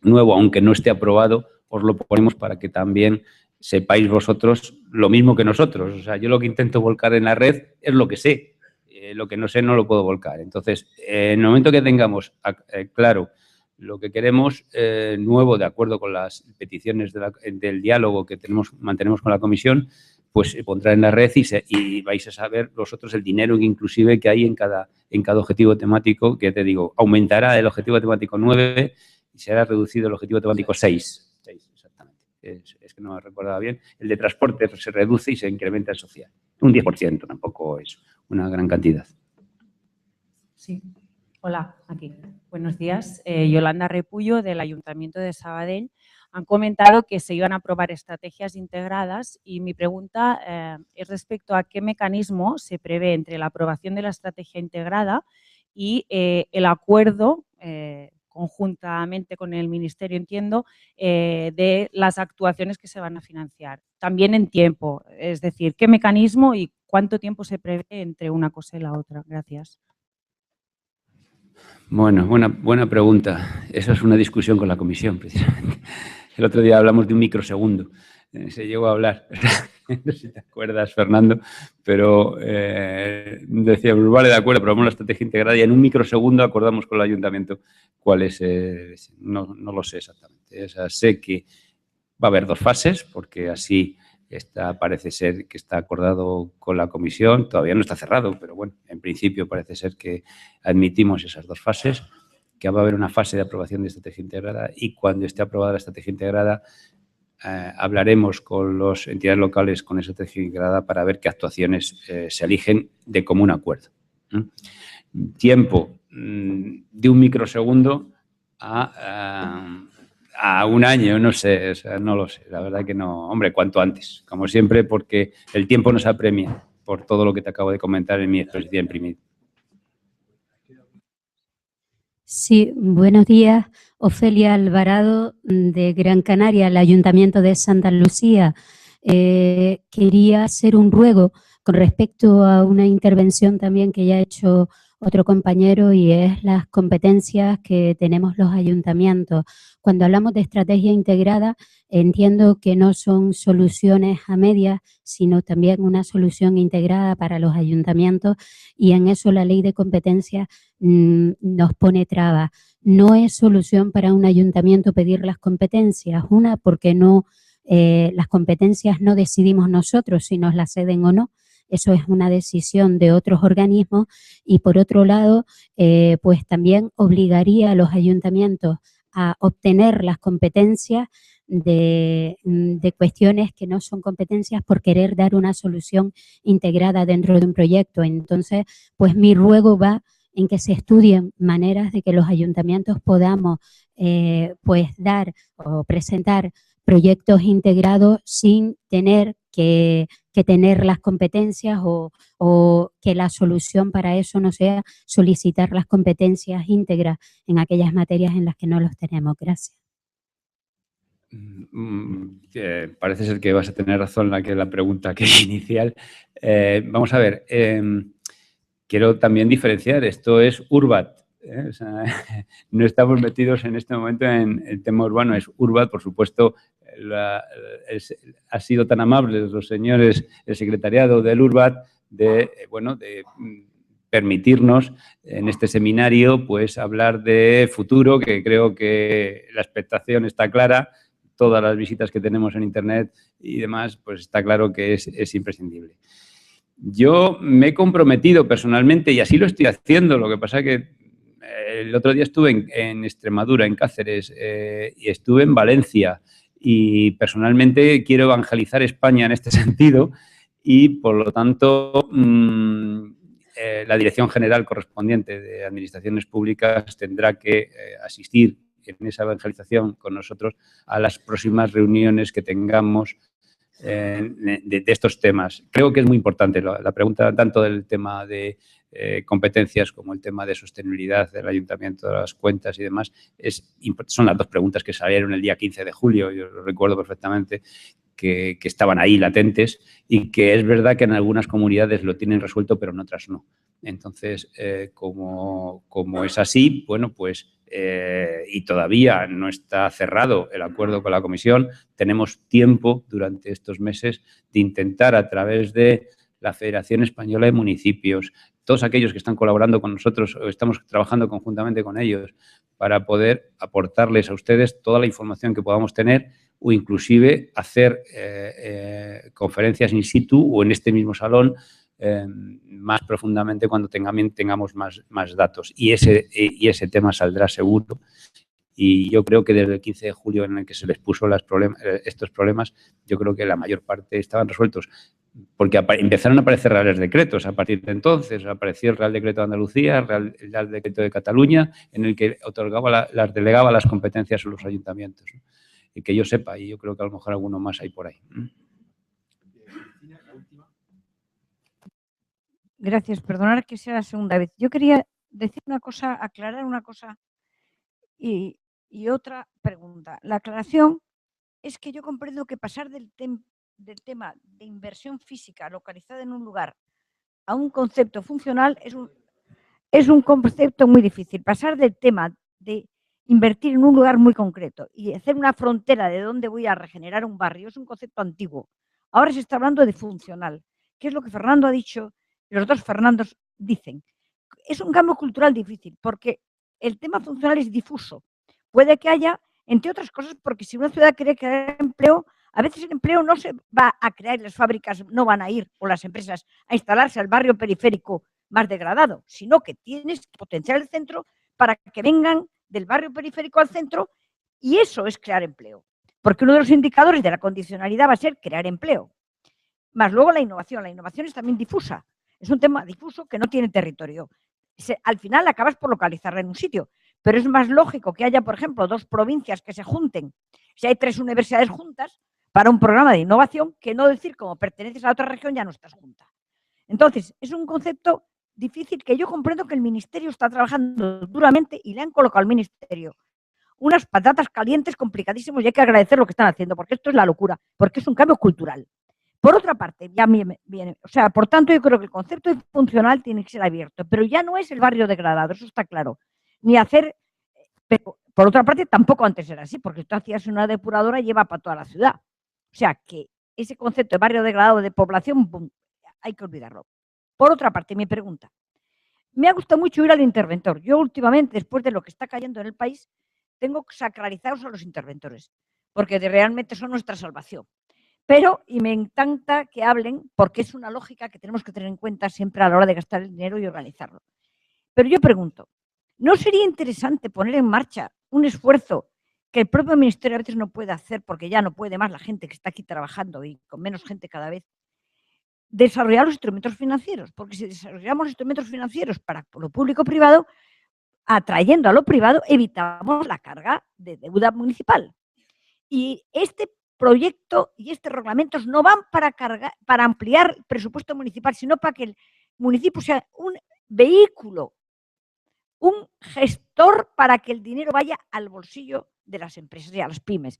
nuevo, aunque no esté aprobado, os lo ponemos para que también sepáis vosotros lo mismo que nosotros. O sea, yo lo que intento volcar en la red es lo que sé. Lo que no sé no lo puedo volcar. Entonces, en el momento que tengamos claro lo que queremos nuevo, de acuerdo con las peticiones del diálogo que mantenemos con la comisión, pues se pondrá en la red y vais a saber vosotros el dinero inclusive que hay en cada objetivo temático, que te digo, aumentará el objetivo temático 9 y será reducido el objetivo temático 6. 6 exactamente. Es que no me recordaba bien. El de transporte se reduce y se incrementa el social. Un 10%, tampoco es una gran cantidad. Sí. Hola, aquí. Buenos días. Yolanda Repullo, del Ayuntamiento de Sabadell. Han comentado que se iban a aprobar estrategias integradas y mi pregunta es respecto a qué mecanismo se prevé entre la aprobación de la estrategia integrada y el acuerdo conjuntamente con el Ministerio, entiendo, de las actuaciones que se van a financiar. También en tiempo, es decir, qué mecanismo y cuánto tiempo se prevé entre una cosa y la otra. Gracias. Bueno, buena pregunta. Esa es una discusión con la comisión, precisamente. El otro día hablamos de un microsegundo. Se llegó a hablar. No sé si te acuerdas, Fernando, pero decíamos, vale, de acuerdo, aprobamos la estrategia integrada y en un microsegundo acordamos con el ayuntamiento cuál es. No lo sé exactamente. O sea, sé que va a haber 2 fases, porque así parece ser que está acordado con la comisión. Todavía no está cerrado, pero bueno, en principio parece ser que admitimos esas 2 fases, que va a haber una fase de aprobación de estrategia integrada y cuando esté aprobada la estrategia integrada hablaremos con las entidades locales con esa estrategia integrada para ver qué actuaciones se eligen de común acuerdo. Tiempo de un microsegundo a un año, no sé, o sea, no lo sé, la verdad que no. Hombre, cuanto antes, como siempre, porque el tiempo nos apremia por todo lo que te acabo de comentar en mi exposición primera. Sí, buenos días. Ofelia Alvarado, de Gran Canaria, el Ayuntamiento de Santa Lucía. Quería hacer un ruego con respecto a una intervención también que ya ha hecho otro compañero y es las competencias que tenemos los ayuntamientos. Cuando hablamos de estrategia integrada, entiendo que no son soluciones a medias, sino también una solución integrada para los ayuntamientos y en eso la ley de competencias nos pone trabas. No es solución para un ayuntamiento pedir las competencias, una porque no, las competencias no decidimos nosotros si nos las ceden o no. Eso es una decisión de otros organismos y por otro lado, pues también obligaría a los ayuntamientos a obtener las competencias de cuestiones que no son competencias por querer dar una solución integrada dentro de un proyecto. Entonces, pues mi ruego va en que se estudien maneras de que los ayuntamientos podamos pues dar o presentar proyectos integrados sin tener que tener las competencias o que la solución para eso no sea solicitar las competencias íntegras en aquellas materias en las que no los tenemos. Gracias. Parece ser que vas a tener razón en la pregunta que es inicial. Vamos a ver, quiero también diferenciar, esto es URBACT. O sea, no estamos metidos en este momento en el tema urbano, es URBACT, por supuesto, ha sido tan amables los señores, el secretariado del URBACT, de permitirnos en este seminario pues hablar de futuro, que creo que la expectación está clara. Todas las visitas que tenemos en Internet y demás, pues está claro que es imprescindible. Yo me he comprometido personalmente, y así lo estoy haciendo, lo que pasa es que el otro día estuve en Extremadura, en Cáceres, y estuve en Valencia, y personalmente quiero evangelizar España en este sentido, y por lo tanto la Dirección General correspondiente de Administraciones Públicas tendrá que asistir en esa evangelización con nosotros a las próximas reuniones que tengamos de estos temas. Creo que es muy importante la pregunta tanto del tema de competencias como el tema de sostenibilidad del ayuntamiento, de las cuentas y demás. Son las dos preguntas que salieron el día 15 de julio, yo lo recuerdo perfectamente, que estaban ahí latentes y que es verdad que en algunas comunidades lo tienen resuelto, pero en otras no. Entonces, como es así, bueno, pues y todavía no está cerrado el acuerdo con la Comisión, tenemos tiempo durante estos meses de intentar a través de la Federación Española de Municipios, todos aquellos que están colaborando con nosotros o estamos trabajando conjuntamente con ellos para poder aportarles a ustedes toda la información que podamos tener o inclusive hacer conferencias in situ o en este mismo salón más profundamente cuando tengamos más datos. Y ese tema saldrá seguro. Y yo creo que desde el 15 de julio en el que se les puso estos problemas, yo creo que la mayor parte estaban resueltos. Porque empezaron a aparecer reales decretos a partir de entonces. Apareció el Real Decreto de Andalucía, el Real Decreto de Cataluña, en el que delegaba las competencias a los ayuntamientos, ¿no? Y que yo sepa, y yo creo que a lo mejor alguno más hay por ahí. Gracias. Perdonar que sea la segunda vez. Yo quería decir una cosa, aclarar una cosa y otra pregunta. La aclaración es que yo comprendo que pasar del tema de inversión física localizada en un lugar a un concepto funcional es un concepto muy difícil. Pasar del tema de invertir en un lugar muy concreto y hacer una frontera de dónde voy a regenerar un barrio es un concepto antiguo. Ahora se está hablando de funcional, que es lo que Fernando ha dicho y los dos Fernandos dicen. Es un cambio cultural difícil porque el tema funcional es difuso. Puede que haya, entre otras cosas, porque si una ciudad quiere crear empleo, a veces el empleo no se va a crear y las fábricas no van a ir, o las empresas, a instalarse al barrio periférico más degradado, sino que tienes que potenciar el centro para que vengan del barrio periférico al centro, y eso es crear empleo. Porque uno de los indicadores de la condicionalidad va a ser crear empleo. Más luego la innovación es también difusa. Es un tema difuso que no tiene territorio. Al final acabas por localizarla en un sitio, pero es más lógico que haya, por ejemplo, dos provincias que se junten, si hay 3 universidades juntas, para un programa de innovación, que no decir como perteneces a otra región ya no estás junta. Entonces, es un concepto difícil que yo comprendo que el Ministerio está trabajando duramente y le han colocado al Ministerio unas patatas calientes complicadísimos y hay que agradecer lo que están haciendo, porque esto es la locura, porque es un cambio cultural. Por otra parte, ya viene, o sea, por tanto, yo creo que el concepto funcional tiene que ser abierto, pero ya no es el barrio degradado, eso está claro. Ni hacer, pero por otra parte, tampoco antes era así, porque tú hacías una depuradora y lleva para toda la ciudad. O sea, que ese concepto de barrio degradado de población, ¡pum!, hay que olvidarlo. Por otra parte, mi pregunta. Me ha gustado mucho ir al interventor. Yo últimamente, después de lo que está cayendo en el país, tengo sacralizados a los interventores, porque realmente son nuestra salvación. Pero, y me encanta que hablen, porque es una lógica que tenemos que tener en cuenta siempre a la hora de gastar el dinero y organizarlo. Pero yo pregunto, ¿no sería interesante poner en marcha un esfuerzo que el propio Ministerio a veces no puede hacer porque ya no puede más la gente que está aquí trabajando y con menos gente cada vez? Desarrollar los instrumentos financieros, porque si desarrollamos instrumentos financieros para lo público-privado, atrayendo a lo privado, evitamos la carga de deuda municipal. Y este proyecto y estos reglamentos no van para ampliar el presupuesto municipal, sino para que el municipio sea un vehículo, un gestor para que el dinero vaya al bolsillo de las empresas y a las pymes.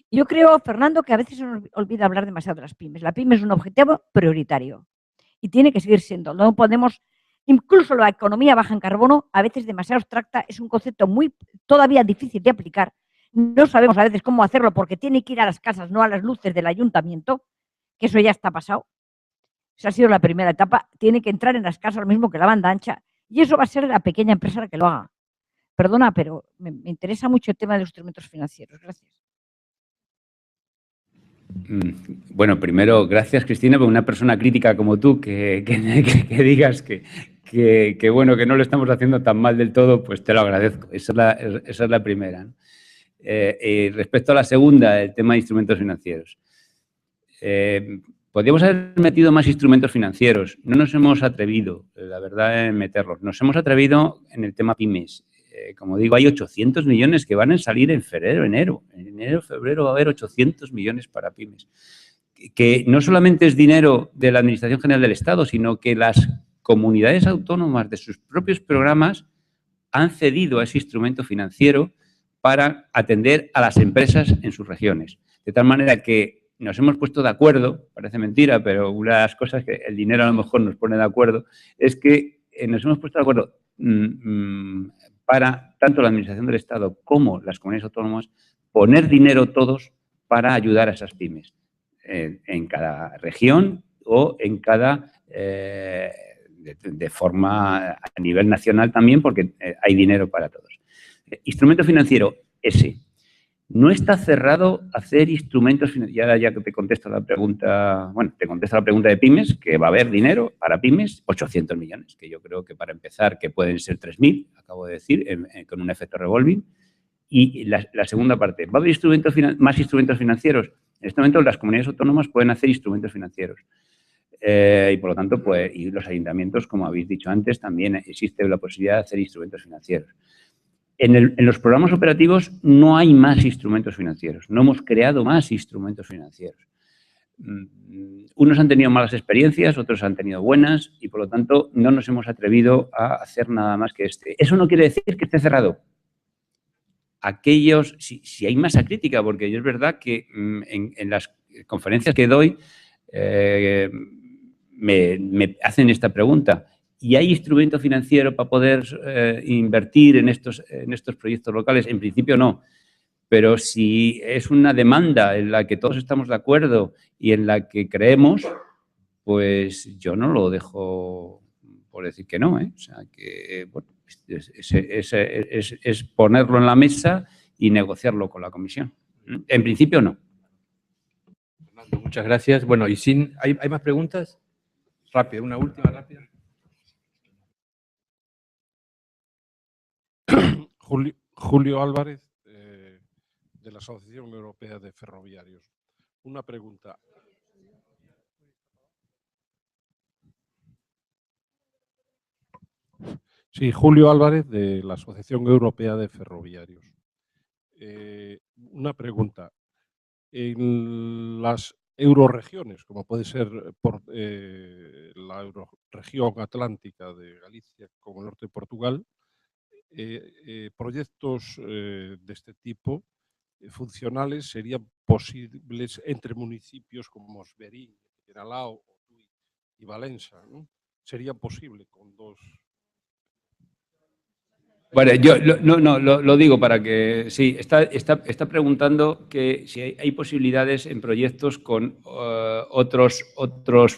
Yo creo, Fernando, que a veces se nos olvida hablar demasiado de las pymes. La pyme es un objetivo prioritario y tiene que seguir siendo. No podemos, incluso la economía baja en carbono, a veces demasiado abstracta, es un concepto todavía difícil de aplicar, no sabemos a veces cómo hacerlo porque tiene que ir a las casas, no a las luces del ayuntamiento, que eso ya está pasado. Esa ha sido la primera etapa. Tiene que entrar en las casas lo mismo que la banda ancha y eso va a ser la pequeña empresa la que lo haga. Perdona, pero me interesa mucho el tema de los instrumentos financieros. Gracias. Bueno, primero, gracias Cristina, por una persona crítica como tú, que digas que bueno, que no lo estamos haciendo tan mal del todo, pues te lo agradezco. Esa es la primera, ¿no? Respecto a la segunda, el tema de instrumentos financieros. Podríamos haber metido más instrumentos financieros. No nos hemos atrevido, la verdad, en meterlos. Nos hemos atrevido en el tema pymes. Como digo, hay 800 millones que van a salir en febrero, enero. En enero, febrero va a haber 800 millones para pymes. Que no solamente es dinero de la Administración General del Estado, sino que las comunidades autónomas de sus propios programas han cedido a ese instrumento financiero para atender a las empresas en sus regiones. De tal manera que nos hemos puesto de acuerdo, parece mentira, pero una de las cosas que el dinero a lo mejor nos pone de acuerdo, es que nos hemos puesto de acuerdo para tanto la Administración del Estado como las comunidades autónomas poner dinero todos para ayudar a esas pymes en cada región o en cada, de forma a nivel nacional también, porque hay dinero para todos. Instrumento financiero, ese. No está cerrado hacer instrumentos financieros. Ya que te contesto la pregunta, bueno, te contesto la pregunta de pymes, que va a haber dinero para pymes, 800 millones, que yo creo que para empezar, que pueden ser 3.000, acabo de decir, con un efecto revolving. Y la segunda parte, ¿va a haber más instrumentos financieros? En este momento las comunidades autónomas pueden hacer instrumentos financieros. Y por lo tanto, pues, y los ayuntamientos, como habéis dicho antes, también existe la posibilidad de hacer instrumentos financieros. En los programas operativos no hay más instrumentos financieros, no hemos creado más instrumentos financieros. Unos han tenido malas experiencias, otros han tenido buenas y, por lo tanto, no nos hemos atrevido a hacer nada más que este. Eso no quiere decir que esté cerrado. Aquellos, si hay masa crítica, porque es verdad que en las conferencias que doy me hacen esta pregunta. ¿Y hay instrumento financiero para poder invertir en estos proyectos locales? En principio no, pero si es una demanda en la que todos estamos de acuerdo y en la que creemos, pues yo no lo dejo por decir que no, ¿eh? O sea, que bueno, es ponerlo en la mesa y negociarlo con la comisión. En principio no. Fernando, muchas gracias. Bueno, y ¿hay más preguntas? Rápido, una última rápida. Julio Álvarez, de la Asociación Europea de Ferroviarios. Una pregunta. Sí, Julio Álvarez, de la Asociación Europea de Ferroviarios. Una pregunta. En las euroregiones, como puede ser por la euroregión atlántica de Galicia como el norte de Portugal, proyectos de este tipo funcionales serían posibles entre municipios como Osberín, Iralao y Valencia, ¿no? Sería posible con dos. Bueno, yo lo digo para que sí, está preguntando que si hay posibilidades en proyectos con otros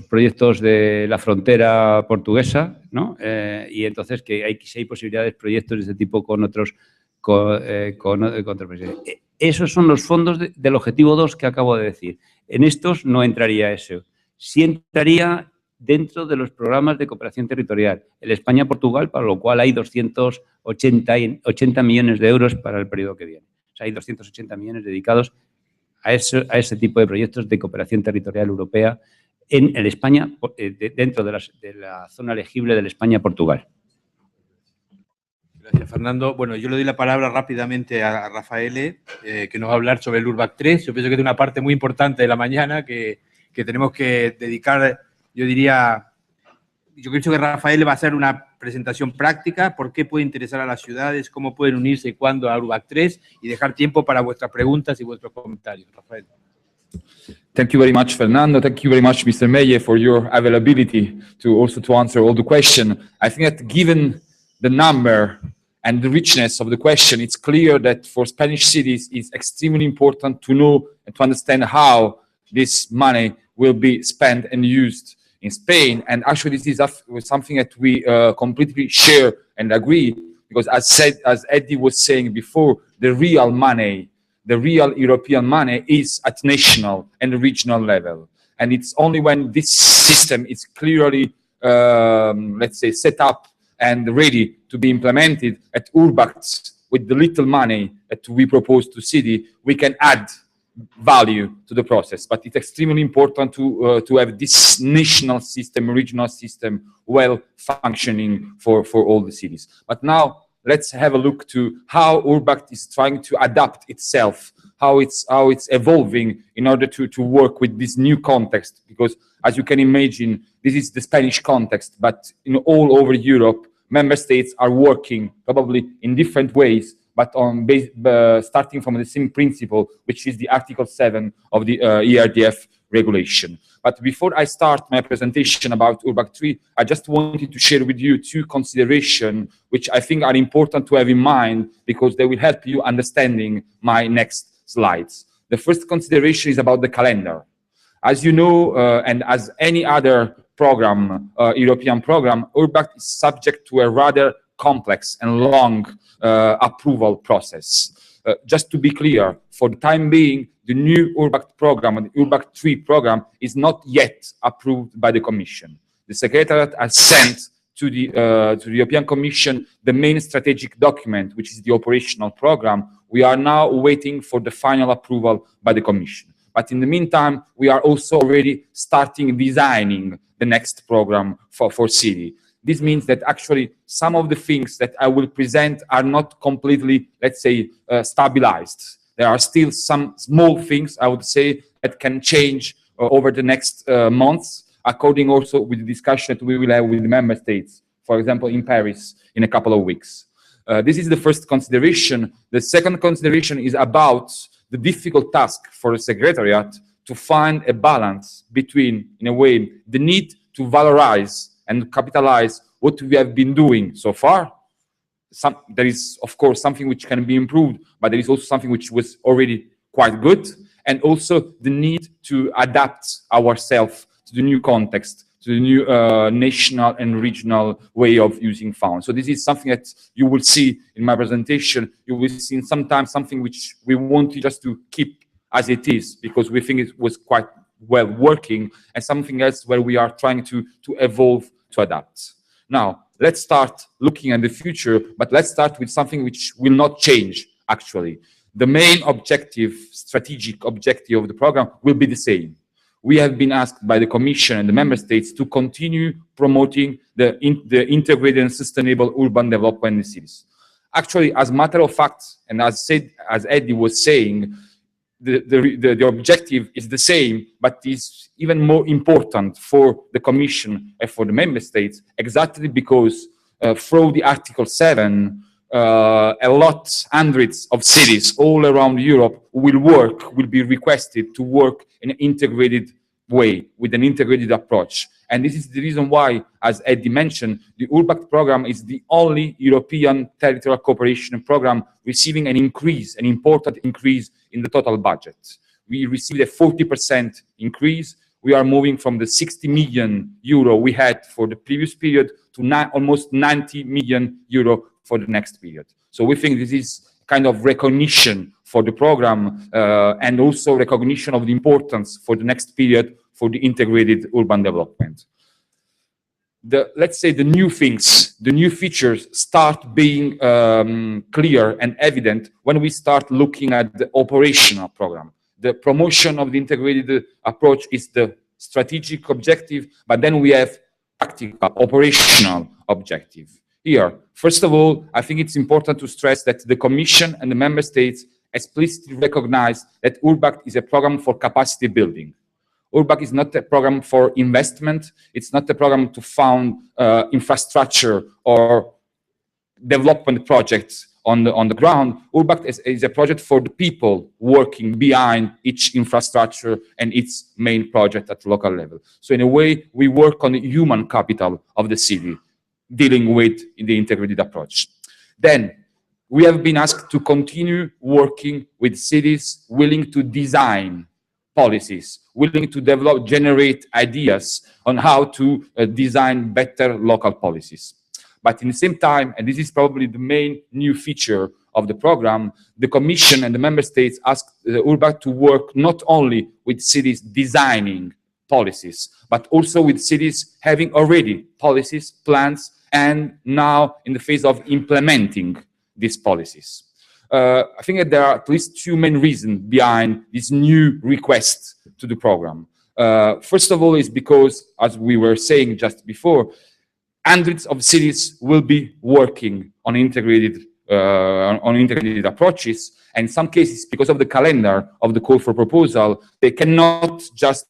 proyectos de la frontera portuguesa, ¿no? Y entonces si hay posibilidades de proyectos de este tipo con otros proyectos. Esos son los fondos del objetivo 2 que acabo de decir. En estos no entraría eso. Sí entraría dentro de los programas de cooperación territorial, el España-Portugal, para lo cual hay 280 millones de euros para el periodo que viene. O sea, hay 280 millones dedicados a ese tipo de proyectos de cooperación territorial europea en el España, dentro de la zona elegible del España-Portugal. Gracias, Fernando. Bueno, yo le doy la palabra rápidamente a Rafael, que nos va a hablar sobre el URBACT III. Yo pienso que es una parte muy importante de la mañana que tenemos que dedicar. Yo pienso que Rafael va a hacer una presentación práctica, por qué puede interesar a las ciudades, cómo pueden unirse y cuándo a URBACT III y dejar tiempo para vuestras preguntas y vuestros comentarios. Rafael. Thank you very much, Fernando. Thank you very much, Mr. Meyer, for your availability to answer all the questions. I think that given the number and the richness of the question, it's clear that for Spanish cities, it's extremely important to know and to understand how this money will be spent and used in Spain. And actually, this is something that we completely share and agree, because as Eddie was saying before, the real money, the real European money is at national and regional level. And it's only when this system is clearly, let's say, set up and ready to be implemented at URBACT with the little money that we propose to city, we can add value to the process. But it's extremely important to have this national system, regional system, well functioning for all the cities. But now let's have a look to how URBACT is trying to adapt itself, how it's evolving in order to work with this new context. Because as you can imagine, this is the Spanish context, but in all over Europe, member states are working probably in different ways, but on starting from the same principle, which is the Article 7 of the ERDF regulation. But before I start my presentation about URBACT III, I just wanted to share with you two considerations which I think are important to have in mind, because they will help you understanding my next slides. The first consideration is about the calendar. As you know, and as any other program, European program, URBACT is subject to a rather complex and long approval process. Just to be clear, for the time being, the new URBACT program, the URBACT III program, is not yet approved by the Commission. The Secretariat has sent to the European Commission the main strategic document, which is the operational program. We are now waiting for the final approval by the Commission. But in the meantime, we are also already starting designing the next program for city. This means that actually some of the things that I will present are not completely, let's say, stabilized. There are still some small things, I would say, that can change over the next months, according also with the discussion that we will have with the member states, for example, in Paris in a couple of weeks. This is the first consideration. The second consideration is about the difficult task for the Secretariat to find a balance between, in a way, the need to valorize and capitalize what we have been doing so far. There is, of course, something which can be improved, but there is also something which was already quite good, and also the need to adapt ourselves to the new context, to the new national and regional way of using funds. So this is something that you will see in my presentation. You will see sometimes something which we want just to keep as it is, because we think it was quite well working, and something else where we are trying to evolve, to adapt. Now, let's start looking at the future, but let's start with something which will not change, actually. The main objective, strategic objective of the program will be the same. We have been asked by the Commission and the Member States to continue promoting the integrated and sustainable urban development in the cities. Actually, as a matter of fact, and as Eddie was saying, the objective is the same, but is even more important for the Commission and for the Member States, exactly because through the Article 7, hundreds of cities all around Europe will be requested to work in an integrated way, with an integrated approach. And this is the reason why, as Eddie mentioned, the URBACT program is the only European territorial cooperation program receiving an increase, an important increase in the total budget. We received a 40% increase. We are moving from the 60 million euro we had for the previous period to almost 90 million euro for the next period. So we think this is kind of recognition for the program and also recognition of the importance for the next period for the integrated urban development. Let's say the new things, the new features start being clear and evident when we start looking at the operational program. The promotion of the integrated approach is the strategic objective, but then we have practical, operational objective. Here, first of all, I think it's important to stress that the Commission and the Member States explicitly recognize that URBACT is a program for capacity building. URBACT is not a program for investment. It's not a program to fund infrastructure or development projects on the ground. URBACT is a project for the people working behind each infrastructure and its main project at local level. So in a way, we work on the human capital of the city, dealing with the integrated approach. Then we have been asked to continue working with cities willing to design policies, willing to develop, generate ideas on how to design better local policies. But in the same time, and this is probably the main new feature of the program, the Commission and the Member States asked URBACT to work not only with cities designing policies, but also with cities having already policies, plans, and now in the phase of implementing these policies. I think that there are at least two main reasons behind this new request to the program. First of all is because, as we were saying just before, hundreds of cities will be working on integrated approaches, and in some cases, because of the calendar of the call for proposal, they cannot just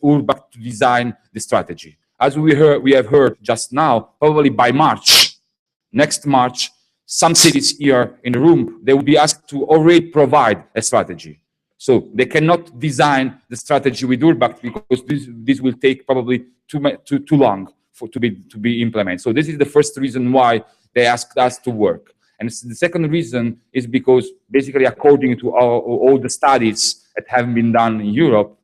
URBACT to design the strategy. As we have heard just now, probably by March, next March, some cities here in the room, they will be asked to already provide a strategy. So they cannot design the strategy with URBACT because this will take probably too long to be implemented. So this is the first reason why they asked us to work. And the second reason is because basically according to all the studies that have been done in Europe,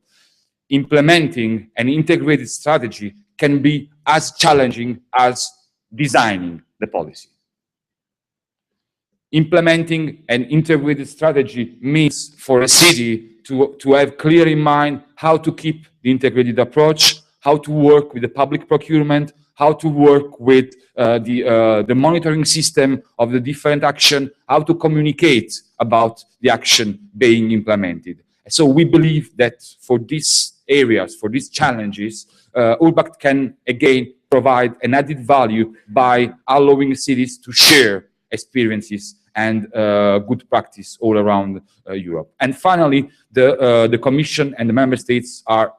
implementing an integrated strategy can be as challenging as designing the policy. Implementing an integrated strategy means for a city to have clear in mind how to keep the integrated approach, how to work with the public procurement, how to work with the monitoring system of the different action, how to communicate about the action being implemented. So we believe that for these areas, for these challenges, URBACT can again provide an added value by allowing cities to share experiences and good practice all around Europe. And finally, the Commission and the Member States are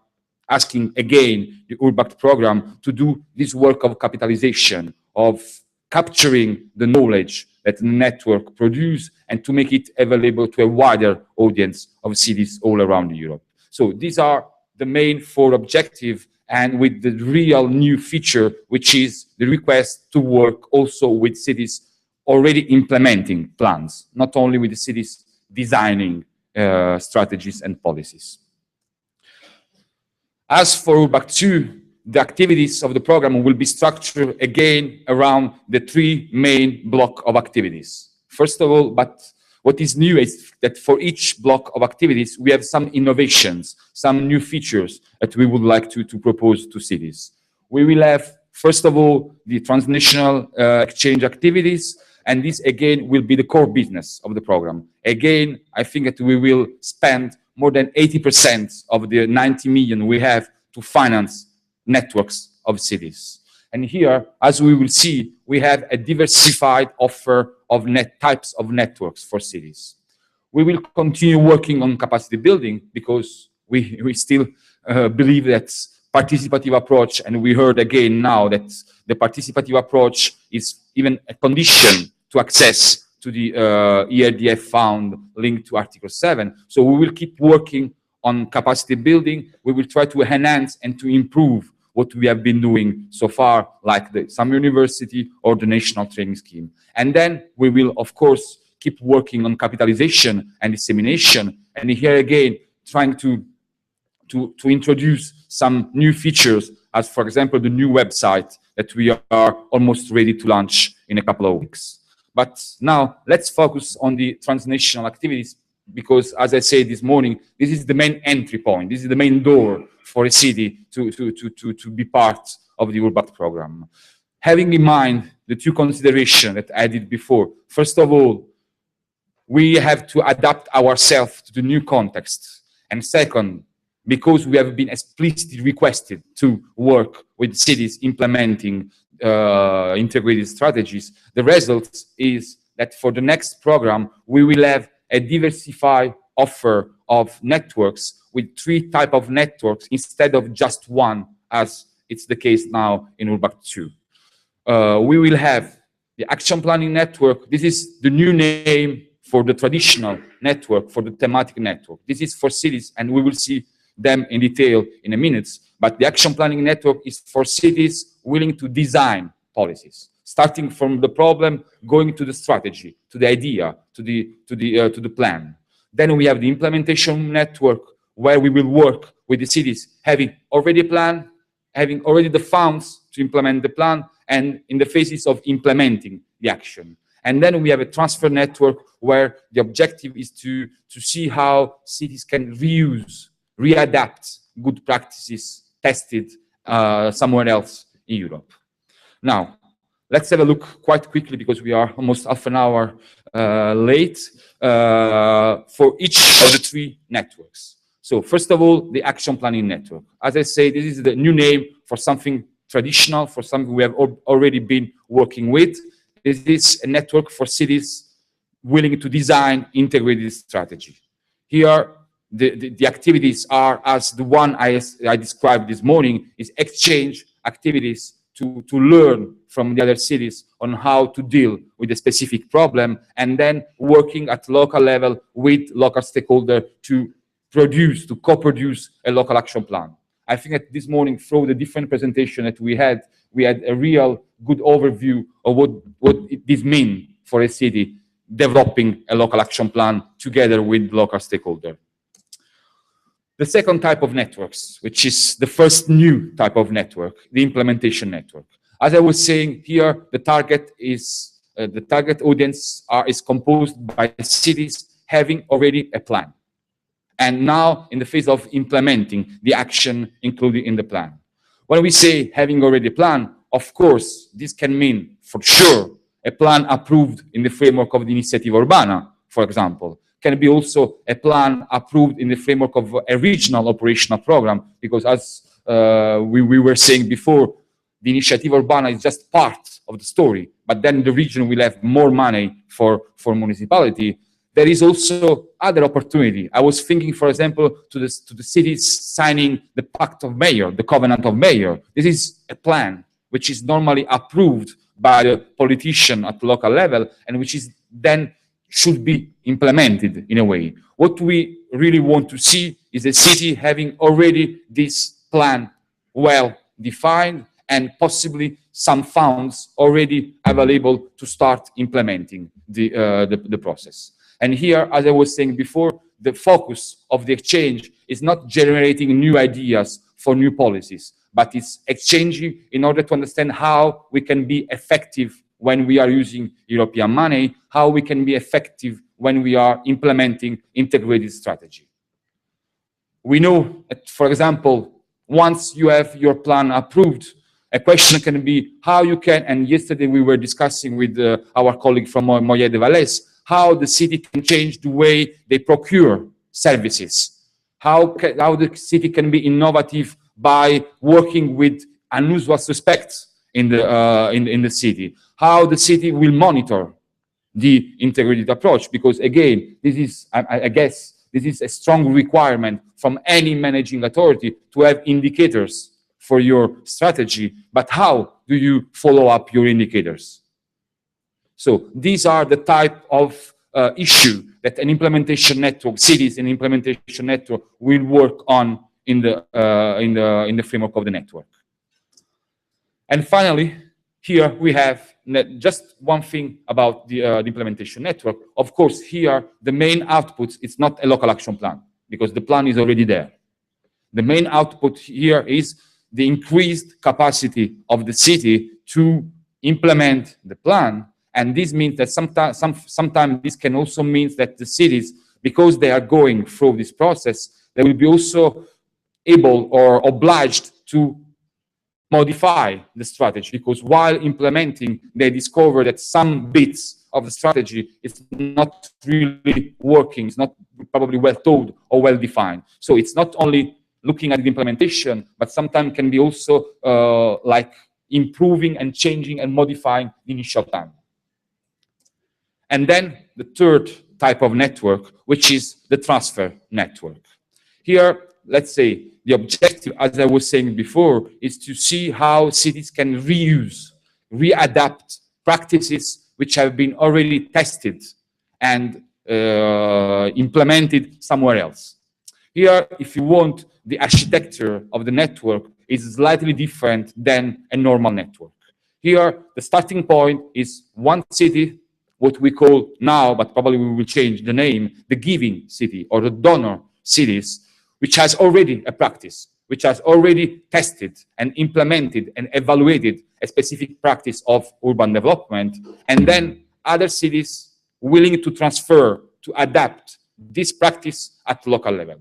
asking again the URBACT program to do this work of capitalization, of capturing the knowledge that the network produces and to make it available to a wider audience of cities all around Europe. So these are the main four objectives, and with the real new feature, which is the request to work also with cities already implementing plans, not only with the cities designing strategies and policies. As for URBACT II, the activities of the program will be structured again around the three main blocks of activities. First of all, but what is new is that for each block of activities, we have some innovations, some new features that we would like to propose to cities. We will have, first of all, the transnational exchange activities, and this again will be the core business of the program. Again, I think that we will spend more than 80% of the 90 million we have to finance networks of cities. And here, as we will see, we have a diversified offer of types of networks for cities. We will continue working on capacity building because we still believe that participative approach, and we heard again now that the participative approach is even a condition to access to the ERDF fund linked to Article 7. So we will keep working on capacity building. We will try to enhance and to improve what we have been doing so far, like the Summer University or the National Training Scheme. And then we will, of course, keep working on capitalization and dissemination. And here again, trying to introduce some new features, as for example, the new website that we are almost ready to launch in a couple of weeks. But now let's focus on the transnational activities, because as I said this morning, this is the main entry point. This is the main door for a city to be part of the URBACT program. Having in mind the two considerations that I did before, first of all, we have to adapt ourselves to the new context. And second, because we have been explicitly requested to work with cities implementing integrated strategies, the result is that for the next program, we will have a diversified offer of networks with 3 types of networks instead of just one, as it's the case now in URBACT II. We will have the action planning network. This is the new name for the traditional network, for the thematic network. This is for cities, and we will see them in detail in a minute. But the action planning network is for cities willing to design policies. starting from the problem, going to the strategy, to the idea, to the plan. Then we have the implementation network, where we will work with the cities having already a plan, having already the funds to implement the plan, and in the phases of implementing the action. And then we have a transfer network where the objective is to see how cities can reuse, readapt good practices tested somewhere else in Europe. Now, let's have a look quite quickly, because we are almost half an hour late, for each of the three networks. So first of all, the action planning network. As I say, this is the new name for something traditional, for something we have already been working with. This is a network for cities willing to design integrated strategy. Here, the activities are as the one I described this morning, is exchange activities to learn from the other cities on how to deal with a specific problem, and then working at local level with local stakeholders to co-produce a local action plan. I think that this morning, through the different presentation that we had a real good overview of what this means for a city developing a local action plan together with local stakeholders. The second type of networks, which is the first new type of network, the implementation network. As I was saying here, the target audience is composed by cities having already a plan, and now in the phase of implementing the action included in the plan. When we say having already a plan, of course, this can mean for sure a plan approved in the framework of the Initiative Urbana, for example. Can be also a plan approved in the framework of a regional operational program, because as we were saying before, the Initiative Urbana is just part of the story, but then the region will have more money for municipality. There is also other opportunity. I was thinking, for example, to the cities signing the Pact of Mayor, the Covenant of Mayor. This is a plan which is normally approved by the politician at the local level, and which is then should be implemented in a way. What we really want to see is a city having already this plan well defined, and possibly some funds already available to start implementing the process. And here, as I was saying before, the focus of the exchange is not generating new ideas for new policies, but it's exchanging in order to understand how we can be effective when we are using European money, how we can be effective when we are implementing integrated strategy. We know that, for example, once you have your plan approved, a question can be how you can, and yesterday we were discussing with our colleague from Moyer de Valais, how the city can change the way they procure services, how the city can be innovative by working with unusual suspects in the city, how the city will monitor the integrated approach, because again, this is, I guess, this is a strong requirement from any managing authority to have indicators for your strategy, but how do you follow up your indicators? So these are the type of issue that an implementation network, cities in implementation network will work on in the framework of the network. And finally, here we have just one thing about the implementation network. Of course, here the main output is not a local action plan, because the plan is already there. The main output here is the increased capacity of the city to implement the plan. And this means that sometimes this can also mean that the cities, because they are going through this process, they will be also able or obliged to modify the strategy, because while implementing, they discover that some bits of the strategy is not really working, it's not probably well thought or well defined. So it's not only looking at the implementation, but sometimes can be also like improving and changing and modifying the initial plan. And then the third type of network, which is the transfer network. Here, let's say the objective, as I was saying before, is to see how cities can reuse, readapt practices which have been already tested and implemented somewhere else. Here, if you want, the architecture of the network is slightly different than a normal network. Here, the starting point is one city, what we call now, but probably we will change the name, the giving city or the donor cities, which has already a practice, which has already tested and implemented and evaluated a specific practice of urban development, and then other cities willing to transfer, to adapt this practice at local level.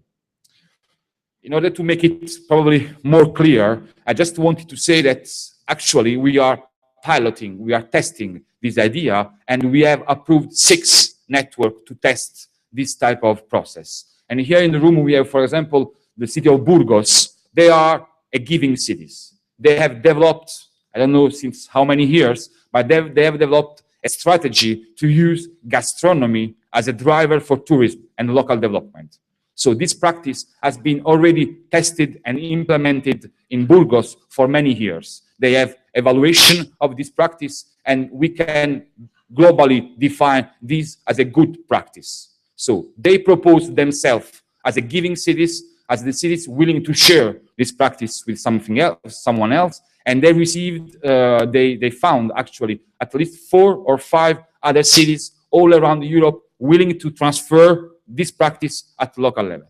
In order to make it probably more clear, I just wanted to say that actually we are piloting, we are testing this idea, and we have approved 6 networks to test this type of process. And here in the room we have, for example, the city of Burgos. They are a giving cities. They have developed, I don't know since how many years, but they have developed a strategy to use gastronomy as a driver for tourism and local development. So this practice has been already tested and implemented in Burgos for many years. They have evaluation of this practice, and we can globally define this as a good practice. So they propose themselves as a giving cities, as the cities willing to share this practice with someone else, and they received, they found actually at least 4 or 5 other cities all around Europe willing to transfer this practice at local level.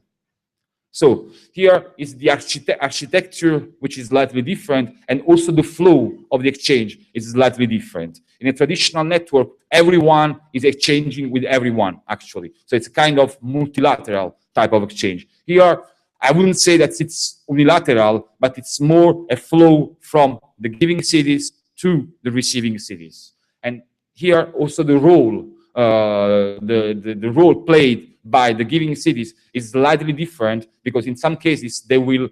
So here is the architecture, which is slightly different, and also the flow of the exchange is slightly different. In a traditional network, everyone is exchanging with everyone, actually. So it's a kind of multilateral type of exchange. Here, I wouldn't say that it's unilateral, but it's more a flow from the giving cities to the receiving cities. And here also the role, the role played by the giving cities is slightly different, because in some cases they will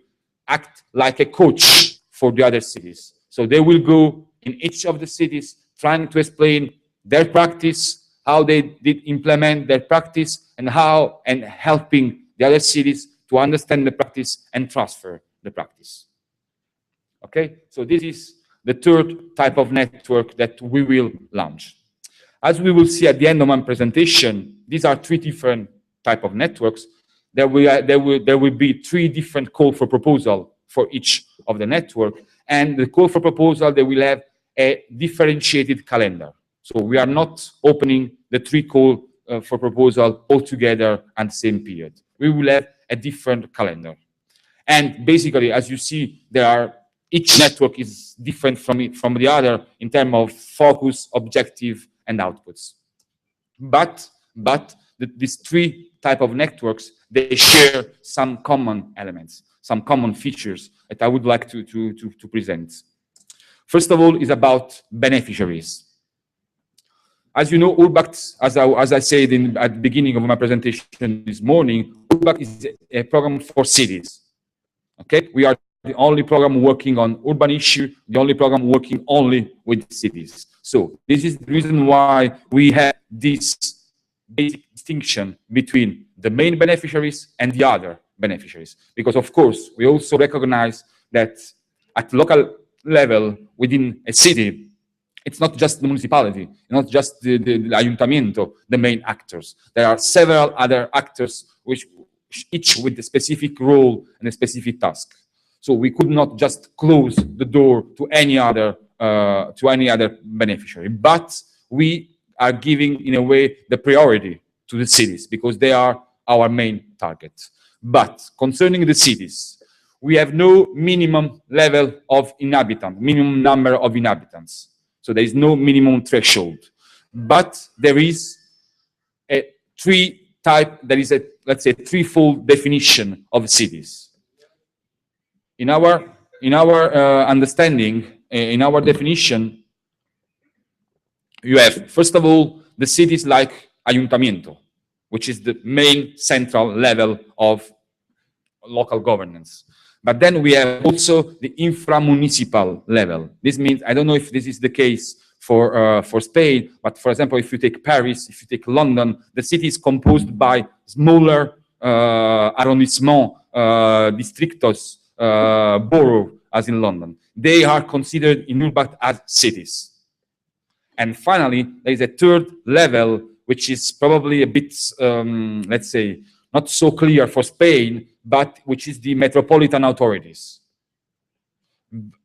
act like a coach for the other cities. So they will go in each of the cities trying to explain their practice, how they did implement their practice, and how, and helping the other cities to understand the practice and transfer the practice. Okay, so this is the third type of network that we will launch. As we will see at the end of my presentation, these are 3 different type of networks. There will be 3 different calls for proposal for each of the network, and the call for proposal, they will have a differentiated calendar. So we are not opening the 3 calls for proposal all together at the same period. We will have a different calendar. And basically, as you see, each network is different from the other in terms of focus, objective, and outputs. But these 3 type of networks, they share some common elements, some common features that I would like to present. First of all is about beneficiaries. As you know, URBACT, as I said at the beginning of my presentation this morning, URBACT is a program for cities. Okay, we are the only program working on urban issue, the only program working only with cities. So this is the reason why we have this basic distinction between the main beneficiaries and the other beneficiaries. Because of course, we also recognize that at local level within a city, it's not just the municipality, not just the ayuntamiento, the main actors. There are several other actors which each with a specific role and a specific task. So we could not just close the door to any other beneficiary, but we are giving, in a way, the priority to the cities because they are our main target. But concerning the cities, we have no minimum level of inhabitants, minimum number of inhabitants. So there is no minimum threshold. But there is a let's say, threefold definition of cities. In our understanding, in our definition, you have, first of all, the cities like ayuntamiento, which is the main central level of local governance. But then we have also the inframunicipal level. This means, I don't know if this is the case for Spain, but for example, if you take Paris, if you take London, the city is composed by smaller arrondissements, districtos, borough, as in London. They are considered in URBACT as cities. And finally, there is a third level, which is probably a bit, let's say, not so clear for Spain, but which is the metropolitan authorities.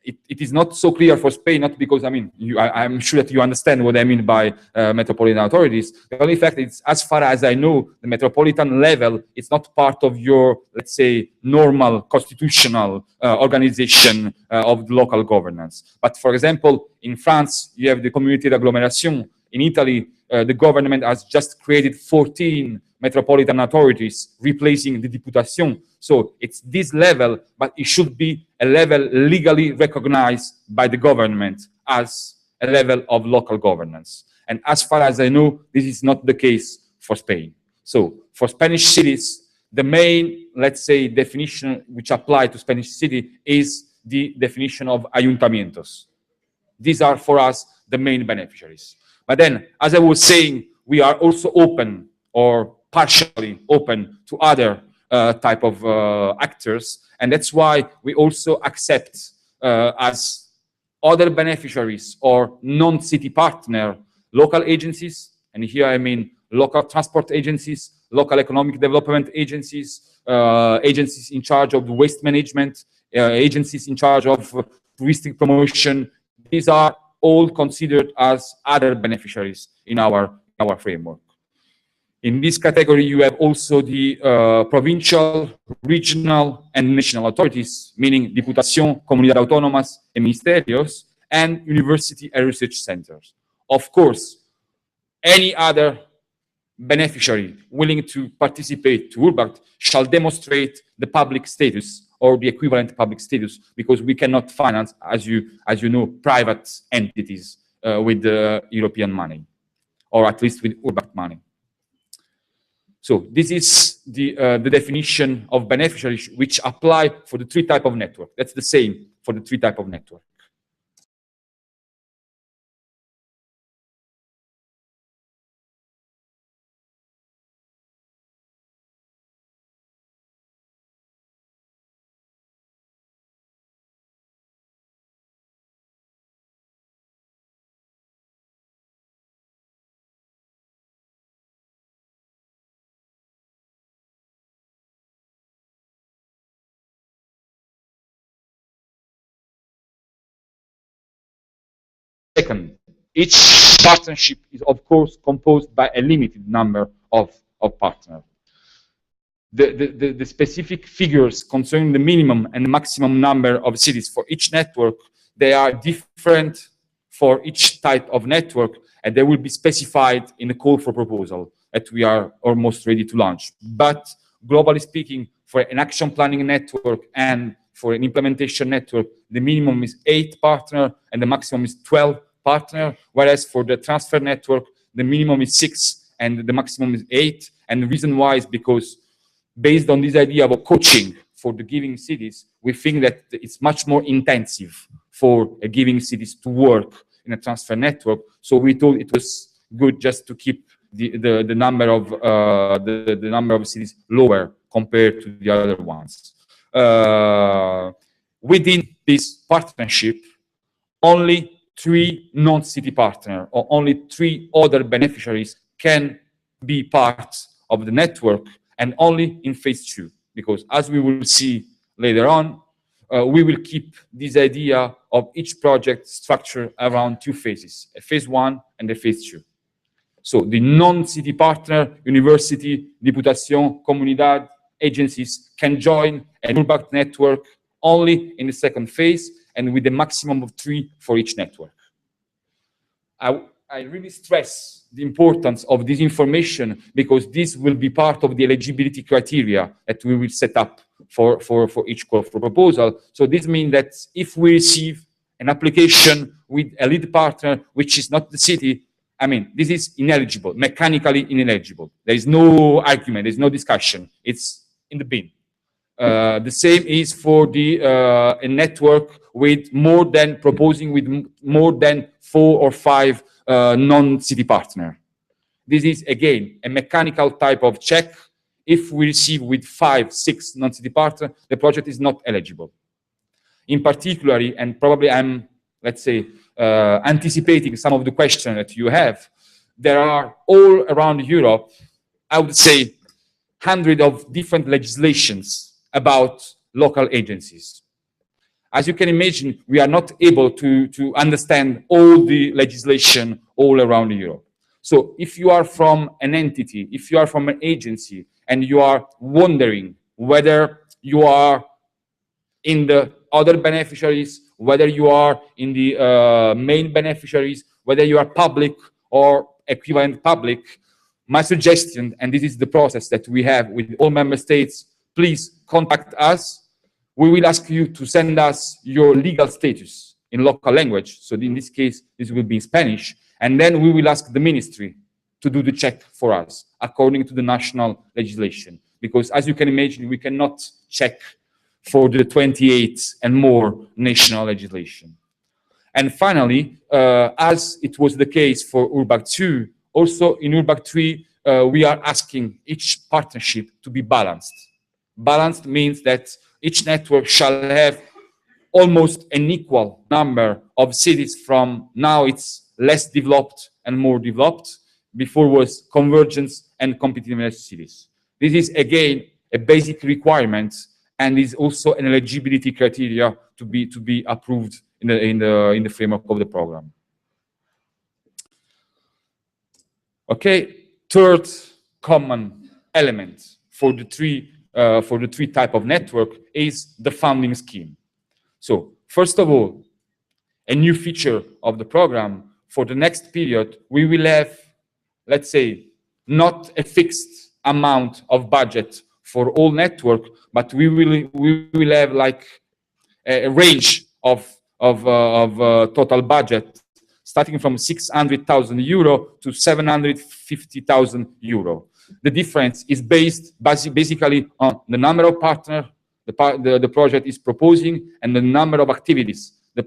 it is not so clear for Spain, not because, I mean, I'm sure that you understand what I mean by metropolitan authorities. The only fact is, as far as I know, the metropolitan level is not part of your, let's say, normal constitutional organization of local governance. But for example, in France, you have the communauté d'agglomération. In Italy, the government has just created 14 metropolitan authorities, replacing the Diputación. So it's this level, but it should be a level legally recognized by the government as a level of local governance. And as far as I know, this is not the case for Spain. So for Spanish cities, the main, let's say, definition which applies to Spanish city is the definition of ayuntamientos. These are, for us, the main beneficiaries. But then, as I was saying, we are also open or partially open to other type of actors, and that's why we also accept as other beneficiaries or non-city partner local agencies, and here I mean local transport agencies, local economic development agencies, agencies in charge of waste management, agencies in charge of touristic promotion. These are all considered as other beneficiaries in our framework. In this category, you have also the provincial, regional, and national authorities, meaning Diputación, Comunidades Autónomas, and Ministerios, and university and research centers. Of course, any other beneficiary willing to participate to URBACT shall demonstrate the public status or the equivalent public status, because we cannot finance, as you know, private entities with European money, or at least with URBACT money. So this is the definition of beneficiaries which apply for the three types of network. That's the same for the three types of network. Second, each partnership is, of course, composed by a limited number of partners. The specific figures concerning the minimum and maximum number of cities for each network, they are different for each type of network, and they will be specified in the call for proposal that we are almost ready to launch. But globally speaking, for an action planning network and for an implementation network, the minimum is 8 partners and the maximum is 12 partners, whereas for the transfer network, the minimum is 6 and the maximum is 8. And the reason why is because based on this idea of coaching for the giving cities, we think that it's much more intensive for a giving cities to work in a transfer network. So we thought it was good just to keep the number of the number of cities lower compared to the other ones. Within this partnership, only 3 non-city partners or only 3 other beneficiaries can be part of the network, and only in phase 2, because as we will see later on, we will keep this idea of each project structured around 2 phases, a phase 1 and a phase 2. So the non-city partner, university, Diputación, Comunidad, agencies can join an URBACT network only in the second phase and with a maximum of 3 for each network. I really stress the importance of this information because this will be part of the eligibility criteria that we will set up for each call for proposal. So this means that if we receive an application with a lead partner, which is not the city, I mean, this is ineligible, mechanically ineligible. There is no argument, there is no discussion. It's in the bin. The same is for the a network with more than proposing with more than 4 or 5 non-city partners. This is again a mechanical type of check. If we receive with 5, 6 non-city partners, the project is not eligible. In particular, and probably I'm, let's say, anticipating some of the questions that you have, there are all around Europe, I would say, hundreds of different legislations about local agencies. As you can imagine, we are not able to understand all the legislation all around Europe. So if you are from an entity, if you are from an agency, and you are wondering whether you are in the other beneficiaries, whether you are in the main beneficiaries, whether you are public or equivalent public, my suggestion, and this is the process that we have with all member states, please contact us. We will ask you to send us your legal status in local language. So in this case, this will be in Spanish. And then we will ask the ministry to do the check for us according to the national legislation. Because as you can imagine, we cannot check for the 28 and more national legislation. And finally, as it was the case for URBACT II, also in URBACT III, we are asking each partnership to be balanced. Balanced means that each network shall have almost an equal number of cities. From now it's less developed and more developed. Before was convergence and competitiveness cities. This is again a basic requirement and is also an eligibility criteria to be approved in the framework of the program. Okay, third common element for the three type of network is the funding scheme. So first of all, a new feature of the program for the next period, we will have, let's say, not a fixed amount of budget for all network, but we will have like a range of total budget, starting from 600,000 euro to 750,000 euro. The difference is based basically on the number of partners the project is proposing and the number of activities the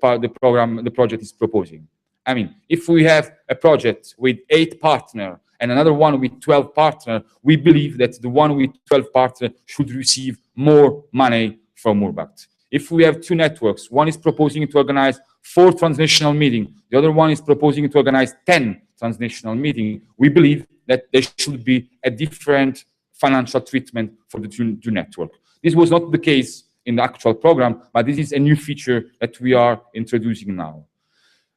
project is proposing. I mean, if we have a project with 8 partners and another one with 12 partners, we believe that the one with 12 partners should receive more money from URBACT. If we have 2 networks, one is proposing to organize 4 transnational meetings, the other one is proposing to organize 10 transnational meetings, we believe that there should be a different financial treatment for the two networks. This was not the case in the actual program, but this is a new feature that we are introducing now.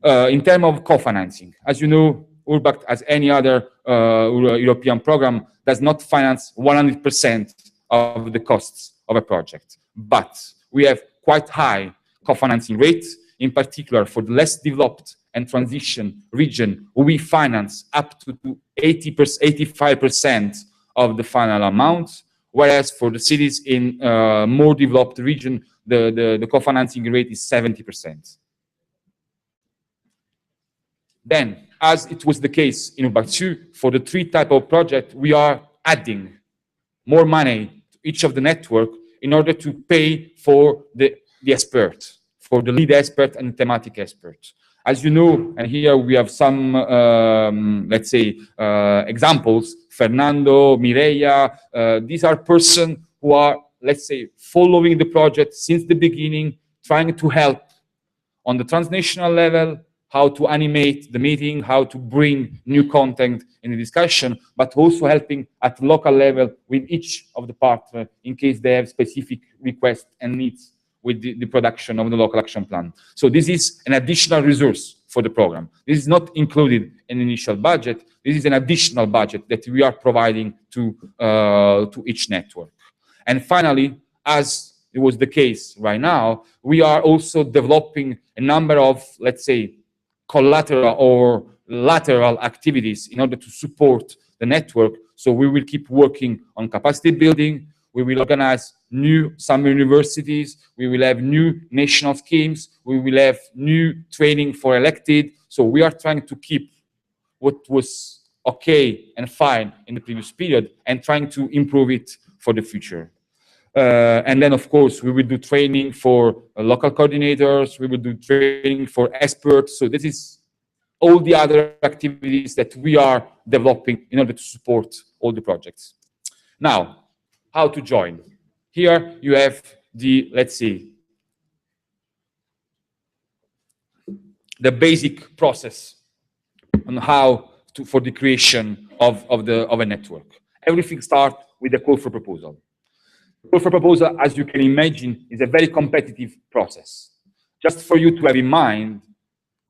In terms of co-financing, as you know, URBACT, as any other European program, does not finance 100% of the costs of a project. But we have quite high co-financing rates, in particular for the less developed and transition region, we finance up to 85% of the final amount, whereas for the cities in more developed region, the co-financing rate is 70%. Then, as it was the case in URBACT II, for the 3 type of project, we are adding more money to each of the network in order to pay for the expert, for the lead expert and thematic expert. As you know, and here we have some, let's say, examples, Fernando, Mireia, these are persons who are, let's say, following the project since the beginning, trying to help on the transnational level, how to animate the meeting, how to bring new content in the discussion, but also helping at local level with each of the partners in case they have specific requests and needs with the production of the local action plan. So this is an additional resource for the program. This is not included in the initial budget. This is an additional budget that we are providing to each network. And finally, as it was the case right now, we are also developing a number of, let's say, collateral or lateral activities in order to support the network. So we will keep working on capacity building. We will organize new summer universities. We will have new national schemes. We will have new training for elected. So we are trying to keep what was okay and fine in the previous period and trying to improve it for the future. And then, of course, we will do training for local coordinators. We will do training for experts. So this is all the other activities that we are developing in order to support all the projects. Now, how to join? Here you have the, let's see, the basic process on how to, for the creation of a network. Everything starts with a call for proposal. Call for proposal, as you can imagine, is a very competitive process. just for you to have in mind,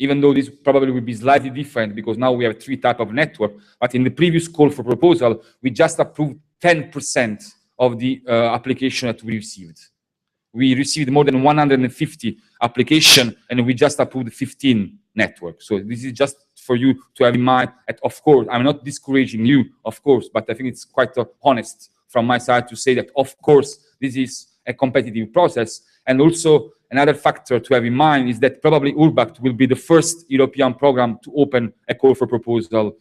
even though this probably will be slightly different because now we have 3 types of network, but in the previous call for proposal, we just approved 10% of the application that we received. We received more than 150 applications and we just approved 15 networks. So this is just for you to have in mind that, of course, I'm not discouraging you, of course, but I think it's quite honest from my side to say that, of course, this is a competitive process. And also another factor to have in mind is that probably URBACT will be the first European program to open a call for proposal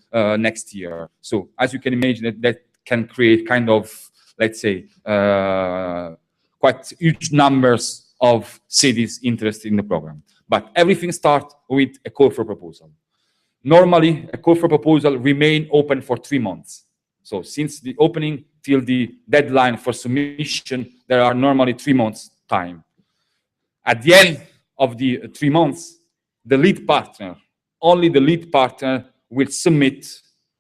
next year. So as you can imagine, that can create kind of, let's say, quite huge numbers of cities interested in the program. But everything starts with a call for proposal. Normally, a call for proposal remains open for 3 months. So since the opening till the deadline for submission, there are normally 3 months time. At the end of the 3 months, the lead partner, only the lead partner will submit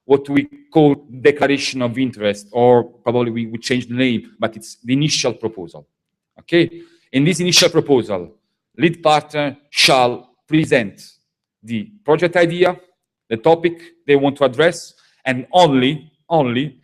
what we call declaration of interest, or probably we would change the name, but it's the initial proposal. Okay? In this initial proposal, lead partner shall present the project idea, the topic they want to address, and only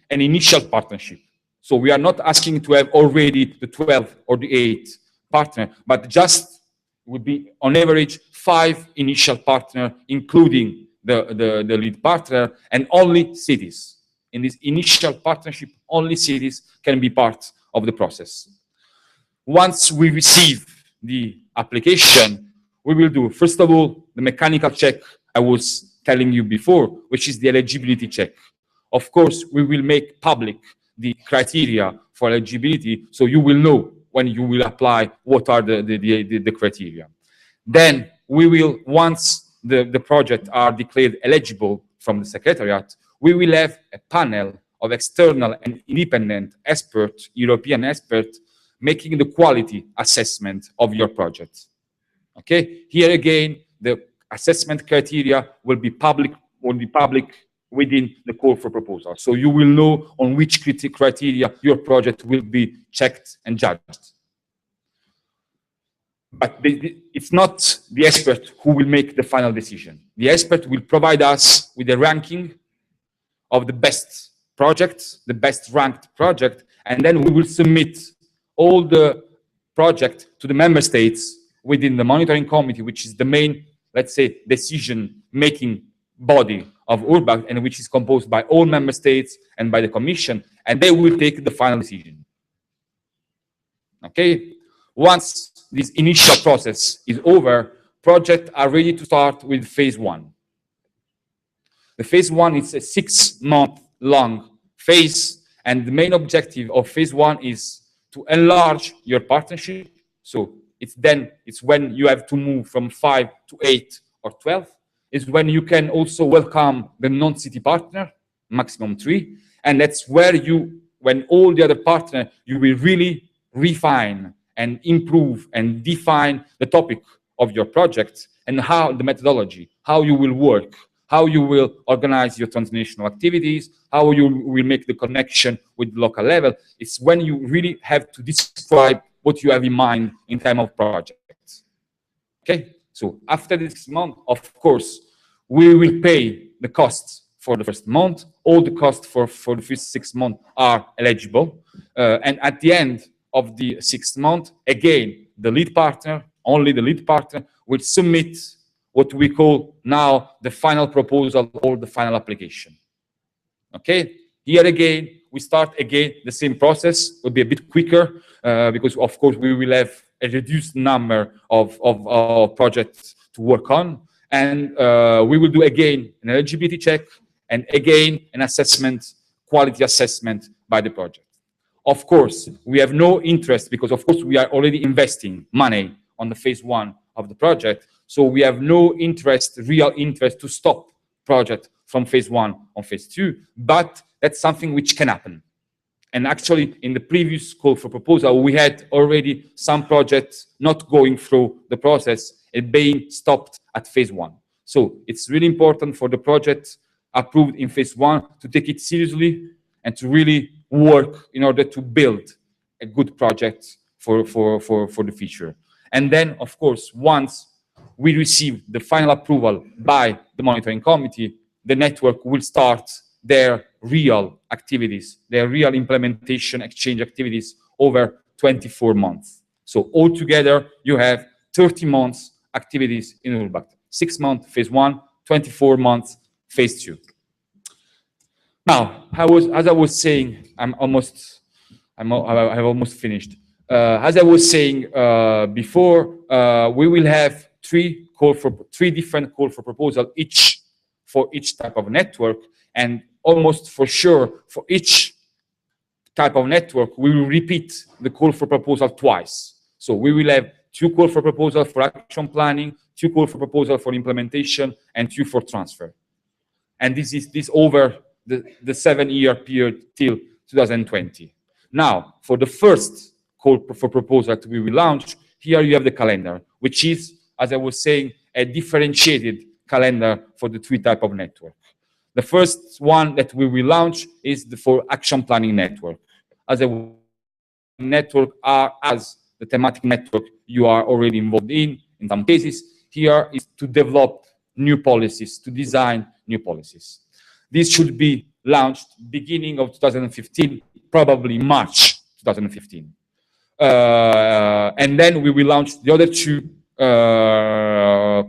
an initial partnership. So we are not asking to have already the 12 or the 8 partner, but just would be on average 5 initial partner, including the lead partner, and only cities. In this initial partnership, only cities can be part of the process. Once we receive the application, we will do, first of all, the mechanical check I was telling you before, which is the eligibility check. Of course, we will make public the criteria for eligibility, so you will know when you will apply what are the criteria. Then we will, once the projects are declared eligible from the Secretariat, we will have a panel of external and independent experts, European experts, making the quality assessment of your project. Okay? Here again, the assessment criteria will be public within the call for proposal. So you will know on which criteria your project will be checked and judged. But it's not the expert who will make the final decision. The expert will provide us with a ranking of the best projects, the best ranked project, and then we will submit all the project to the member states within the monitoring committee, which is the main, let's say, decision-making body of URBACT, and which is composed by all member states and by the Commission, and they will take the final decision. Okay? Once this initial process is over, projects are ready to start with phase 1. The phase 1 is a 6-month-long phase, and the main objective of phase 1 is to enlarge your partnership. So it's when you have to move from 5 to 8 or 12. It's when you can also welcome the non-city partner, maximum 3. And that's where when all the other partners, you will really refine and improve and define the topic of your project and how the methodology, how you will work, how you will organize your transnational activities, how you will make the connection with the local level. It's when you really have to describe what you have in mind in terms of projects. Okay? So after this month, of course, we will pay the costs for the first month. All the costs for the first 6 months are eligible. And at the end of the 6th month, again, the lead partner, only the lead partner, will submit what we call now the final proposal or the final application. Okay? Here again, we start again the same process. Will be a bit quicker because, of course, we will have a reduced number of projects to work on. And we will do again an eligibility check and again an assessment, quality assessment by the project. Of course, we have no interest because, of course, we are already investing money on the phase 1 of the project. So we have no interest, real interest to stop project from phase 1 on phase 2, but that's something which can happen. And actually, in the previous call for proposal, we had already some projects not going through the process and being stopped at phase 1. So it's really important for the project approved in phase 1 to take it seriously and to really work in order to build a good project for the future. And then, of course, once we receive the final approval by the monitoring committee, the network will start their real activities, their real implementation exchange activities over 24 months. So altogether, you have 30 months activities in URBACT. 6 months, phase 1, 24 months, phase 2. Now, as I was saying, I've almost finished. As I was saying before, we will have three different call for proposal, each for each type of network, and almost for sure for each type of network, we will repeat the call for proposal twice. So we will have 2 call for proposal for action planning, 2 call for proposal for implementation, and 2 for transfer. And this is over the 7-year period till 2020. Now, for the first call for proposal that we will launch, here you have the calendar, which is, as I was saying, a differentiated calendar for the 3 type of network. The first one that we will launch is for action planning network. As a network as the thematic network you are already involved in some cases, here is to develop new policies, to design new policies. This should be launched beginning of 2015, probably March 2015. And then we will launch the other 2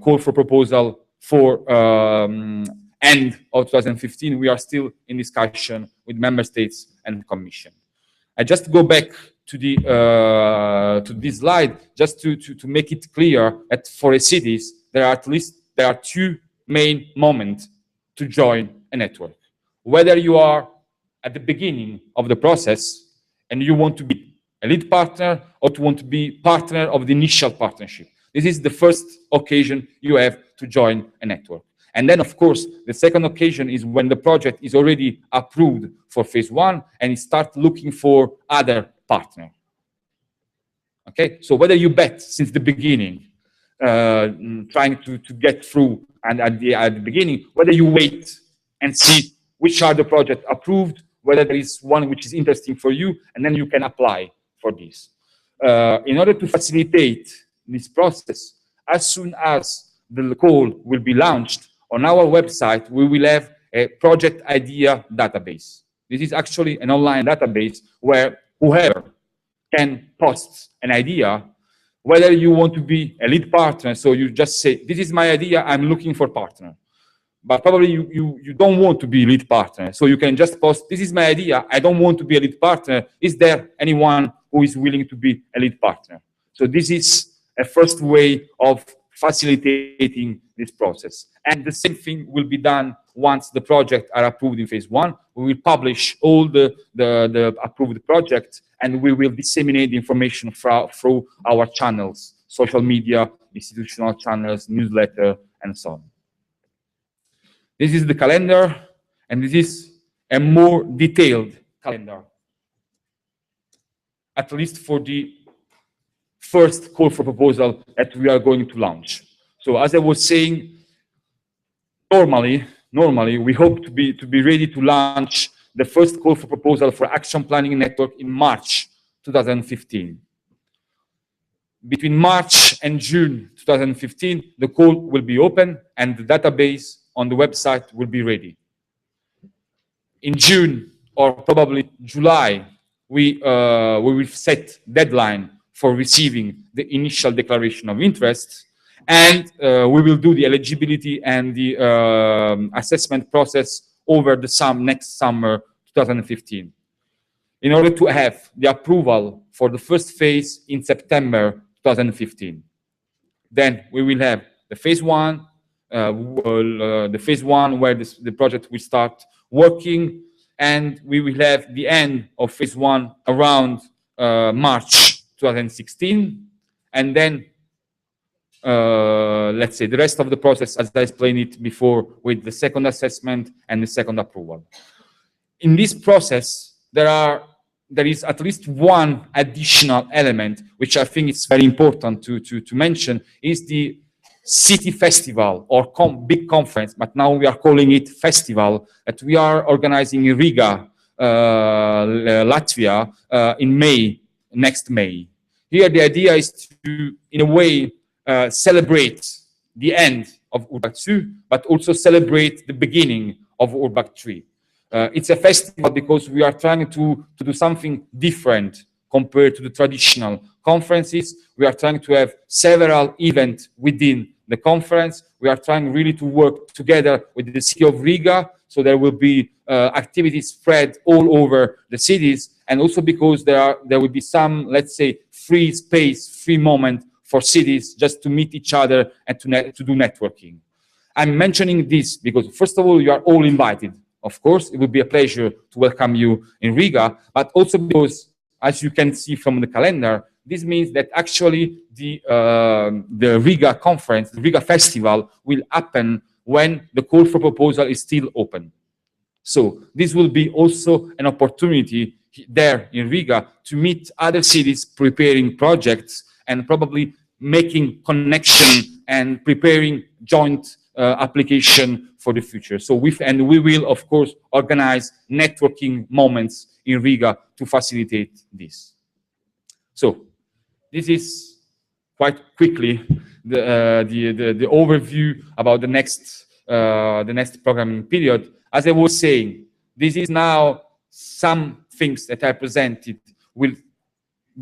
call for proposal for end of 2015. We are still in discussion with member states and commission. I just go back to the to this slide just to make it clear that for cities there are 2 main moments to join a network. Whether you are at the beginning of the process and you want to be a lead partner or to want to be partner of the initial partnership. This is the first occasion you have to join a network. And then, of course, the second occasion is when the project is already approved for phase 1 and you start looking for other partners. Okay, so whether you bet since the beginning, trying to get through, and at the beginning, whether you wait and see which are the projects approved, whether there is one which is interesting for you, and then you can apply for this. In order to facilitate this process, as soon as the call will be launched, on our website, we will have a project idea database. This is actually an online database where whoever can post an idea, whether you want to be a lead partner, so you just say, this is my idea, I'm looking for partner. But probably you don't want to be a lead partner, so you can just post, this is my idea, I don't want to be a lead partner. Is there anyone who is willing to be a lead partner? So this is a first way of facilitating this process. And the same thing will be done once the projects are approved in phase 1. We will publish all the approved projects and we will disseminate the information through our channels, social media, institutional channels, newsletter, and so on. This is the calendar, and this is a more detailed calendar, at least for the first call for proposal that we are going to launch. So as I was saying, normally we hope to be ready to launch the first call for proposal for action planning network in March 2015. Between March and June 2015, the call will be open and the database on the website will be ready. In June or probably July, we will set deadline for receiving the initial declaration of interest, and we will do the eligibility and the assessment process over the next summer 2015. In order to have the approval for the first phase in September 2015. Then we will have the phase 1, where the project will start working, and we will have the end of phase 1 around March 2016, and then let's say the rest of the process, as I explained it before, with the second assessment and the second approval. In this process, there is at least one additional element, which I think is very important to mention, is the city festival or big conference, but now we are calling it festival, that we are organizing in Riga, Latvia, in May, next May. Here, the idea is to, in a way, celebrate the end of URBACT II, but also celebrate the beginning of URBACT III. It's a festival because we are trying to do something different compared to the traditional conferences. We are trying to have several events within the conference. We are trying really to work together with the city of Riga, so there will be activities spread all over the cities, and also because there will be some, let's say, free space, free moment for cities just to meet each other and to do networking. I'm mentioning this because, first of all, you are all invited. Of course, it would be a pleasure to welcome you in Riga, but also because, as you can see from the calendar, this means that actually the Riga conference, the Riga festival, will happen when the call for proposal is still open. So this will be also an opportunity there in Riga to meet other cities preparing projects and probably making connection and preparing joint application for the future. So we will, of course, organize networking moments in Riga to facilitate this. So this is quite quickly the overview about the next programming period. As I was saying, this is now some things that I presented will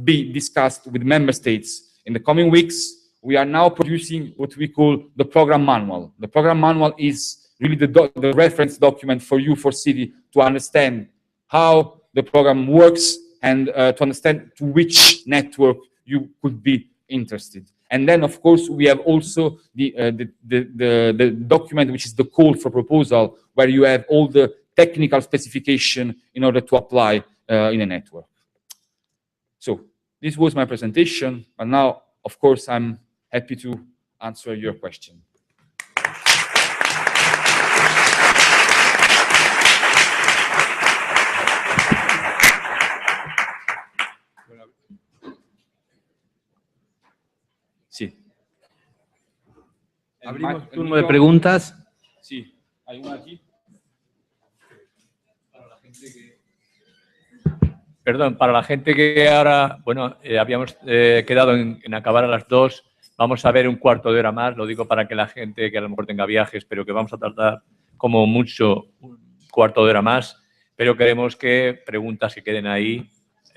be discussed with member states in the coming weeks. We are now producing what we call the program manual. The program manual is really the reference document for you, for city, to understand how the program works and to understand to which network you could be interested. And then, of course, we have also the document, which is the call for proposal, where you have all the technical specification in order to apply in a network. So this was my presentation, and now, of course, I'm happy to answer your question. Sí. Abrimos turno de preguntas. Sí, hay una aquí. Perdón, para la gente que ahora, bueno, habíamos quedado en acabar a las 2, vamos a ver un cuarto de hora más, lo digo para que la gente que a lo mejor tenga viajes, pero que vamos a tardar como mucho un cuarto de hora más, pero queremos que preguntas que queden ahí,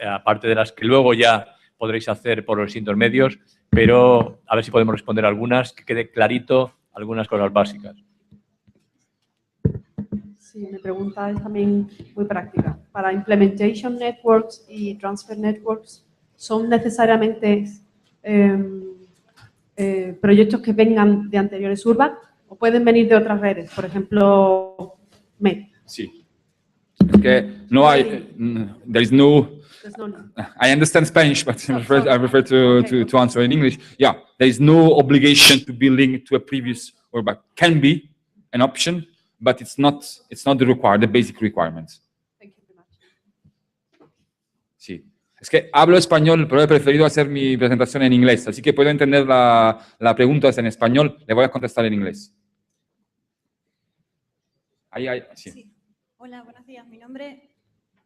aparte de las que luego ya podréis hacer por los distintos medios, pero a ver si podemos responder algunas, que quede clarito algunas cosas básicas. Sí, mi pregunta es también muy práctica. Para Implementation Networks y Transfer Networks, ¿son necesariamente proyectos que vengan de anteriores URBACT o pueden venir de otras redes? Por ejemplo, MED. Sí. Es que no hay, there is no, I understand Spanish, but I prefer to answer in English. Yeah, there is no obligation to be linked to a previous URBACT. Can be an option, but it's not the basic requirement. Sí. Es que hablo español, pero he preferido hacer mi presentación en inglés, así que puedo entender la pregunta en español, le voy a contestar en inglés. Sí. Sí. Hola, buenos días. Mi nombre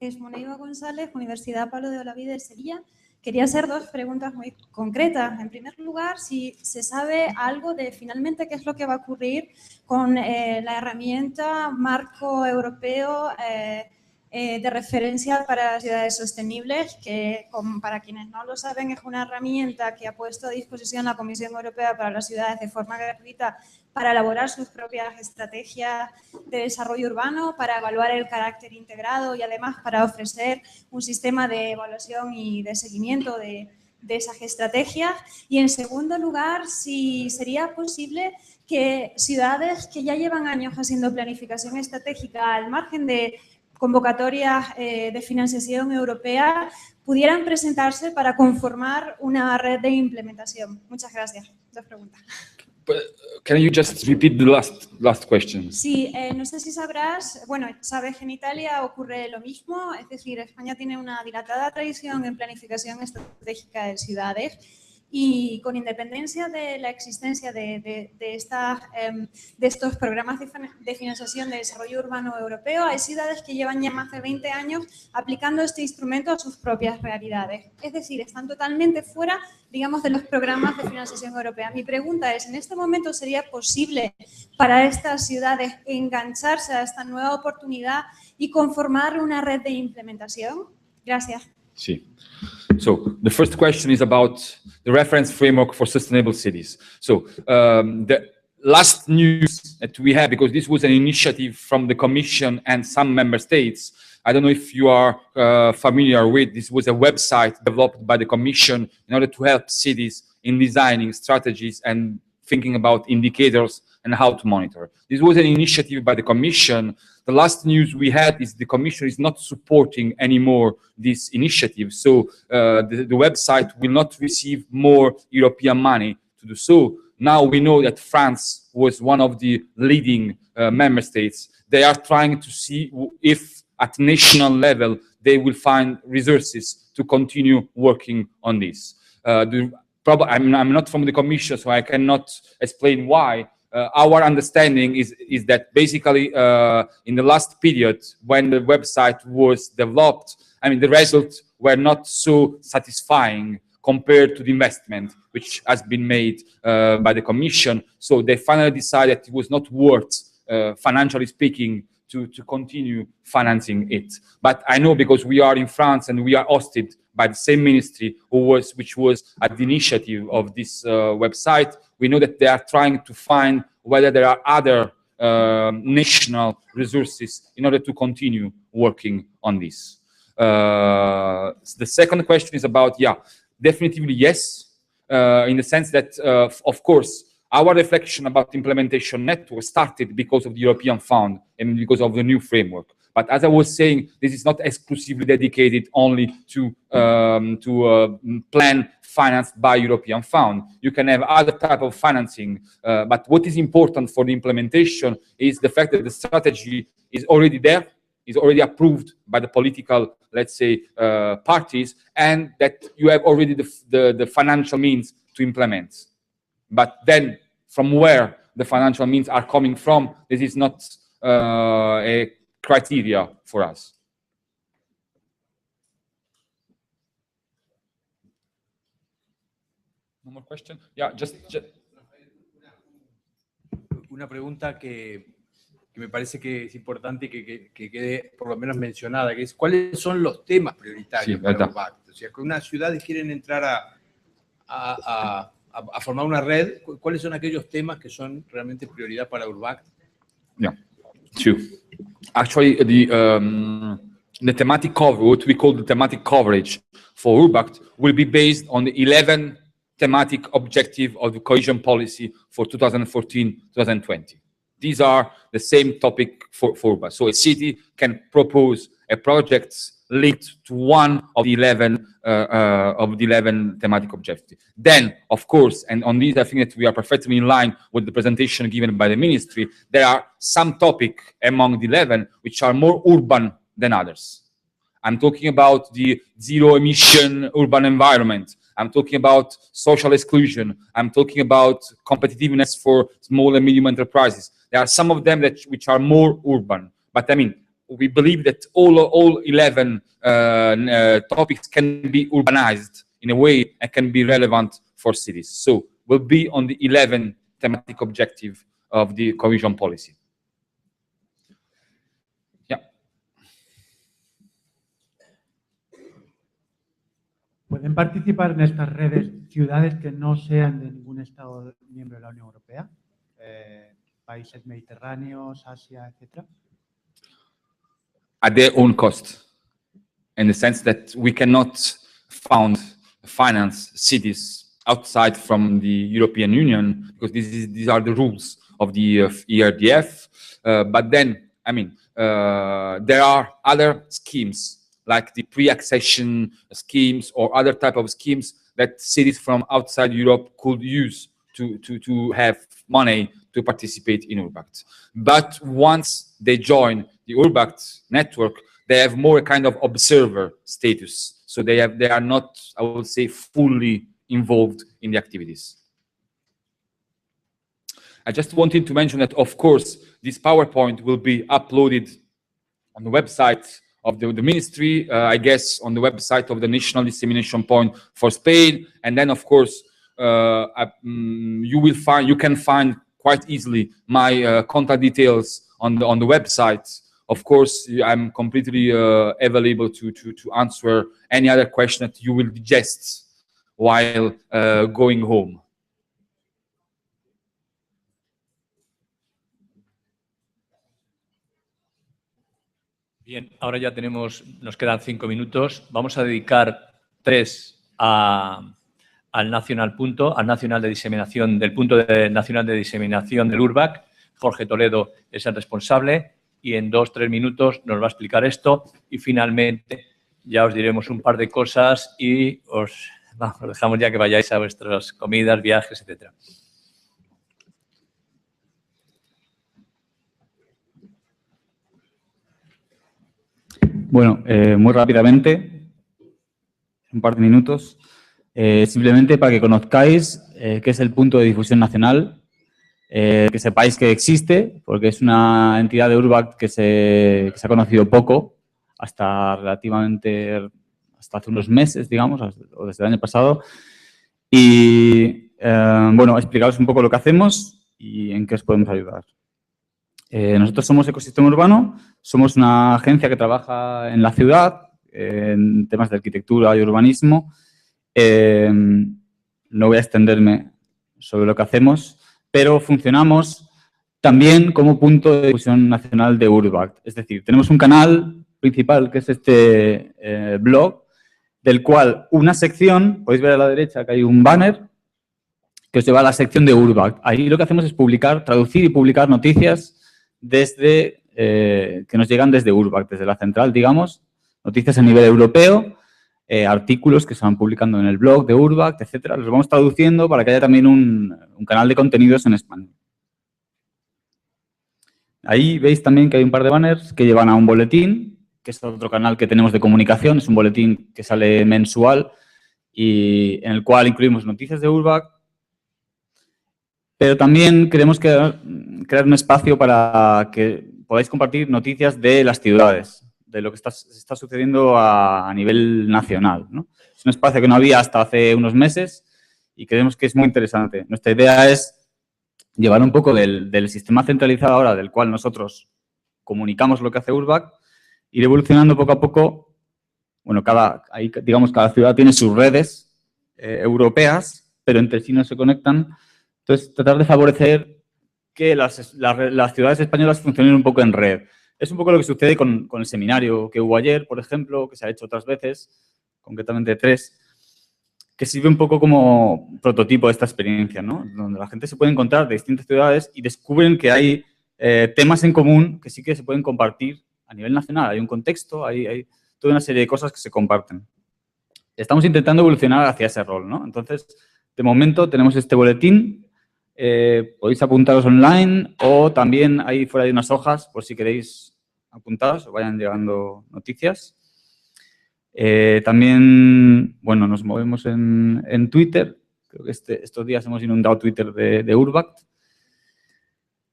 es Moneiva González, Universidad Pablo de Olavide de Sevilla. Quería hacer dos preguntas muy concretas. En primer lugar, si se sabe algo de finalmente qué es lo que va a ocurrir con la herramienta marco europeo de referencia para ciudades sostenibles, que para quienes no lo saben es una herramienta que ha puesto a disposición la Comisión Europea para las ciudades de forma gratuita para elaborar sus propias estrategias de desarrollo urbano, para evaluar el carácter integrado y además para ofrecer un sistema de evaluación y de seguimiento de esas estrategias. Y en segundo lugar, si sería posible que ciudades que ya llevan años haciendo planificación estratégica al margen de convocatorias de financiación europea pudieran presentarse para conformar una red de implementación. Muchas gracias. Dos preguntas. Can you just repeat the last question? Sí, no sé si sabrás, bueno, sabes que en Italia ocurre lo mismo, es decir, España tiene una dilatada tradición en planificación estratégica de ciudades Y con independencia de la existencia de estos programas de financiación de desarrollo urbano europeo, hay ciudades que llevan ya más de 20 años aplicando este instrumento a sus propias realidades. Es decir, están totalmente fuera, digamos, de los programas de financiación europea. Mi pregunta es, ¿en este momento sería posible para estas ciudades engancharse a esta nueva oportunidad y conformar una red de implementación? Gracias. Sí. So the first question is about the reference framework for sustainable cities. So the last news that we have, because this was an initiative from the Commission and some member states, I don't know if you are familiar with, this was a website developed by the Commission in order to help cities in designing strategies and thinking about indicators and how to monitor. This was an initiative by the Commission. The last news we had is the Commission is not supporting anymore this initiative. So the website will not receive more European money to do so. Now we know that France was one of the leading member states. They are trying to see if at national level they will find resources to continue working on this. I'm not from the Commission, so I cannot explain why. Our understanding is that basically in the last period when the website was developed, I mean, the results were not so satisfying compared to the investment which has been made by the Commission. So they finally decided it was not worth, financially speaking, to continue financing it. But I know because we are in France and we are hosted by the same ministry which was at the initiative of this website, we know that they are trying to find whether there are other national resources in order to continue working on this. The second question is about, yeah, definitely yes, in the sense that, of course, our reflection about implementation network started because of the European Fund and because of the new framework. But as I was saying, this is not exclusively dedicated only to plan financed by European Fund. You can have other type of financing. But what is important for the implementation is the fact that the strategy is already there, is already approved by the political, let's say, parties, and that you have already the financial means to implement. But then, from where the financial means are coming from, this is not a criteria for us. No more question? Yeah, just... Una pregunta que me parece que es importante que quede por lo menos mencionada, que es ¿cuáles son los temas prioritarios para URBACT? O sea, que unas ciudades quieren entrar a formar una red, ¿cuáles son aquellos temas que son realmente prioridad para URBACT? Yeah, two. Actually, the thematic cover, what we call the thematic coverage for URBACT, will be based on the 11 thematic objective of the cohesion policy for 2014-2020. These are the same topic for URBACT. So a city can propose a project linked to one of the 11 thematic objectives. Then, of course, and on these I think that we are perfectly in line with the presentation given by the ministry, there are some topics among the 11 which are more urban than others. I'm talking about the zero emission urban environment. I'm talking about social exclusion. I'm talking about competitiveness for small and medium enterprises. There are some of them which are more urban, but I mean, we believe that all 11 topics can be urbanized in a way and can be relevant for cities. So we'll be on the 11 thematic objective of the cohesion policy. Yeah. ¿Pueden participar en estas redes ciudades que no sean de ningún Estado miembro de la Unión Europea? Países mediterráneos, Asia, etcétera. At their own cost, in the sense that we cannot finance cities outside from the European Union, because these are the rules of the ERDF. But then, I mean, there are other schemes, like the pre-accession schemes or other type of schemes that cities from outside Europe could use to have money to participate in URBACT. But once they join the URBACT network, they have more a kind of observer status. So they are not, I would say, fully involved in the activities. I just wanted to mention that, of course, this PowerPoint will be uploaded on the website of the ministry, I guess on the website of the National Dissemination Point for Spain, and then, of course, you can find quite easily my contact details on the website. Of course, I'm completely available to answer any other question that you will digest while going home. Bien, ahora ya nos quedan 5 minutos. Vamos a dedicar 3 al nacional punto, al nacional de diseminación, del punto nacional de diseminación del URBACT. Jorge Toledo es el responsable y en 2-3 minutos nos va a explicar esto y finalmente ya os diremos un par de cosas y os dejamos ya que vayáis a vuestras comidas, viajes, etcétera. Bueno, muy rápidamente, un par de minutos, simplemente para que conozcáis qué es el punto de difusión nacional, que sepáis que existe, porque es una entidad de URBACT que se ha conocido poco, hasta hace unos meses, digamos, o desde el año pasado. Y, bueno, explicaros un poco lo que hacemos y en qué os podemos ayudar. Nosotros somos Ecosistema Urbano, somos una agencia que trabaja en la ciudad, en temas de arquitectura y urbanismo. No voy a extenderme sobre lo que hacemos, pero funcionamos también como punto de difusión nacional de URBACT. Es decir, tenemos un canal principal que es este blog, del cual una sección, podéis ver a la derecha que hay un banner que os lleva a la sección de URBACT. Ahí lo que hacemos es traducir y publicar noticias que nos llegan desde URBACT, desde la central, digamos, noticias a nivel europeo, artículos que se van publicando en el blog de URBACT, etcétera. Los vamos traduciendo para que haya también un canal de contenidos en español. Ahí veis también que hay un par de banners que llevan a un boletín, que es otro canal que tenemos de comunicación, es un boletín que sale mensual y en el cual incluimos noticias de URBACT, pero también queremos crear un espacio para que podáis compartir noticias de las ciudades, de lo que está sucediendo a nivel nacional, ¿no? Es un espacio que no había hasta hace unos meses y creemos que es muy interesante. Nuestra idea es llevar un poco del sistema centralizado ahora, del cual nosotros comunicamos lo que hace URBACT, ir evolucionando poco a poco. Bueno, cada ciudad tiene sus redes europeas, pero entre sí no se conectan. Entonces, tratar de favorecer que las ciudades españolas funcionen un poco en red. Es un poco lo que sucede con el seminario que hubo ayer, por ejemplo, que se ha hecho otras veces, concretamente 3, que sirve un poco como prototipo de esta experiencia, ¿no? Donde la gente se puede encontrar de distintas ciudades y descubren que hay temas en común que sí que se pueden compartir a nivel nacional. Hay un contexto, hay toda una serie de cosas que se comparten. Estamos intentando evolucionar hacia ese rol, ¿no? Entonces, de momento tenemos este boletín. Podéis apuntaros online o también ahí fuera hay unas hojas por si queréis apuntaros o vayan llegando noticias. También, bueno, nos movemos en Twitter. Creo que estos días hemos inundado Twitter de URBACT.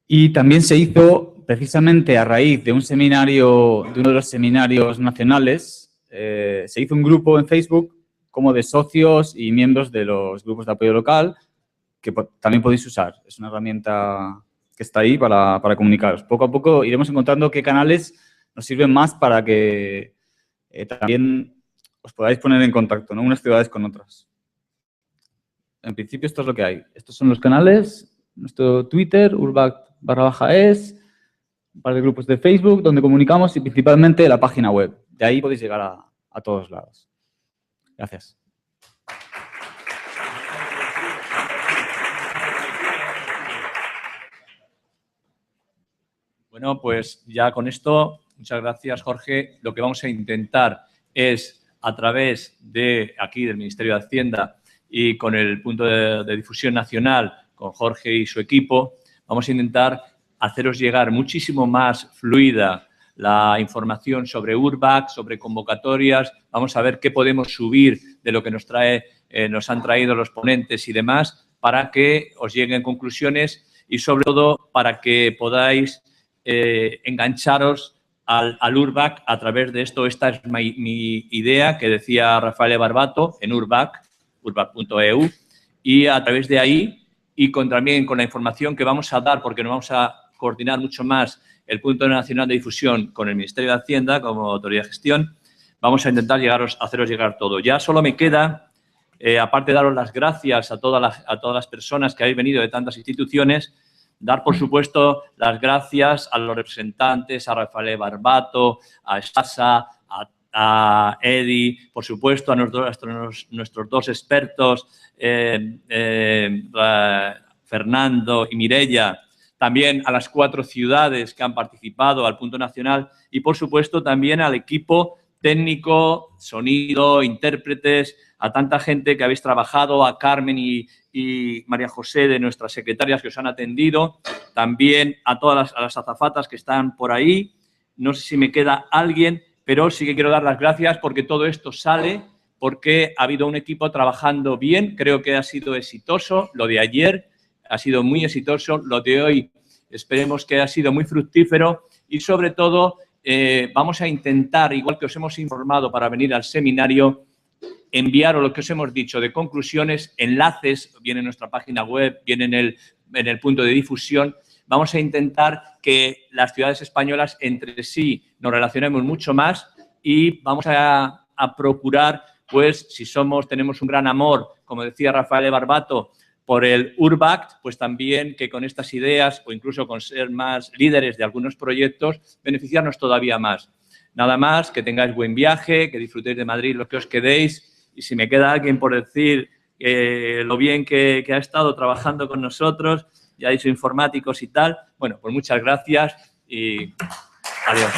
Y también se hizo, precisamente a raíz de un seminario, de uno de los seminarios nacionales, se hizo un grupo en Facebook como de socios y miembros de los grupos de apoyo local, que también podéis usar. Es una herramienta que está ahí para comunicaros. Poco a poco iremos encontrando qué canales nos sirven más para que también os podáis poner en contacto, ¿no? Unas ciudades con otras. En principio esto es lo que hay. Estos son los canales, nuestro Twitter, URBACT_es, un par de grupos de Facebook donde comunicamos y principalmente la página web. De ahí podéis llegar a todos lados. Gracias. Bueno, pues ya con esto, muchas gracias, Jorge. Lo que vamos a intentar es, a través de aquí, del Ministerio de Hacienda y con el punto de difusión nacional, con Jorge y su equipo, vamos a intentar haceros llegar muchísimo más fluida la información sobre URBACT, sobre convocatorias. Vamos a ver qué podemos subir de lo que nos trae nos han traído los ponentes y demás, para que os lleguen conclusiones y sobre todo para que podáis engancharos al URBACT a través de esto. Esta es mi idea que decía Rafael Barbato en urbact.eu, y a través de ahí y también con la información que vamos a dar, porque nos vamos a coordinar mucho más el punto nacional de difusión con el Ministerio de Hacienda como autoridad de gestión, vamos a intentar haceros llegar todo. Ya solo me queda, aparte de daros las gracias a todas las personas que habéis venido de tantas instituciones, dar, por supuesto, las gracias a los representantes, a Rafael Barbato, a Sasa, a Edi, por supuesto, a nuestros dos expertos, Fernando y Mireia, también a las 4 ciudades que han participado, al punto nacional y, por supuesto, también al equipo técnico, sonido, intérpretes, a tanta gente que habéis trabajado, a Carmen y María José, de nuestras secretarias que os han atendido, también a todas las azafatas que están por ahí. No sé si me queda alguien, pero sí que quiero dar las gracias porque todo esto sale, porque ha habido un equipo trabajando bien, creo que ha sido exitoso, lo de ayer ha sido muy exitoso, lo de hoy esperemos que ha sido muy fructífero y sobre todo vamos a intentar, igual que os hemos informado para venir al seminario, enviaros lo que os hemos dicho de conclusiones, enlaces, viene en nuestra página web, viene en el punto de difusión. Vamos a intentar que las ciudades españolas entre sí nos relacionemos mucho más y vamos a procurar, pues, si tenemos un gran amor, como decía Rafael Barbato, por el URBACT, pues también que con estas ideas o incluso con ser más líderes de algunos proyectos, beneficiarnos todavía más. Nada más, que tengáis buen viaje, que disfrutéis de Madrid lo que os quedéis. Y si me queda alguien por decir lo bien que ha estado trabajando con nosotros, ya he dicho informáticos y tal, bueno, pues muchas gracias y adiós.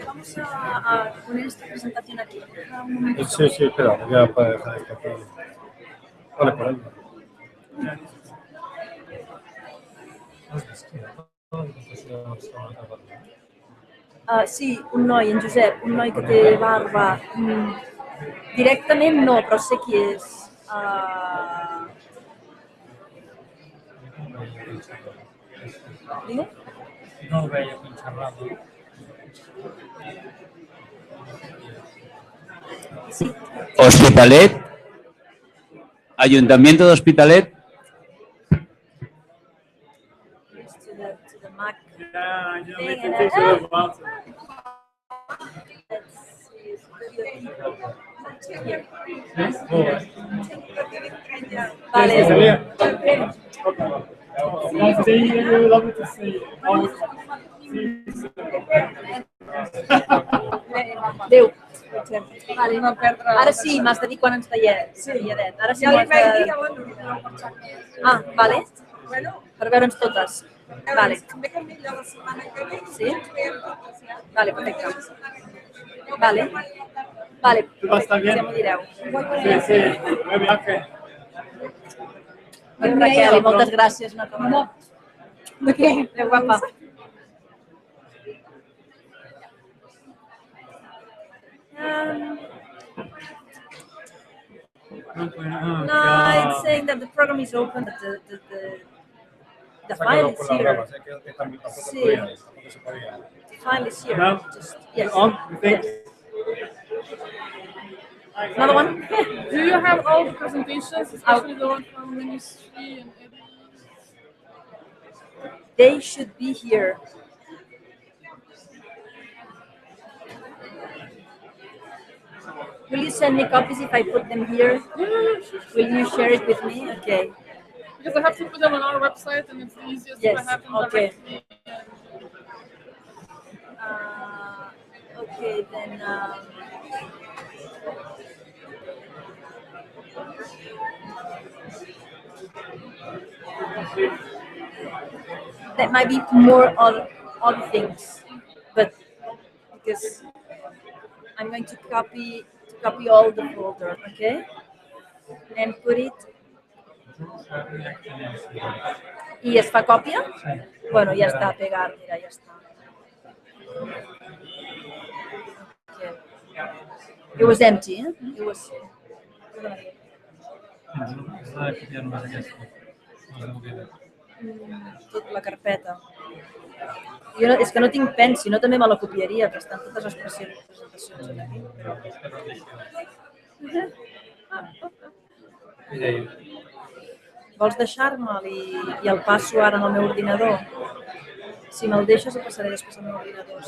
Vamos a poner esta presentación aquí. Sí, espera, voy a dejar esto aquí. Vale, por ahí. Sí, un noi, en Josep, un noi que té barba. Directament no, però sé qui és. Digues? No ho veia quan xerrava. Sí. Hospitalet. Ayuntamiento de Hospitalet. To the Mac. Yeah, you need to take to the bottom. Vale. Nice to see you. Lovely to see you. Adéu. Vale. Ara sí, m'has de dir quan ens veiem. Sí. Ara sí m'ho has de... Ah, vale. Per veure'ns totes. Vale. Sí? Vale, perfecte. Vale. Vale, ja m'ho direu. Sí, buen viaje. Raquel, i moltes gràcies una altra vegada. De què? Adéu, guapa. No, it's saying that the program is open, but the file is here. Sí. The file is here. No? Just, yes. On, you think? Yes. Another one? Do you have all the presentations, especially the one from Ministry and Eddie? They should be here. Will you send me copies if I put them here? Yeah, sure. Will you share it with me? Okay. Because I have to put them on our website and it's the easiest Yes, to have them okay. directly. Okay. Okay, then that might be more on things, but because I'm going to copy all the folder, okay, and put it. ¿Y es fa còpia? Bueno, ja està pegat, mira, ja està. Okay. It was empty, eh? It was... Tota la carpeta. Jo no, és que no tinc pens, si no també me la copiaria, però estan totes les presentacions aquí. Vols deixar-me'l i el passo ara en el meu ordinador? Si me'l deixes, el passaré després al meu ordinador.